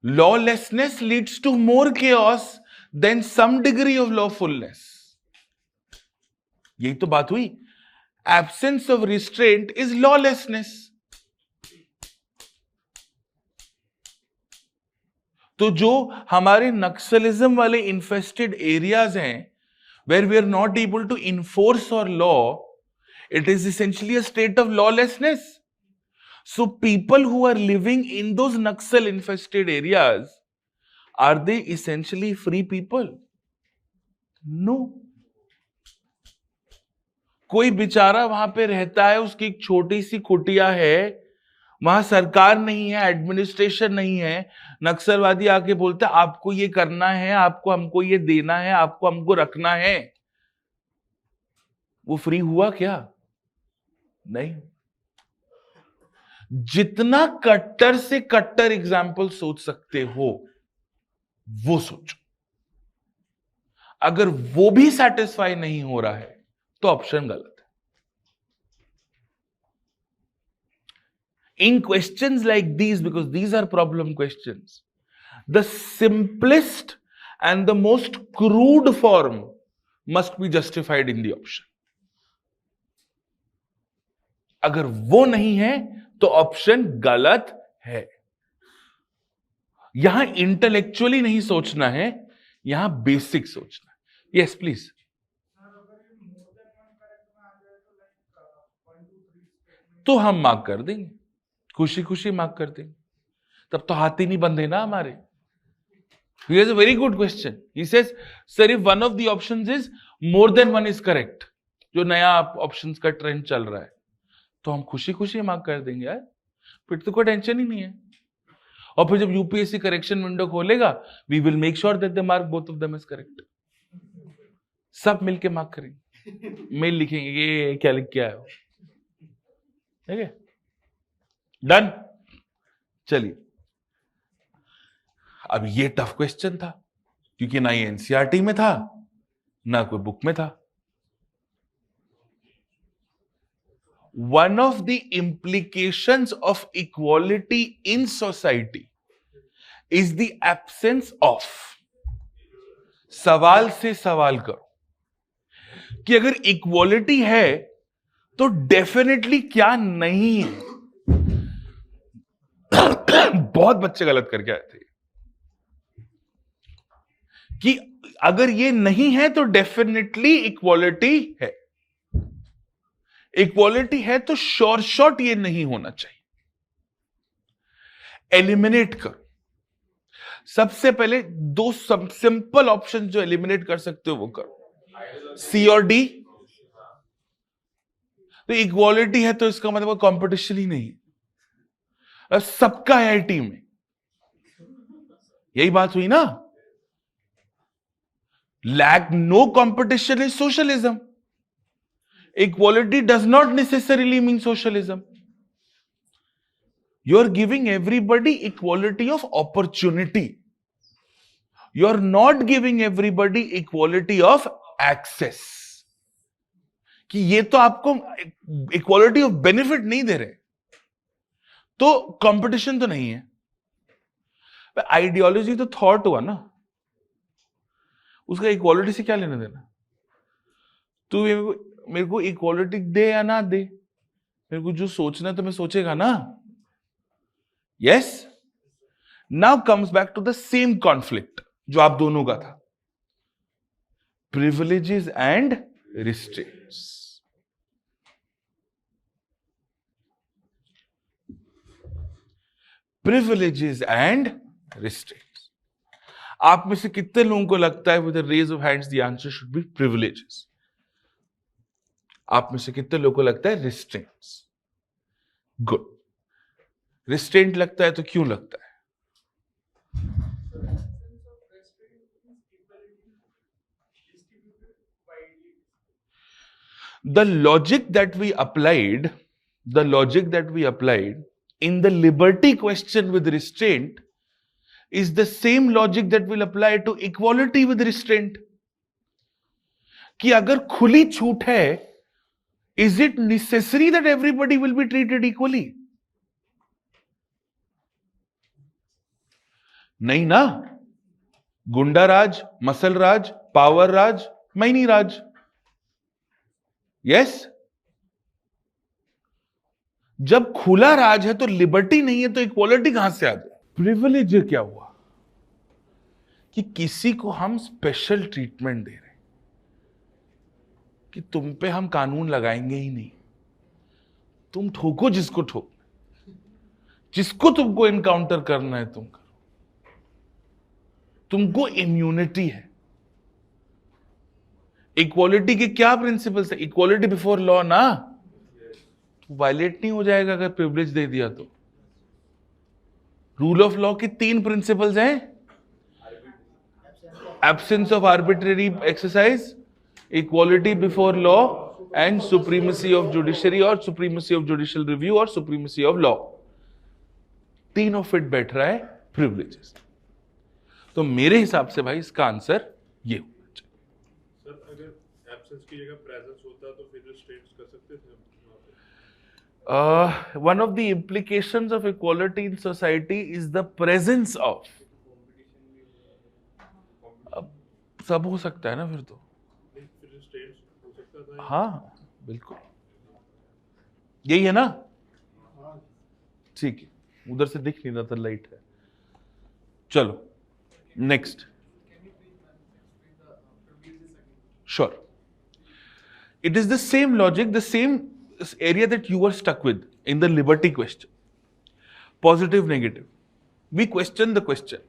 Lawlessness leads to more chaos than some degree of lawfulness. यही तो बात हुई. Absence of restraint is lawlessness. तो जो हमारे नक्सलिज्म वाले infested areas हैं, where we are not able to enforce our law, it is essentially a state of lawlessness. So people who are living in those Naxal infested areas, are they essentially free people? No. कोई बेचारा वहां पे रहता है, उसकी एक छोटी सी कुटिया है, वहां सरकार नहीं है, एडमिनिस्ट्रेशन नहीं है, नक्सलवादी आके बोलते हैं आपको ये करना है, आपको हमको ये देना है, आपको हमको रखना है. वो फ्री हुआ क्या? नहीं. जितना कट्टर से कट्टर एग्जाम्पल सोच सकते हो वो सोचो. अगर वो भी सेटिस्फाई नहीं हो रहा है तो ऑप्शन गलत है. In questions like these, because these are problem questions, the simplest and the most crude form must be justified in the option. अगर वो नहीं है तो ऑप्शन गलत है. यहां इंटेलेक्चुअली नहीं सोचना है, यहां बेसिक सोचना है. Yes please. तो हम मार्क कर देंगे, खुशी खुशी मार्क कर देंगे. तब तो हाथ ही नहीं बंधे ना हमारे. He has a very good question. He says, sir, if one of the options is more than one is correct, जो नया ऑप्शंस का ट्रेंड चल रहा है, तो हम खुशी खुशी मार्क कर देंगे यार, फिर तो कोई टेंशन ही नहीं है. और फिर जब यूपीएससी करेक्शन विंडो खोलेगा, we will make sure that the mark both of them is correct. सब मिलके मार्क करेंगे, मेल लिखेंगे ये क्या लिख के आए हो. ठीक है, डन. चलिए, अब ये टफ क्वेश्चन था क्योंकि ना ये एनसीईआरटी में था ना कोई बुक में था. One of the implications of equality in society is the absence of. सवाल से सवाल करो कि अगर इक्वालिटी है तो डेफिनेटली क्या नहीं है. बहुत बच्चे गलत करके आए थे कि अगर ये नहीं है तो डेफिनेटली इक्वालिटी है. इक्वालिटी है तो शॉर्ट ये नहीं होना चाहिए. एलिमिनेट करो। सबसे पहले दो सिंपल ऑप्शन जो एलिमिनेट कर सकते हो वो करो, सी और डी। तो इक्वालिटी है तो इसका मतलब कंपटीशन ही नहीं है, सबका है आईटी में। यही बात हुई ना, lack no competition is socialism. Equality does not necessarily mean socialism. You're giving everybody equality of opportunity. You're not giving everybody equality of access. कि ये तो आपको इक्वालिटी ऑफ बेनिफिट नहीं दे रहे, तो कंपटीशन तो नहीं है। आइडियोलॉजी तो थॉट हुआ ना, उसका इक्वालिटी से क्या लेना देना। तू मेरे को इक्वालिटी दे या ना दे, मेरे को जो सोचना है तो मैं सोचेगा ना। Yes, now comes back to the same conflict जो आप दोनों का था, privileges and restraints. Privileges and restraints. आप में से कितने लोगों को लगता है with a raise of hands the answer should be privileges? आप में से कितने लोगों को लगता है रिस्ट्रेंट्स? गुड। रिस्ट्रेंट लगता है तो क्यों लगता है? The logic that we applied in the liberty question with restraint is the same logic that will apply to equality with restraint. कि अगर खुली छूट है, is it necessary that everybody will be treated equally? नहीं ना। गुंडा राज, muscle राज, power राज, many राज। Yes, जब खुला राज है तो लिबर्टी नहीं है, तो इक्वालिटी कहां से आ जाए? प्रिविलेज क्या हुआ कि किसी को हम स्पेशल ट्रीटमेंट दे रहे हैं कि तुम पे हम कानून लगाएंगे ही नहीं, तुम ठोको जिसको ठोकना, जिसको तुमको एनकाउंटर करना है तुम करो, तुमको इम्यूनिटी है। इक्वालिटी के क्या प्रिंसिपल्स है? इक्वालिटी बिफोर लॉ ना, वायलेट नहीं हो जाएगा अगर प्रिविलेज दे दिया तो। रूल ऑफ लॉ के 3 प्रिंसिपल्स हैं, absence of arbitrary exercise, equality before law and supremacy of judiciary और सुप्रीमेसी ऑफ जुडिशियल रिव्यू और सुप्रीमेसी ऑफ लॉ। तीनों फिट बैठ रहा है प्रिविलेजेस। तो मेरे हिसाब से भाई इसका आंसर ये होना चाहिए। सर अगर एब्सेंस की जगह प्रेजेंस होता तो फिर रिस्ट्रेंट्स कर सकते थे? One of the implications of equality in society is the presence of। सब हो सकता है ना फिर तो। हाँ बिल्कुल, यही है ना। ठीक है, उधर से दिख नहीं रहा था, लाइट है। चलो next. Sure, it is the same logic, the same area that you were stuck with in the liberty question. Positive, negative. We question the question.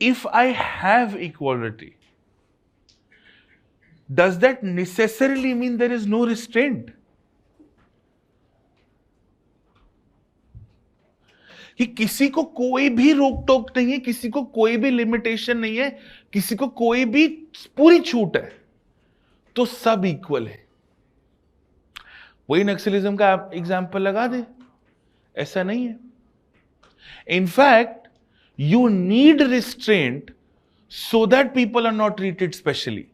If I have equality, does that necessarily mean there is no restraint? कि किसी को कोई भी रोक टोक नहीं है, किसी को कोई भी लिमिटेशन नहीं है, किसी को कोई भी पूरी छूट है, तो सब इक्वल है। वही नक्सलिज्म का एग्जाम्पल लगा दे, ऐसा नहीं है। In fact you need restraint so that people are not treated specially.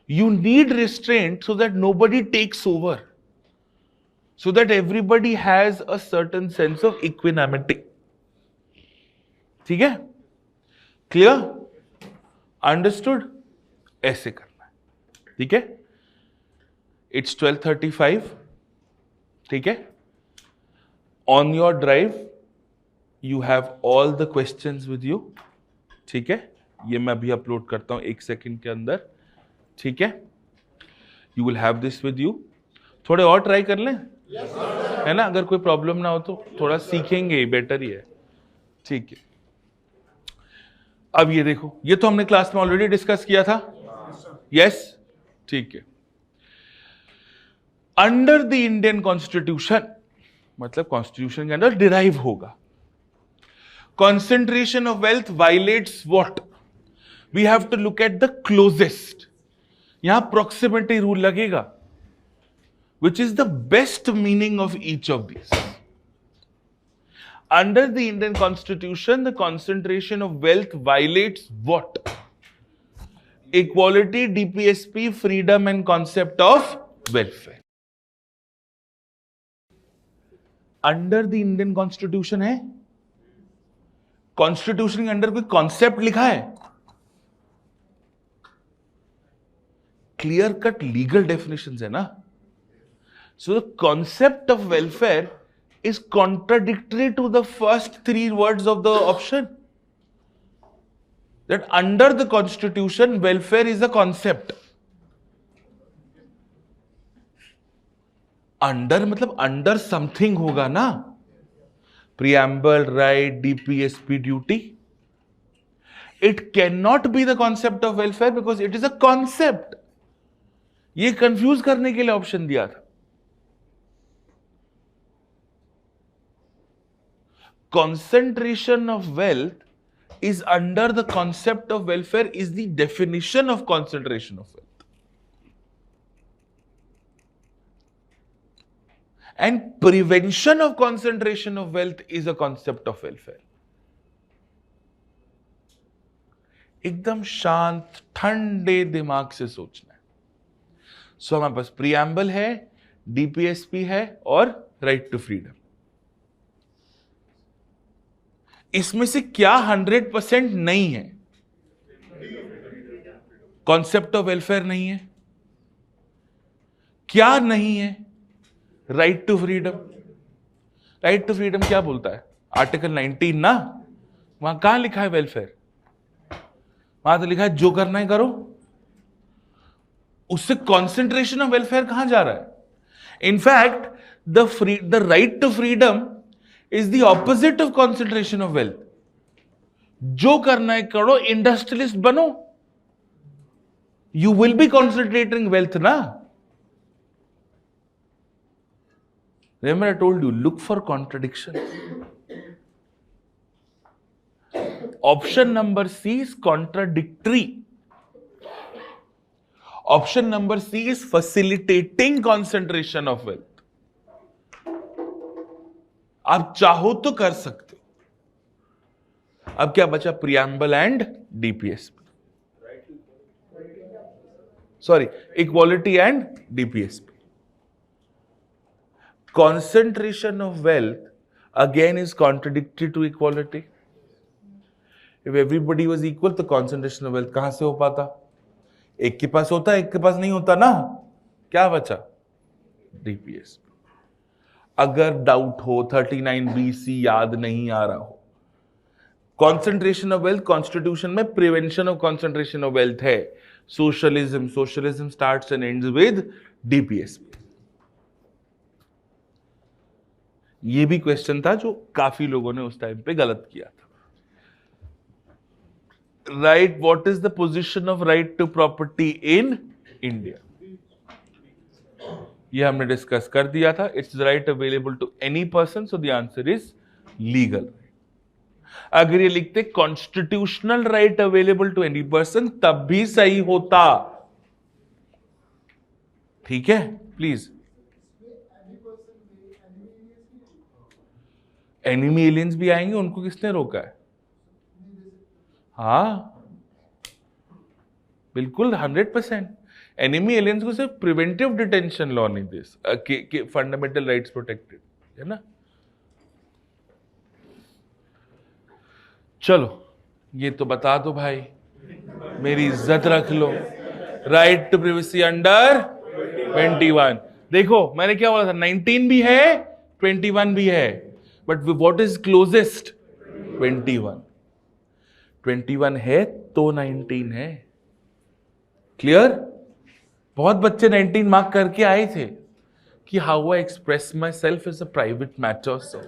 You need restraint so that nobody takes over, so that everybody has a certain sense of equanimity. ठीक है? Clear? Understood? ऐसे करना है। ठीक है? It's 12:35. ठीक है? On your drive, you have all the questions with you. ठीक है? ये मैं अभी अपलोड करता हूं 1 सेकंड के अंदर। ठीक है? You will have this with you. थोड़े और ट्राई कर लें? है ना, अगर कोई प्रॉब्लम ना हो तो थोड़ा सीखेंगे, बेटर ही है, ठीक है। अब ये देखो, ये तो हमने क्लास में ऑलरेडी डिस्कस किया था, यस, ठीक है। अंडर द इंडियन कॉन्स्टिट्यूशन, मतलब कॉन्स्टिट्यूशन के अंदर डिराइव होगा, concentration of wealth violates what? We have to look at the closest. यहां proximity rule लगेगा, which is the best meaning of each of these. Under the Indian Constitution, the concentration of wealth violates what? Equality, DPSP, freedom and concept of welfare. Under the Indian Constitution है, constitution के अंदर कोई concept लिखा है? Clear cut legal definitions है ना। So the concept of welfare is contradictory to the first 3 words of the option, that under the constitution welfare is a concept. Under मतलब under something होगा ना, preamble, right, DPSP duty. It cannot be the concept of welfare because it is a concept. ये confuse करने के लिए option दिया था। Concentration of wealth is under the concept of welfare is the definition of concentration of wealth. And prevention of concentration of wealth is a concept of welfare. एकदम शांत ठंडे दिमाग से सोचना है। सो हमारे पास प्रीएम्बल है, डीपीएसपी है और राइट टू फ्रीडम। इसमें से क्या 100% नहीं है? कॉन्सेप्ट ऑफ वेलफेयर नहीं है। क्या नहीं है? Right to freedom. Right to freedom क्या बोलता है? आर्टिकल 19 ना, वहां कहां लिखा है वेलफेयर? वहां तो लिखा है जो करना है करो। उससे कॉन्सेंट्रेशन ऑफ वेलफेयर कहां जा रहा है? In fact the right to freedom is the opposite of concentration of wealth. जो करना है करो, इंडस्ट्रियलिस्ट बनो, you will be concentrating wealth ना। Remember I told you, look for contradiction. Option number C is contradictory. Option number C is facilitating concentration of wealth. आप चाहो तो कर सकते हो। अब क्या बचा? Preamble and DPSP, sorry, equality and DPSP. Concentration of wealth again is contradictory to equality. If everybody was equal, तो concentration of wealth कहां से हो पाता? एक के पास होता है, एक के पास नहीं होता ना। क्या बचा? डीपीएसपी। अगर डाउट हो, 39BC याद नहीं आ रहा हो, कॉन्सेंट्रेशन ऑफ वेल्थ कॉन्स्टिट्यूशन में prevention of concentration of wealth है। Socialism starts and ends with DPSP. ये भी क्वेश्चन था जो काफी लोगों ने उस टाइम पे गलत किया था। Right, what is the position of right to property in India? ये हमने डिस्कस कर दिया था। It's right available to any person, so the answer is legal. अगर ये लिखते constitutional right available to any person, तब भी सही होता। ठीक है, प्लीज। एनिमी एलियंस भी आएंगे, उनको किसने रोका है? हाँ बिल्कुल, 100%। एनिमी एलियंस को सिर्फ प्रिवेंटिव डिटेंशन लॉ नहीं दे, फंडामेंटल राइट्स प्रोटेक्टेड है ना। चलो ये तो बता दो भाई, मेरी इज्जत रख लो। Right to privacy under 21। देखो मैंने क्या बोला था, 19 भी है, 21 भी है, बट व्हाट इज क्लोजेस्ट? 21। 21 है तो 19 है। क्लियर? बहुत बच्चे 19 मार्क करके आए थे कि how I express myself is a private matter. So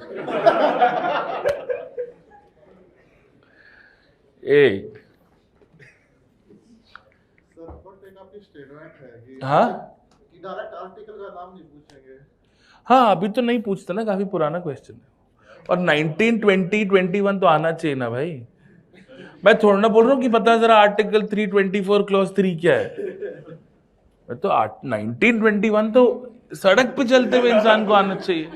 एक हाँ डायरेक्ट आर्टिकल का नाम नहीं पूछेंगे. हाँ, अभी तो नहीं पूछता ना, काफी पुराना क्वेश्चन है. और 19, 20, 21 तो आना चाहिए ना भाई. मैं थोड़ा ना बोल रहा हूँ कि पता जरा आर्टिकल 324 क्लॉज 3 क्या है. मैं तो 19, 21 तो सड़क पे चलते हुए इंसान को आना चाहिए.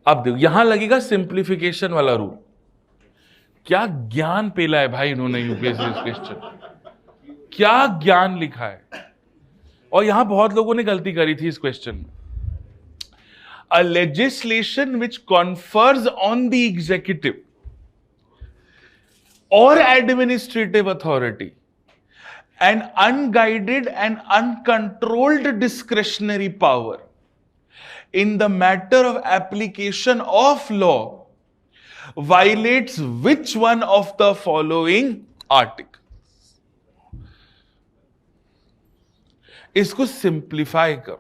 अब देखो यहां लगेगा सिंप्लीफिकेशन वाला रूल. क्या ज्ञान पेला है भाई इन्होंने यूपीएससी क्वेश्चन. क्या ज्ञान लिखा है. और यहां बहुत लोगों ने गलती करी थी इस क्वेश्चन में. A legislation which confers on the executive or administrative authority an unguided and uncontrolled discretionary power in the matter of application of law violates which one of the following articles. इसको simplify करो.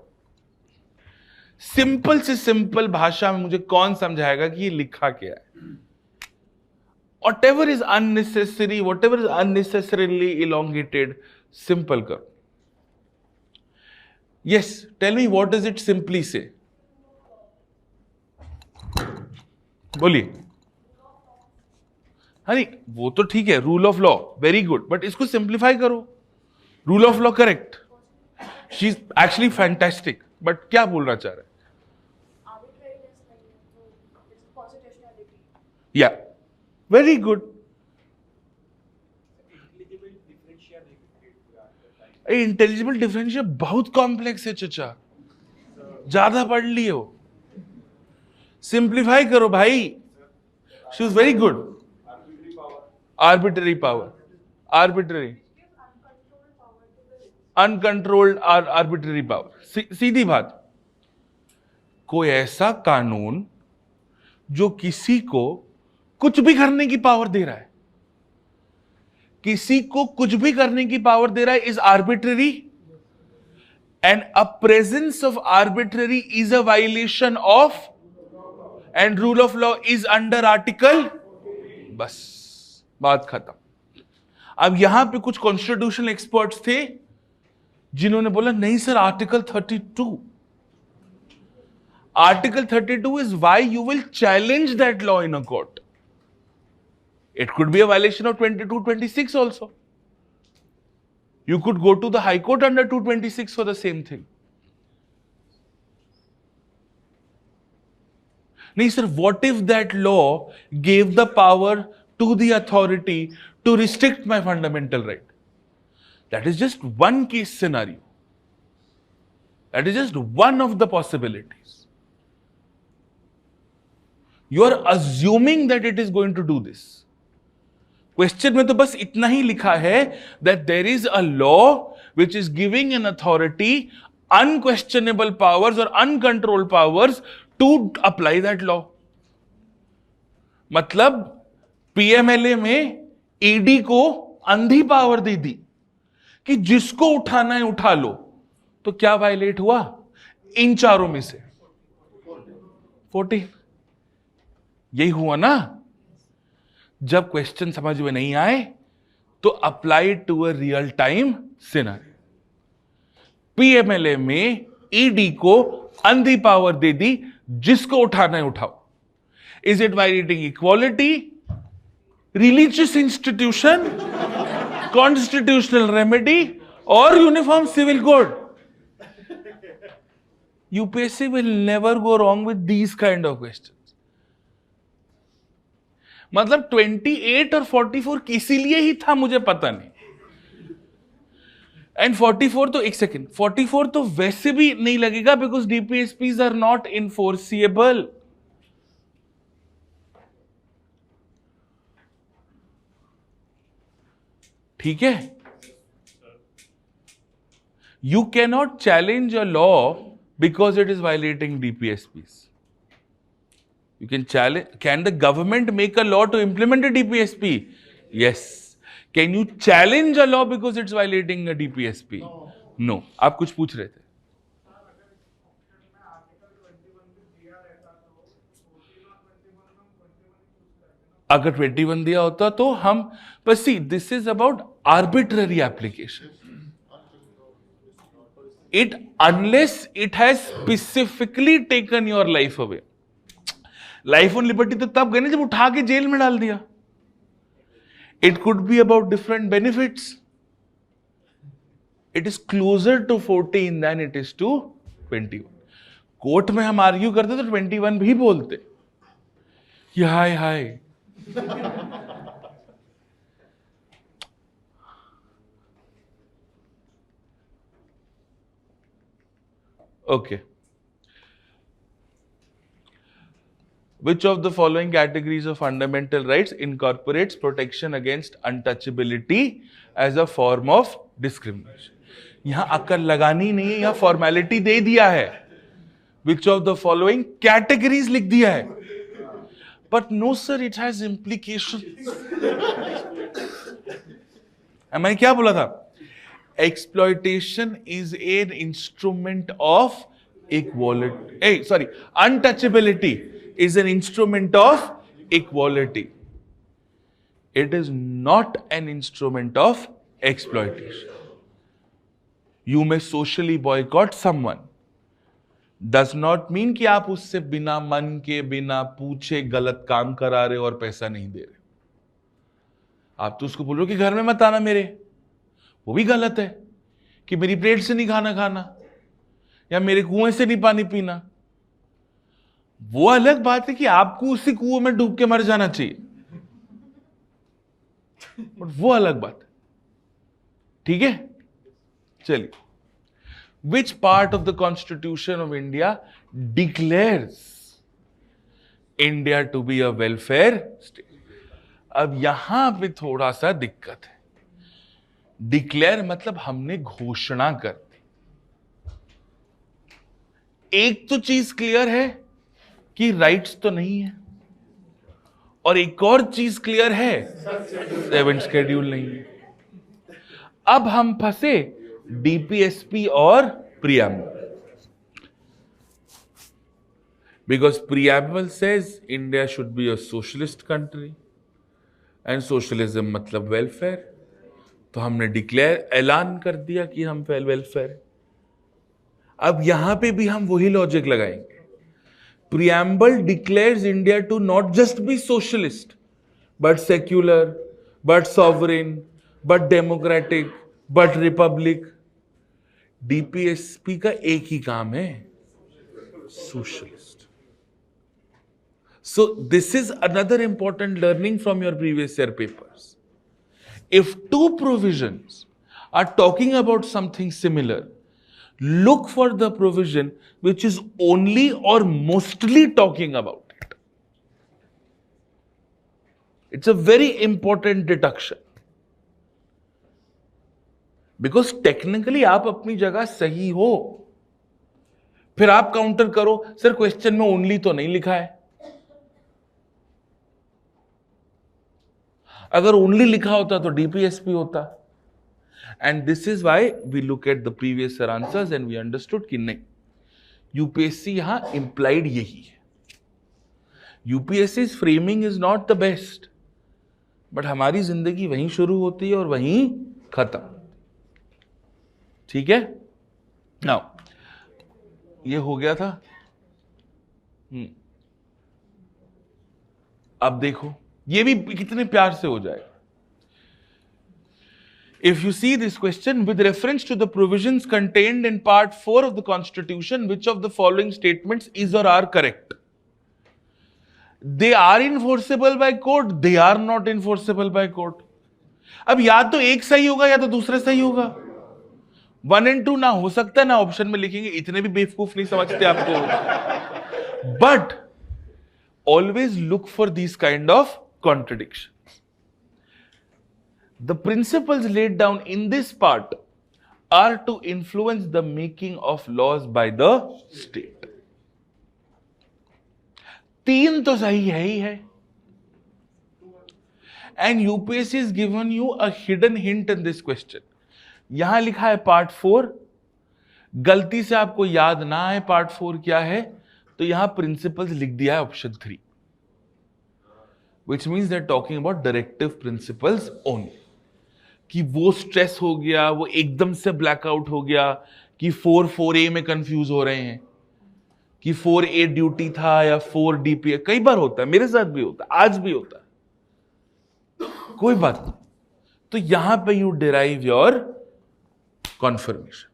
Simple से simple भाषा में मुझे कौन समझाएगा कि ये लिखा क्या है. Whatever is unnecessary, whatever is unnecessarily elongated, simple करो. Yes, tell me what does it simply say? बोलिए. हाँ वो तो ठीक है, rule of law very good, but इसको सिंप्लीफाई करो. Rule of law correct, she is actually fantastic, but क्या बोलना चाह रहे हैं. या वेरी गुड. इंटेलिजिबल डिफरेंशियल बहुत कॉम्प्लेक्स है चचा, ज्यादा पढ़ लिए हो. सिंप्लीफाई करो भाई. She is very good. Arbitrary power, arbitrary uncontrolled arbitrary power. सीधी बात, कोई ऐसा कानून जो किसी को कुछ भी करने की पावर दे रहा है, किसी को कुछ भी करने की पावर दे रहा है, is arbitrary. And a presence of arbitrary is a violation of, and rule of law is under article. बस बात खत्म. अब यहां पे कुछ कॉन्स्टिट्यूशनल एक्सपर्ट्स थे जिन्होंने बोला नहीं sir, article 32. Article 32 is why you will challenge that law in a court. It could be a violation of 22, 26 also. You could go to the High Court under 226 for the same thing. No, sir, what if that law gave the power to the authority to restrict my fundamental right? That is just one case scenario. That is just one of the possibilities. You are assuming that it is going to do this. Question में तो बस इतना ही लिखा है that there is a law which is giving an authority unquestionable powers or uncontrolled powers to apply that law. मतलब PMLA में ED को अंधी पावर दे दी कि जिसको उठाना है उठा लो. तो क्या वायलेट हुआ इन चारों में से? 14. यही हुआ ना. जब क्वेश्चन समझ में नहीं आए तो apply to a real time scenario. PMLA में ईडी को अंधी पावर दे दी, जिसको उठाना है उठाओ. Is it violating equality, religious institution, constitutional remedy और uniform civil code? UPSC will never go wrong with these kind of question. मतलब 28 और 44 किसी लिए ही था मुझे पता नहीं. एंड 44 तो एक सेकेंड, 44 तो वैसे भी नहीं लगेगा because DPSPs are not enforceable. ठीक है. You cannot challenge a law because it is violating DPSPs. You can challenge. Can the government make a law to implement a DPSP? Yes. Can you challenge a law because it's violating a DPSP? No आप कुछ पूछ रहे थे। अगर 21 दिया होता तो हम, but see this is about arbitrary application. It unless it has specifically taken your life away. Life on liberty तो तब गए ना जब उठा के जेल में डाल दिया. It could be about different benefits. It is closer to 14 than it is to 21. Court में हम आर्ग्यू करते तो 21 भी बोलते. ये हाय हाय. Okay. Which of the following categories of fundamental rights incorporates protection against untouchability as a form of discrimination? यहां अक्ल लगानी नहीं है, यहां फॉर्मेलिटी दे दिया है. Which of the following categories लिख दिया है. But no sir, it has implications. मैंने क्या बोला था? Exploitation is an instrument of equality. Untouchability is an instrument of equality. It is not an instrument of exploitation. You may socially boycott someone. Does not mean कि आप उससे बिना मन के, बिना पूछे गलत काम करा रहे और पैसा नहीं दे रहे. आप तो उसको बोल रहे हो कि घर में मत आना मेरे. वो भी गलत है कि मेरी प्लेट से नहीं खाना खाना या मेरे कुएं से नहीं पानी पीना. वो अलग बात है कि आपको उसी कुएं में डूब के मर जाना चाहिए, वो अलग बात है. ठीक है, चलिए. Which part of the Constitution of India declares India to be a welfare state? अब यहां पे थोड़ा सा दिक्कत है. डिक्लेयर मतलब हमने घोषणा कर दी. एक तो चीज क्लियर है कि राइट्स तो नहीं है, और एक और चीज क्लियर है, 7th शेड्यूल नहीं है. अब हम फंसे DPSP और Preamble. Because Preamble says India should be a socialist country and socialism मतलब welfare. तो हमने डिक्लेयर ऐलान कर दिया कि हम वेलफेयर. अब यहां पे भी हम वही लॉजिक लगाएंगे. Preamble declares India to not just be socialist, but secular, but sovereign, but democratic, but republic. DPSP का एक ही काम है, socialist. So this is another important learning from your previous year papers. If two provisions are talking about something similar, look for the provision which is only or mostly talking about it. It's a very important deduction. Because technically आप अपनी जगह सही हो, फिर आप counter करो, sir question में only तो नहीं लिखा है. अगर ओनली लिखा होता तो DPSP होता. And this is why we look at the previous answers and we understood कि नहीं, यूपीएससी यहां इंप्लाइड यही है. UPSC framing is not the best, but हमारी जिंदगी वहीं शुरू होती है और वहीं खत्म. ठीक है. नाउ ये हो गया था. अब देखो ये भी कितने प्यार से हो जाएगा. If you see this question, with reference to the provisions contained in part 4 of the Constitution, which of the following statements is or are correct? They are enforceable by court, they are not enforceable by court. अब या तो एक सही होगा या तो दूसरा सही होगा. 1 and 2 ना हो सकता ना ऑप्शन में लिखेंगे. इतने भी बेवकूफ नहीं समझते आपको. But always look for these kind of contradictions. The principles laid down in this part are to influence the making of laws by the state. 3 तो सही है ही है. And UPSC has given you a hidden hint in this question. यहां लिखा है part 4, गलती से आपको याद ना आए पार्ट 4 क्या है, तो यहां प्रिंसिपल्स लिख दिया है option 3, which means they are talking about directive principles only, कि वो स्ट्रेस हो गया, वो एकदम से ब्लैकआउट हो गया, कि 4A में कंफ्यूज हो रहे हैं कि 4A ड्यूटी था या 4 DPA। कई बार होता है, मेरे साथ भी होता है, आज भी होता है, कोई बात नहीं। तो यहां पे you derive your conformation.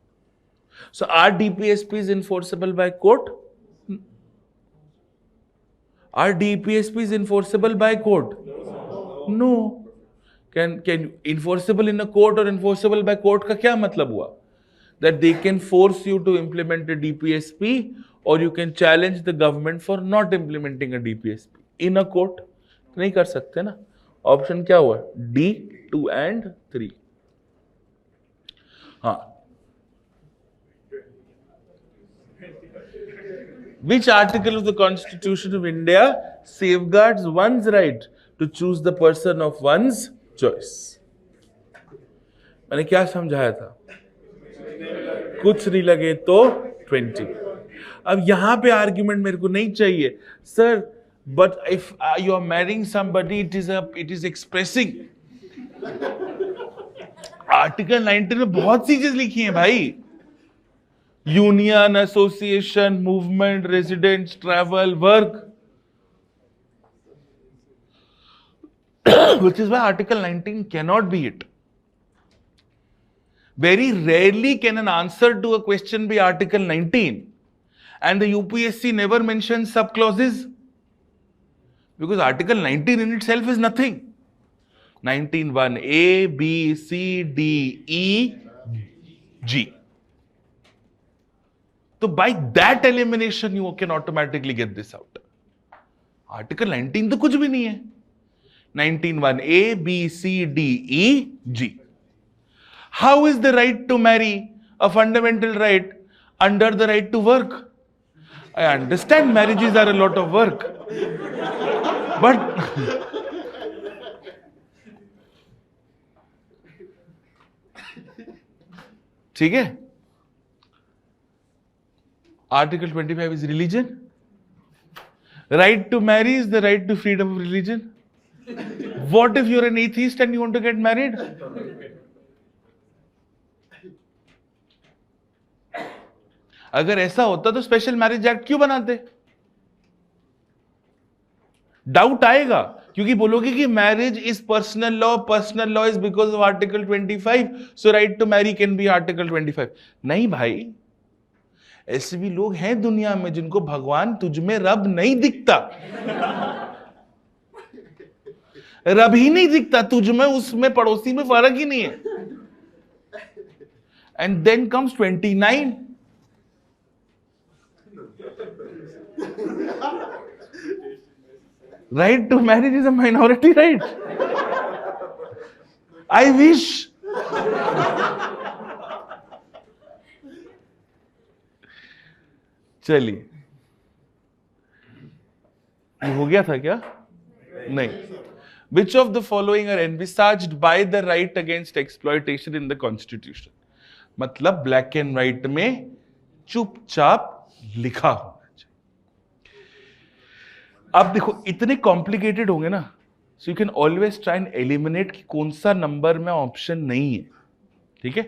So are DPSPs enforceable by court? Are DPSPs enforceable by court? No. Can enforceable in a court or enforceable by court का क्या मतलब हुआ? That they can force you to implement a DPSP or you can challenge the government for not implementing a DPSP in a court. नहीं कर सकते ना। Option क्या हुआ? D, 2 and 3। हाँ, which article of the Constitution of India safeguards one's right to choose the person of one's choice? मैंने क्या समझाया था? कुछ नहीं लगे तो 20। अब यहां पे आर्ग्यूमेंट मेरे को नहीं चाहिए, sir, but if you are marrying somebody, it is expressing. Article 19 में बहुत सी चीज लिखी है भाई, union, association, movement, residents, travel, work, which is why Article 19 cannot be it. Very rarely can an answer to a question be Article 19, and the UPSC never mentions sub-clauses, because Article 19 in itself is nothing. 19(1) A, B, C, D, E, G. So by that elimination you can automatically get this out. Article 19 तो कुछ भी नहीं है। 19(1) A, B, C, D, E, G. How is the right to marry a fundamental right under the right to work? I understand marriages are a lot of work, but ठीक है। Article 25 is religion. Right to marry is the right to freedom of religion. What if you're an atheist and you want to get married? अगर ऐसा होता तो special marriage act क्यों बनाते? Doubt आएगा, क्योंकि बोलोगे कि marriage is personal law is because of article 25, so right to marry can be article 25। नहीं भाई, ऐसे भी लोग हैं दुनिया में जिनको भगवान तुझ में रब नहीं दिखता, रब ही नहीं दिखता तुझ में, उसमें पड़ोसी में फर्क ही नहीं है। And then comes 29। Right to marriage is a minority right. I wish. चलिए, हो गया था क्या? नहीं। Which of the following are envisaged by the right against exploitation in the Constitution? मतलब ब्लैक एंड व्हाइट में चुपचाप लिखा होना चाहिए। अब देखो, इतने कॉम्प्लिकेटेड होंगे ना, so you can always try and eliminate कि कौन सा नंबर में ऑप्शन नहीं है। ठीक है?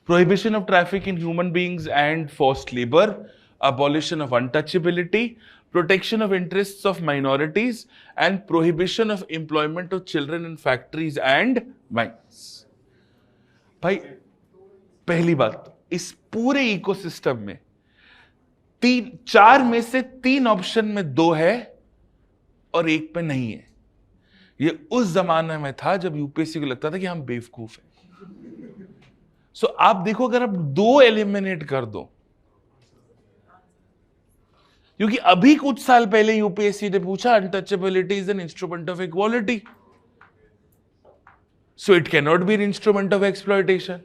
Prohibition of traffic in human beings and forced labour, abolition of untouchability, protection of interests of minorities, and prohibition of employment of children in factories and mines. भाई, पहली बात, इस पूरे इकोसिस्टम में 4 में से 3 ऑप्शन में 2 है और 1 पे नहीं है। ये उस जमाने में था जब यूपीएससी को लगता था कि हम बेवकूफ हैं। सो आप देखो, अगर आप 2 एलिमिनेट कर दो, क्योंकि अभी कुछ साल पहले यूपीएससी ने पूछा untouchability is an instrument of equality, so it can not be an instrument of exploitation.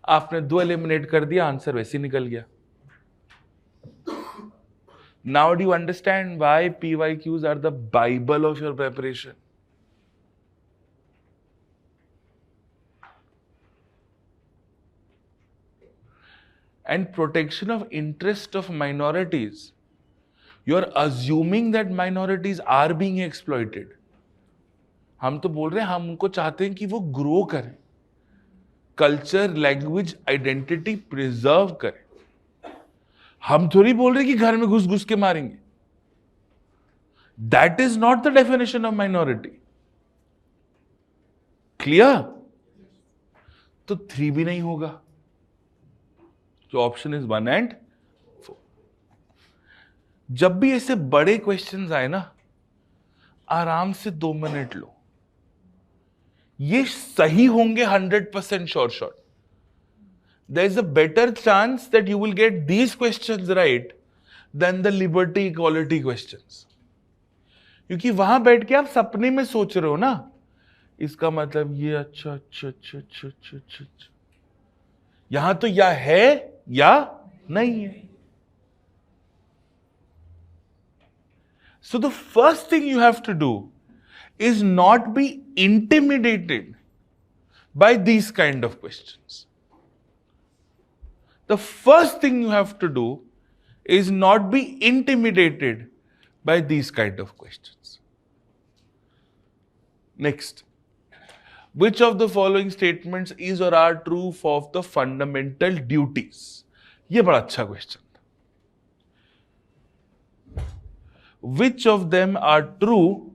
आपने 2 एलिमिनेट कर दिया, आंसर वैसे ही निकल गया। Now do you understand why PYQs are the bible of your preparation? and protection of interest of minorities, you are assuming that minorities are being exploited. हम तो बोल रहे हैं हम उनको चाहते हैं कि वो ग्रो करें, कल्चर, लैंग्वेज, आइडेंटिटी प्रिजर्व करें. हम थोड़ी बोल रहे कि घर में घुस घुस के मारेंगे. That is not the definition of minority. Clear? तो 3 भी नहीं होगा. तो ऑप्शन इज 1 and 4. जब भी ऐसे बड़े क्वेश्चंस आए ना, आराम से 2 मिनट लो. ये सही होंगे 100% short. There is a better chance that you will get these questions right than the liberty equality questions. क्योंकि वहां बैठ के आप सपने में सोच रहे हो ना, इसका मतलब ये अच्छा. यहां तो या है या नहीं है. So the first thing you have to do is not be intimidated by these kind of questions. The first thing you have to do is not be intimidated by these kind of questions. Next, which of the following statements is or are true of the fundamental duties? ये बड़ा अच्छा question. Which of them are true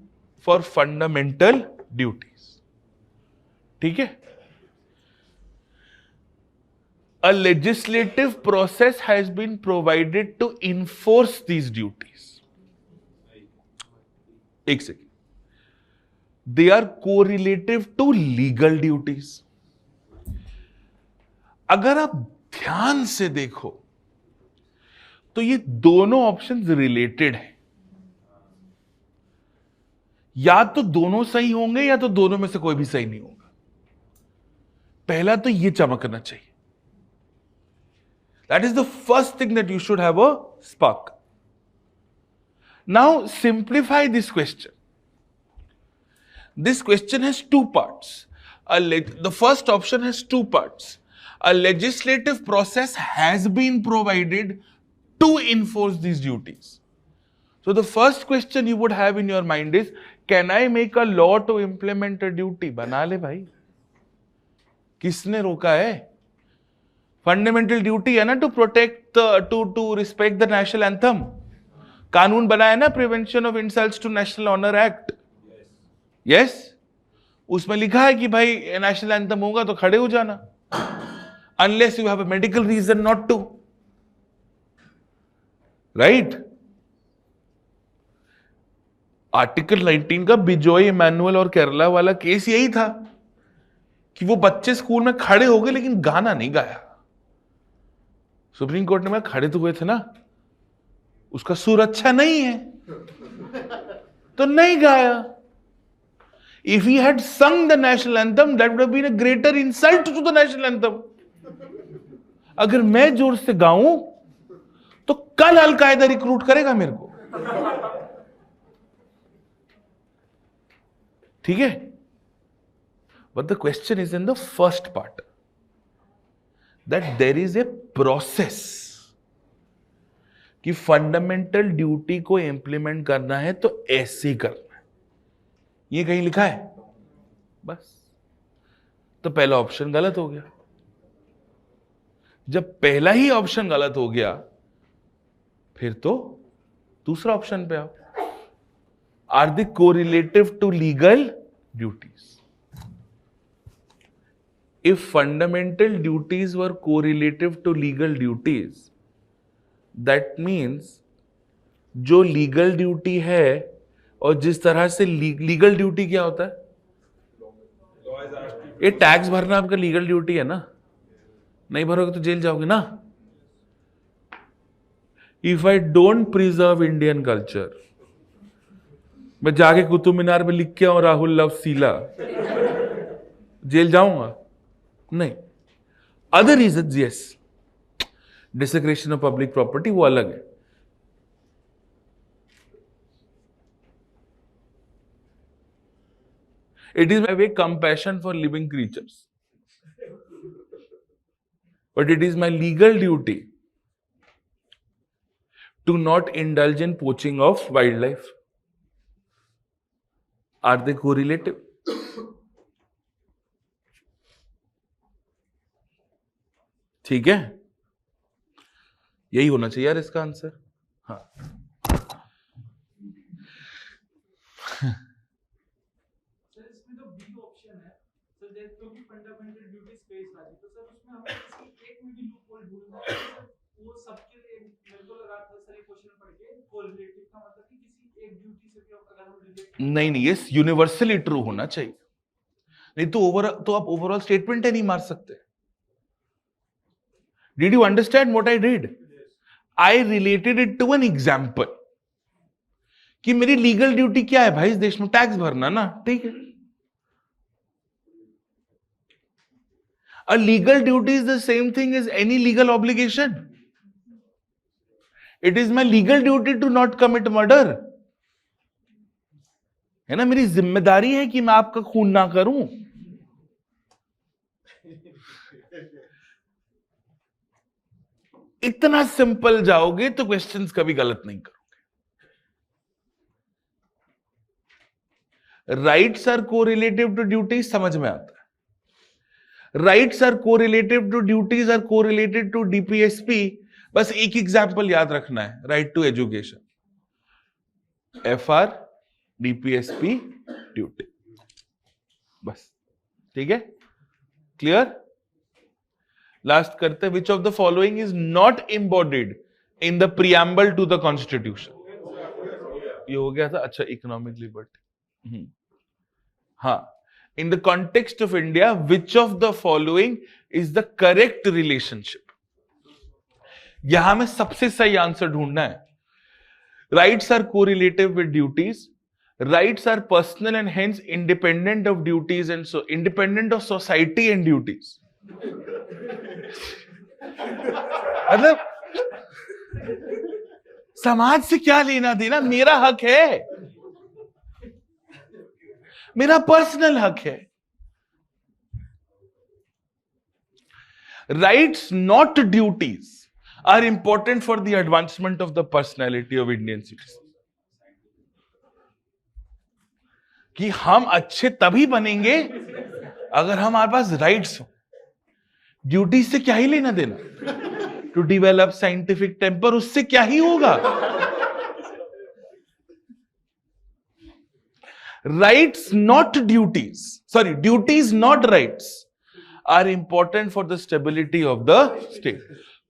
for fundamental duties? ठीक है? A legislative process has been provided to enforce these duties. एक second. They are correlative to legal duties. अगर आप ध्यान से देखो तो ये दोनों ऑप्शंस रिलेटेड हैं. या तो दोनों सही होंगे या तो दोनों में से कोई भी सही नहीं होगा. पहला तो ये चमकना चाहिए. That is the first thing that you should have a spark. Now simplify this question. This question has 2 parts. The first option has 2 parts. A legislative process has been provided to enforce these duties. So the first question you would have in your mind is, can I make a law to implement a duty? बना ले भाई. किसने रोका है? Fundamental duty है ना to protect to respect the national anthem. कानून बनाया ना, prevention of insults to national honour act. Yes, उसमें लिखा है कि भाई नेशनल एंथम होगा तो खड़े हो जाना, unless you have a medical reason not to. Right? Article 19 का बिजॉय इमैनुअल और केरला वाला केस यही था कि वो बच्चे स्कूल में खड़े हो गए लेकिन गाना नहीं गाया. सुप्रीम कोर्ट ने खड़े तो हुए थे ना, उसका सुर अच्छा नहीं है तो नहीं गाया. If he had sung the national anthem, that would have been a greater insult to the national anthem. अगर मैं जोर से गाऊं तो कल अल-कायदा रिक्रूट करेगा मेरे को. ठीक है? But the question is in the first part, that there is a process कि फंडामेंटल ड्यूटी को इंप्लीमेंट करना है तो ऐसे करना है. ये कहीं लिखा है? बस. तो पहला ऑप्शन गलत हो गया. जब पहला ही ऑप्शन गलत हो गया, फिर तो दूसरा ऑप्शन पे आओ. Are they correlative to legal duties? If fundamental duties were correlative to legal duties, that means जो लीगल ड्यूटी है, और जिस तरह से लीगल ड्यूटी क्या होता है? ये टैक्स भरना आपका लीगल ड्यूटी है ना. नहीं भरोगे तो जेल जाओगे ना. If I don't preserve Indian culture, मैं जाके कुतुब मीनार में लिख के आऊं राहुल लव सीला, जेल जाऊंगा? नहीं. Other reason, yes, desecration of public property वो अलग है. इट इज वे compassion for living creatures. but it is my legal duty to not indulge in poaching of wildlife. Are they correlative? ठीक है, यही होना चाहिए यार इसका आंसर. हाँ, सर इसमें जो बी ऑप्शन है सर, क्योंकि फंडामेंटल ड्यूटी स्पेस आ रही, तो सर उसमें हमें किसी एक में भी लूपहोल ढूंढना है. वो सबके लिए मेरे को लगा था सर ये क्वेश्चन पढ़ के कोरिलेटिव का मतलब कि किसी एक ड्यूटी से भी अगर हम रिलेट नहीं, ये यूनिवर्सली ट्रू होना चाहिए. नहीं तो आप ओवरऑल स्टेटमेंट ही नहीं मार सकते. Did you understand what I did? I related it to an example. कि मेरी लीगल ड्यूटी क्या है भाई इस देश में? टैक्स भरना ना, ठीक है. A legal duty is the same thing as any legal obligation. It is my legal duty to not commit murder. है ना, मेरी जिम्मेदारी है कि मैं आपका खून ना करूं. इतना सिंपल जाओगे तो क्वेश्चंस कभी गलत नहीं करोगे. Rights are correlative to duties, समझ में आता है. Rights are correlative to duties are correlated to DPSP. बस एक एग्जांपल याद रखना है, right to education, FR DPSP duty, बस. ठीक है, क्लियर. लास्ट करते, which of the following is not embodied in the preamble to the constitution. ये हो गया था. अच्छा, इकोनॉमिक लिबर्टी. हाँ, in the context of India which of the following is the correct relationship. यहां में सबसे सही आंसर ढूंढना है. Rights are correlative with duties, rights are personal and hence independent of duties and so independent of society and duties. मतलब समाज से क्या लेना देना, मेरा हक है, मेरा पर्सनल हक है. Rights not duties are important for the advancement of the personality of Indian citizen. कि हम अच्छे तभी बनेंगे अगर हमारे पास राइट्स हो. ड्यूटी से क्या ही लेना देना. टू डिवेलप साइंटिफिक टेम्पर, उससे क्या ही होगा. Rights not duties, sorry duties not rights are important for the stability of the state.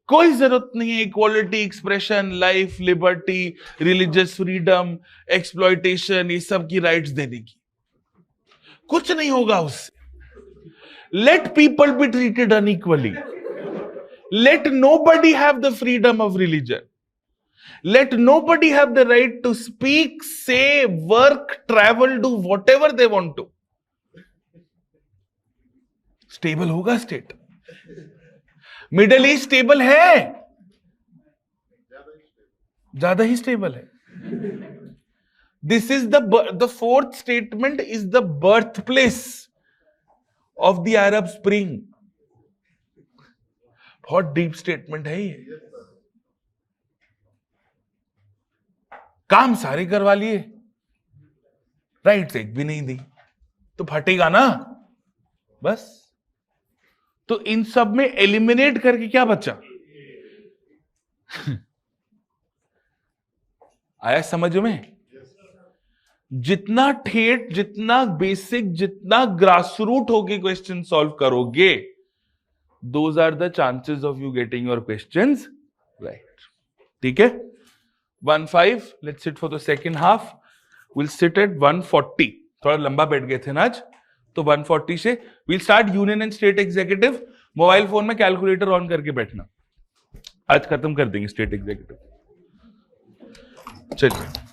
कोई जरूरत नहीं है equality, expression, life, liberty, religious freedom, exploitation, ये सब की राइट्स देने की. कुछ नहीं होगा उससे. Let people be treated unequally. Let nobody have the freedom of religion. Let nobody have the right to speak, say, work, travel, do whatever they want to. Stable होगा स्टेट. मिडल ईस्ट स्टेबल है, ज्यादा ही stable है. This is the fourth statement is the birthplace of the Arab Spring. बहुत deep statement है ये. काम सारे करवा लिए, राइट्स एक भी नहीं दी, तो फटेगा ना. बस, तो इन सब में एलिमिनेट करके क्या बचा? आया समझ में? जितना ठेठ, जितना बेसिक, जितना ग्रासरूट होके क्वेश्चन सॉल्व करोगे, those are the chances of you getting your questions right. ठीक है, 1-5. Let's sit for the second half. Will sit at 140. थोड़ा लंबा बैठ गए थे ना आज, तो 140 से will start union and state executive. Mobile phone में कैलकुलेटर ऑन करके बैठना. आज खत्म कर देंगे स्टेट एग्जीक्यूटिव. चलिए.